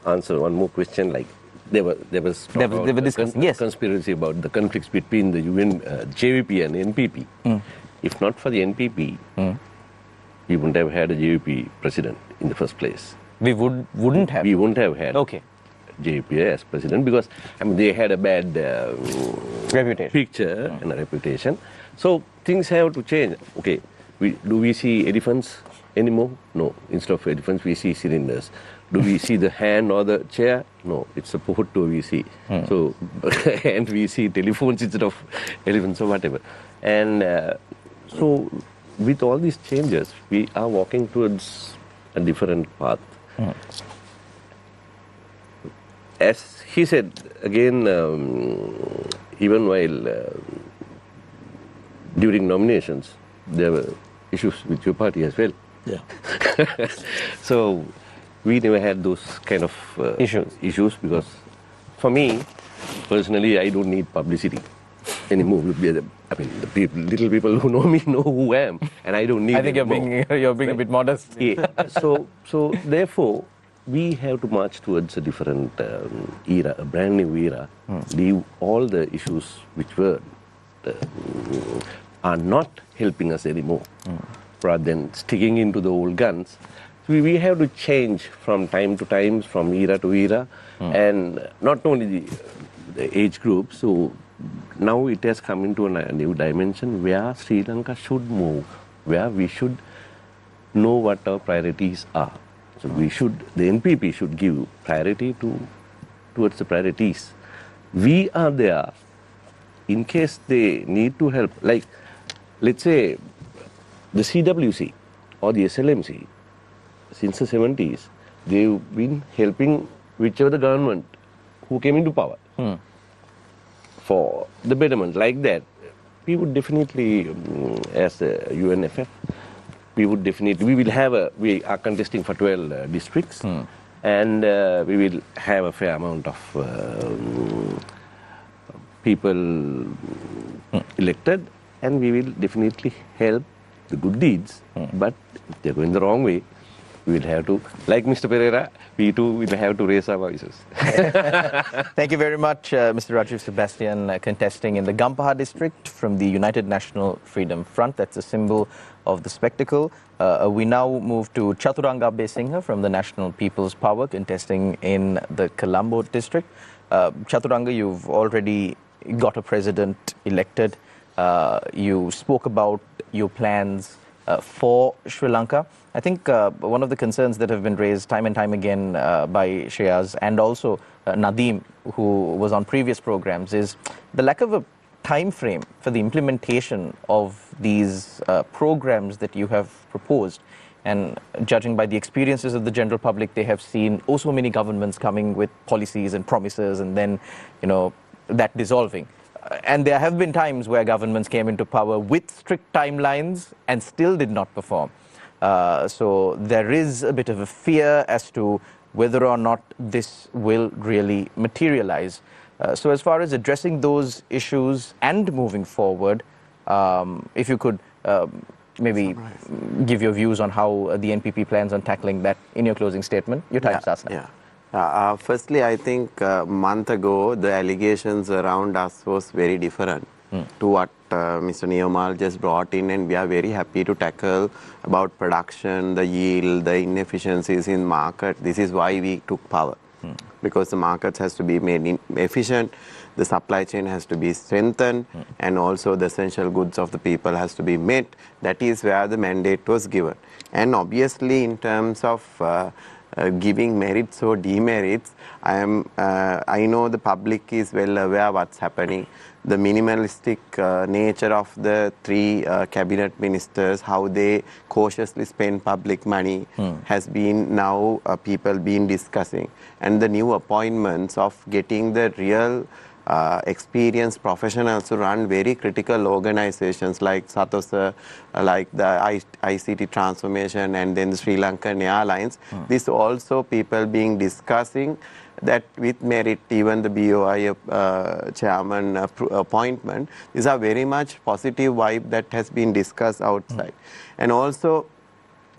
answer one more question. Like they were discussing conspiracy about the conflicts between the JVP and NPP. If not for the NPP, we wouldn't have had a JVP president in the first place. We wouldn't have? We wouldn't have had JVP as president because they had a bad reputation. Picture and a reputation. So things have to change. Okay, do we see elephants anymore? No. Instead of elephants, we see cylinders. Do we see the hand or the chair? No. It's a photo we see. So, and we see telephones instead of elephants or whatever. And so with all these changes, we are walking towards a different path. As he said, again, even while during nominations, there were issues with your party as well. Yeah. So we never had those kind of issues because for me, personally, I don't need publicity anymore. The little people who know me know who I am, and I don't need. I think you're being a bit modest. Yeah. So therefore, we have to march towards a different era, a brand new era. Leave all the issues which are not helping us anymore, rather than sticking into the old guns. We have to change from time to time, from era to era, and not only the age group. So now it has come into a new dimension where Sri Lanka should move, where we should know what our priorities are. So the NPP should give priority towards the priorities. We are there in case they need to help. Like, let's say, the CWC or the SLMC, since the 70s, they've been helping whichever the government who came into power for the betterment. Like that, we would definitely, as the UNFF, we are contesting for 12 districts, and we will have a fair amount of people elected, and we will definitely help the good deeds. But if they're going the wrong way, we will have to, like Mr. Perera, we too will have to raise our voices. Thank you very much, Mr. Rajiv Sebastian, contesting in the Gampaha district from the United National Freedom Front. That's a symbol of the spectacle. We now move to Chathuranga Abeysinghe from the National People's Power, contesting in the Colombo district. Chathuranga, you've already got a president elected. You spoke about your plans for Sri Lanka. I think one of the concerns that have been raised time and time again by Shreyas and also Nadeem, who was on previous programs, is the lack of a time frame for the implementation of these programs that you have proposed. And judging by the experiences of the general public, they have seen so many governments coming with policies and promises and then, that dissolving. And there have been times where governments came into power with strict timelines and still did not perform. So there is a bit of a fear as to whether or not this will really materialize. So as far as addressing those issues and moving forward, if you could maybe give your views on how the NPP plans on tackling that in your closing statement. Your time starts now. Firstly, I think a month ago, the allegations around us was very different to what Mr. Neomal just brought in, and we are very happy to tackle about production, the yield, the inefficiencies in market. This is why we took power, because the markets has to be made efficient, the supply chain has to be strengthened, and also the essential goods of the people has to be met. That is where the mandate was given. And obviously, in terms of giving merits or demerits, I know the public is well aware what's happening. The minimalistic nature of the three cabinet ministers, how they cautiously spend public money, has been now people been discussing. And the new appointments of getting the real experienced professionals to run very critical organizations like Sirasa, like the ICT transformation, and then the Sri Lankan Airlines. This also people being discussing that with merit, even the BOI chairman appointment. These are very much positive vibe that has been discussed outside. And also,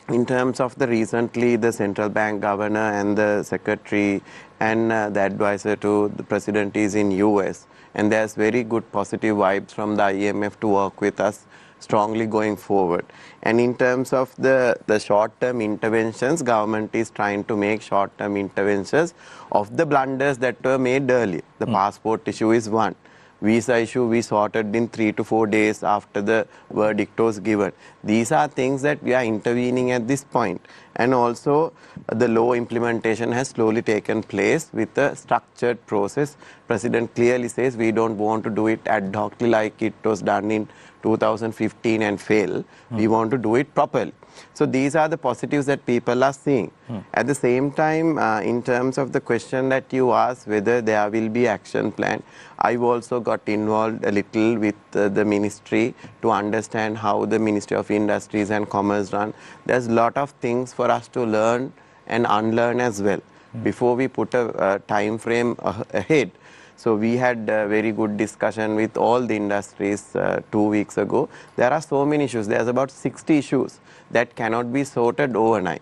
in terms of the recently the central bank governor and the secretary and the advisor to the president is in US, and there's very good positive vibes from the IMF to work with us strongly going forward. And in terms of the short-term interventions, government is trying to make short-term interventions of the blunders that were made earlier. The passport issue is one. Visa issue we sorted in 3 to 4 days after the verdict was given. These are things that we are intervening at this point. And also the law implementation has slowly taken place with a structured process. President clearly says we don't want to do it ad hoc like it was done in 2015 and fail. We want to do it properly. So these are the positives that people are seeing. At the same time, in terms of the question that you asked, whether there will be action plan, I've also got involved a little with the ministry to understand how the Ministry of Industries and Commerce run. There's a lot of things for us to learn and unlearn as well before we put a time frame ahead. So we had a very good discussion with all the industries 2 weeks ago. There are so many issues. There's about 60 issues that cannot be sorted overnight.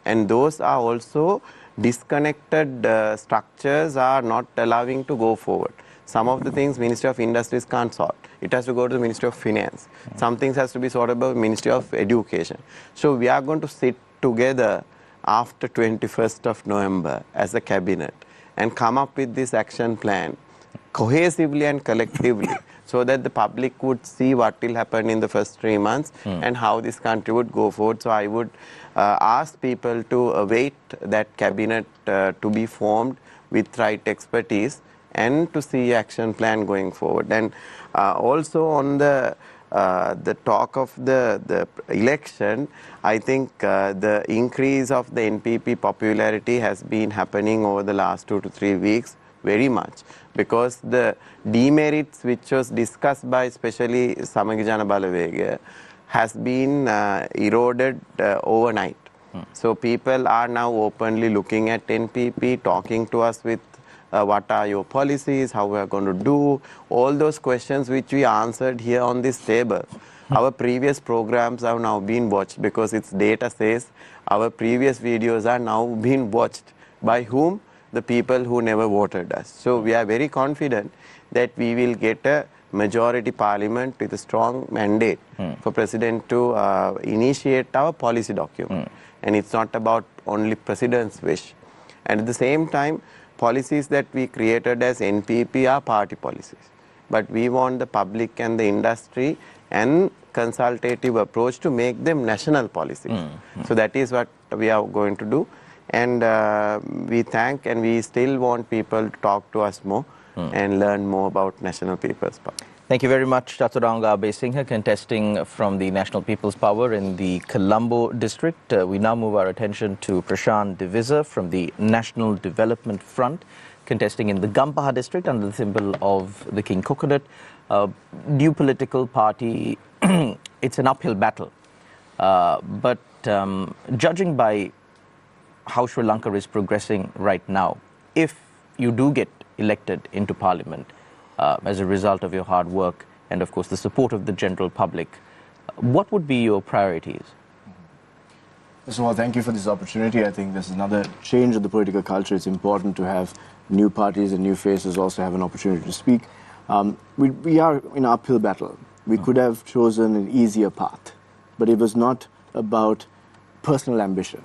And those are also disconnected structures are not allowing to go forward. Some of the things Ministry of Industries can't sort. It has to go to the Ministry of Finance. Some things has to be sorted by the Ministry of Education. So we are going to sit together after 21st of November as a cabinet and come up with this action plan cohesively and collectively so that the public would see what will happen in the first 3 months and how this country would go forward. So I would ask people to await that cabinet to be formed with right expertise and to see action plan going forward. And also on the talk of the election, I think the increase of the NPP popularity has been happening over the last 2 to 3 weeks very much, because the demerits which was discussed by especially Samagi Jana Balawega has been eroded overnight. So people are now openly looking at NPP, talking to us with what are your policies, how we are going to do, all those questions which we answered here on this table. Our previous programs have now been watched because its data says our previous videos are now being watched by whom? The people who never voted us. So we are very confident that we will get a majority parliament with a strong mandate for President to initiate our policy document. And it's not about only President's wish. And at the same time, policies that we created as NPP are party policies. But we want the public and the industry and consultative approach to make them national policies. So that is what we are going to do. And we thank and we still want people to talk to us more and learn more about National People's Power. Thank you very much, Chathuranga Abeysinghe, contesting from the National People's Power in the Colombo district. We now move our attention to Prashan De Visser from the National Development Front, contesting in the Gampaha district under the symbol of the King Coconut. New political party, it's an uphill battle. But judging by how Sri Lanka is progressing right now, if you do get elected into Parliament as a result of your hard work and, of course, the support of the general public, what would be your priorities? First of all, thank you for this opportunity. I think this is another change of the political culture. It's important to have new parties and new faces also have an opportunity to speak. We are in an uphill battle. We could have chosen an easier path, but it was not about personal ambition.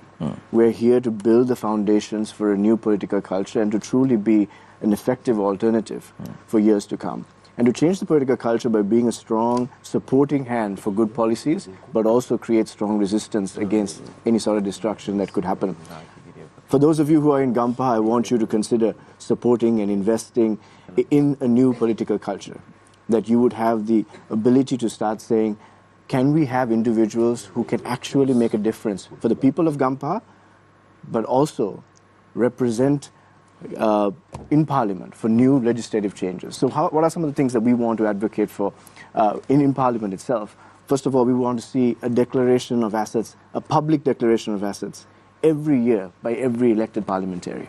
We're here to build the foundations for a new political culture and to truly be an effective alternative for years to come. And to change the political culture by being a strong, supporting hand for good policies, but also create strong resistance against any sort of destruction that could happen. For those of you who are in Gampa, I want you to consider supporting and investing in a new political culture. That you would have the ability to start saying, can we have individuals who can actually make a difference for the people of Gampa, but also represent in Parliament for new legislative changes. So what are some of the things that we want to advocate for in Parliament itself? First of all, we want to see a declaration of assets, a public declaration of assets, every year by every elected parliamentarian.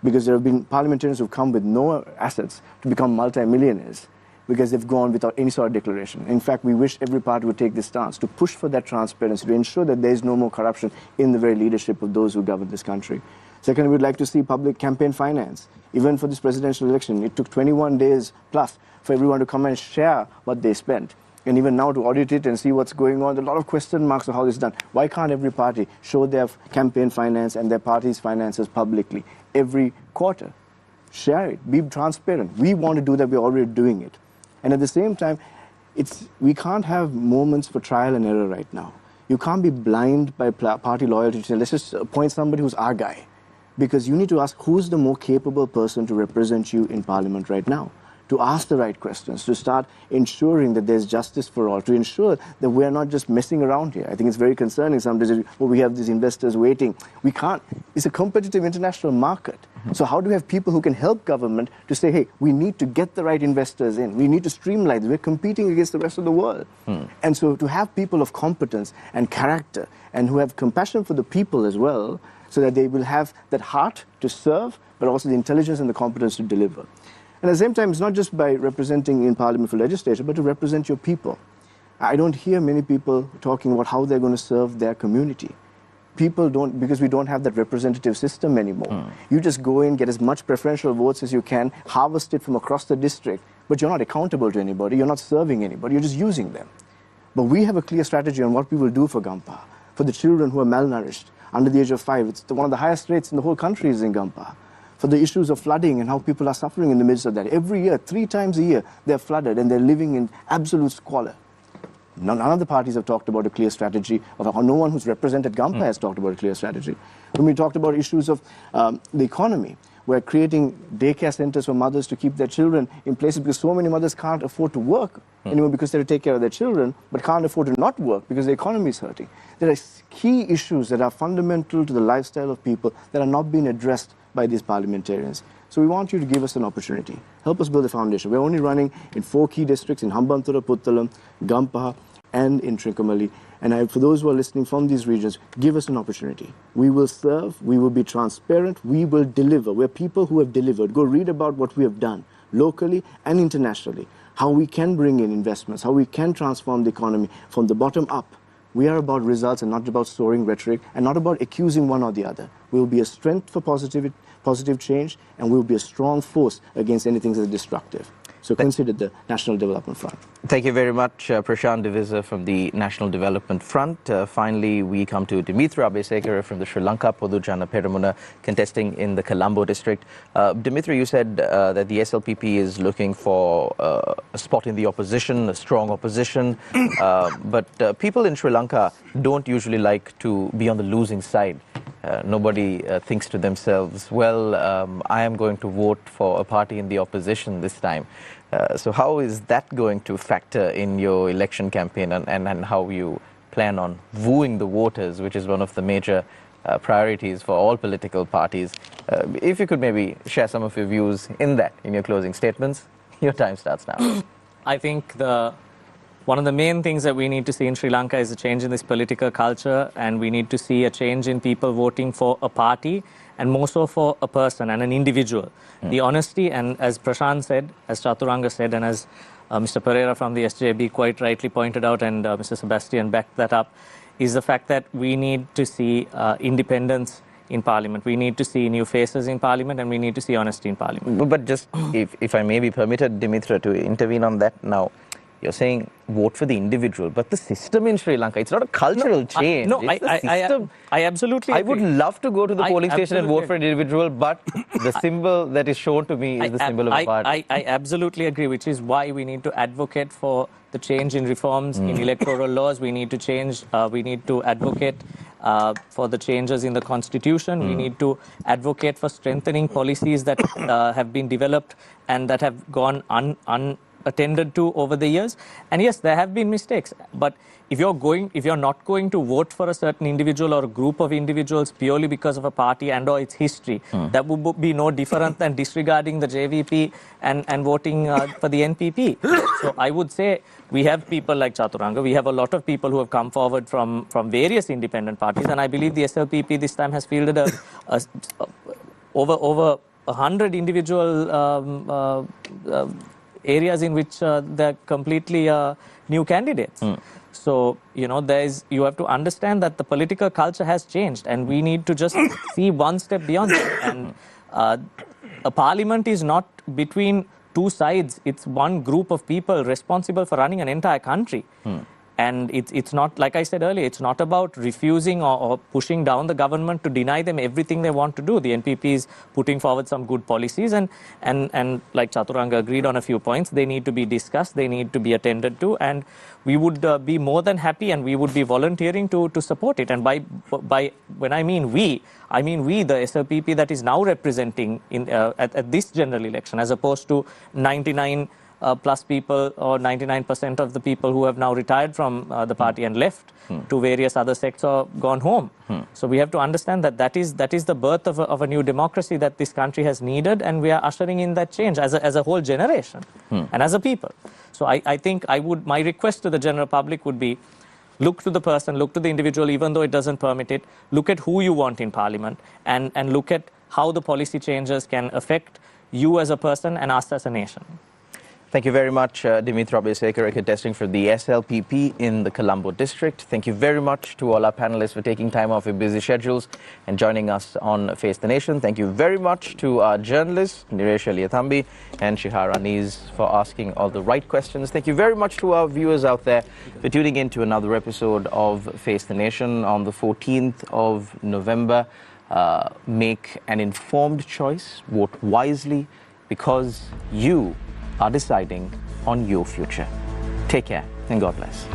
Because there have been parliamentarians who have come with no assets to become multi-millionaires because they've gone without any sort of declaration. In fact, we wish every party would take this stance to push for that transparency, to ensure that there is no more corruption in the very leadership of those who govern this country. Second, we'd like to see public campaign finance. Even for this presidential election, it took 21 days plus for everyone to come and share what they spent. And even now to audit it and see what's going on, there are a lot of question marks on how this is done. Why can't every party show their campaign finance and their party's finances publicly every quarter? Share it, be transparent. We want to do that, we're already doing it. And at the same time, we can't have moments for trial and error right now. You can't be blind by party loyalty to say, let's just appoint somebody who's our guy. Because you need to ask who's the more capable person to represent you in Parliament right now. To ask the right questions, to start ensuring that there's justice for all, to ensure that we're not just messing around here. I think it's very concerning sometimes, we have these investors waiting. We can't. It's a competitive international market. So how do we have people who can help government to say, hey, we need to get the right investors in. We need to streamline. We're competing against the rest of the world. And so to have people of competence and character and who have compassion for the people as well, so that they will have that heart to serve, but also the intelligence and the competence to deliver. And at the same time, it's not just by representing in Parliament for legislation, but to represent your people. I don't hear many people talking about how they're going to serve their community. People don't, because we don't have that representative system anymore. You just go in, get as much preferential votes as you can, harvest it from across the district, but you're not accountable to anybody, you're not serving anybody, you're just using them. But we have a clear strategy on what we will do for Gampa, for the children who are malnourished, under the age of 5. It's one of the highest rates in the whole country is in Gampa. For the issues of flooding and how people are suffering in the midst of that. Every year, 3 times a year, they're flooded and they're living in absolute squalor. None of the parties have talked about a clear strategy, or no one who's represented Gampa has talked about a clear strategy. When we talked about issues of the economy, we're creating daycare centers for mothers to keep their children in places because so many mothers can't afford to work anymore because they have to take care of their children, but can't afford to not work because the economy is hurting. There are key issues that are fundamental to the lifestyle of people that are not being addressed by these parliamentarians. So we want you to give us an opportunity. Help us build a foundation. We're only running in 4 key districts, in Hambantota, Puttalam, Gampa, and in Trincomalee. And for those who are listening from these regions, give us an opportunity. We will serve, we will be transparent, we will deliver. We're people who have delivered. Go read about what we have done, locally and internationally, how we can bring in investments, how we can transform the economy from the bottom up. We are about results and not about soaring rhetoric and not about accusing one or the other. We will be a strength for positive change, and we will be a strong force against anything that is destructive. So consider the National Development Front. Thank you very much, Prashan De Visser from the National Development Front. Finally, we come to Dimitra Abeysekara from the Sri Lanka Podujana Peramuna, contesting in the Colombo district. Dimitra, you said that the SLPP is looking for a spot in the opposition, a strong opposition, but people in Sri Lanka don't usually like to be on the losing side. Nobody thinks to themselves, well, I am going to vote for a party in the opposition this time. So how is that going to factor in your election campaign and how you plan on wooing the voters, which is one of the major priorities for all political parties? If you could maybe share some of your views in your closing statements. Your time starts now. I think one of the main things that we need to see in Sri Lanka is a change in this political culture, and we need to see a change in people voting for a party and more so for a person and an individual. The honesty, and as Prashan said, as Chathuranga said, and as Mr. Perera from the SJB quite rightly pointed out, and Mr. Sebastian backed that up, is the fact that we need to see independence in Parliament. We need to see new faces in Parliament, and we need to see honesty in Parliament. But just, if I may be permitted, Dimitra, to intervene on that now. You're saying vote for the individual, but the system in Sri Lanka, it's not a cultural change. I absolutely agree. I would love to go to the polling station and vote for an individual, but the symbol that is shown to me is the symbol of a party. I absolutely agree, which is why we need to advocate for the change in reforms in electoral laws. We need to change, we need to advocate for the changes in the constitution. We need to advocate for strengthening policies that have been developed and that have gone unattended to over the years. And yes, there have been mistakes, but if you're not going to vote for a certain individual or a group of individuals purely because of a party and or its history, that would be no different than disregarding the JVP and voting for the NPP. So I would say we have people like Chathuranga, we have a lot of people who have come forward from various independent parties, and I believe the SLPP this time has fielded over 100 individual areas in which they're completely new candidates. So, you have to understand that the political culture has changed, and we need to just see one step beyond that. And a parliament is not between two sides. It's one group of people responsible for running an entire country. And it's not, like I said earlier, it's not about refusing or pushing down the government to deny them everything they want to do. The NPP is putting forward some good policies, and like Chathuranga agreed on a few points, they need to be discussed, they need to be attended to, and we would be more than happy, and we would be volunteering to support it. And by when I mean we, the SLPP that is now representing at this general election, as opposed to 99 plus people, or 99% of the people who have now retired from the party and left to various other sects or gone home. So we have to understand that is the birth of a new democracy that this country has needed, and we are ushering in that change as a whole generation and as a people. So I think my request to the general public would be, look to the person, look to the individual, even though it doesn't permit it. Look at who you want in Parliament, and look at how the policy changes can affect you as a person and us as a nation. Thank you very much, Dimitra Abeysekara, contesting for the SLPP in the Colombo district. Thank you very much to all our panelists for taking time off your busy schedules and joining us on Face the Nation. Thank you very much to our journalists, Niresh Aliyathambi and Shihar Aniz, for asking all the right questions. Thank you very much to our viewers out there for tuning in to another episode of Face the Nation on the 14th of November. Make an informed choice, vote wisely, because you are deciding on your future. Take care and God bless.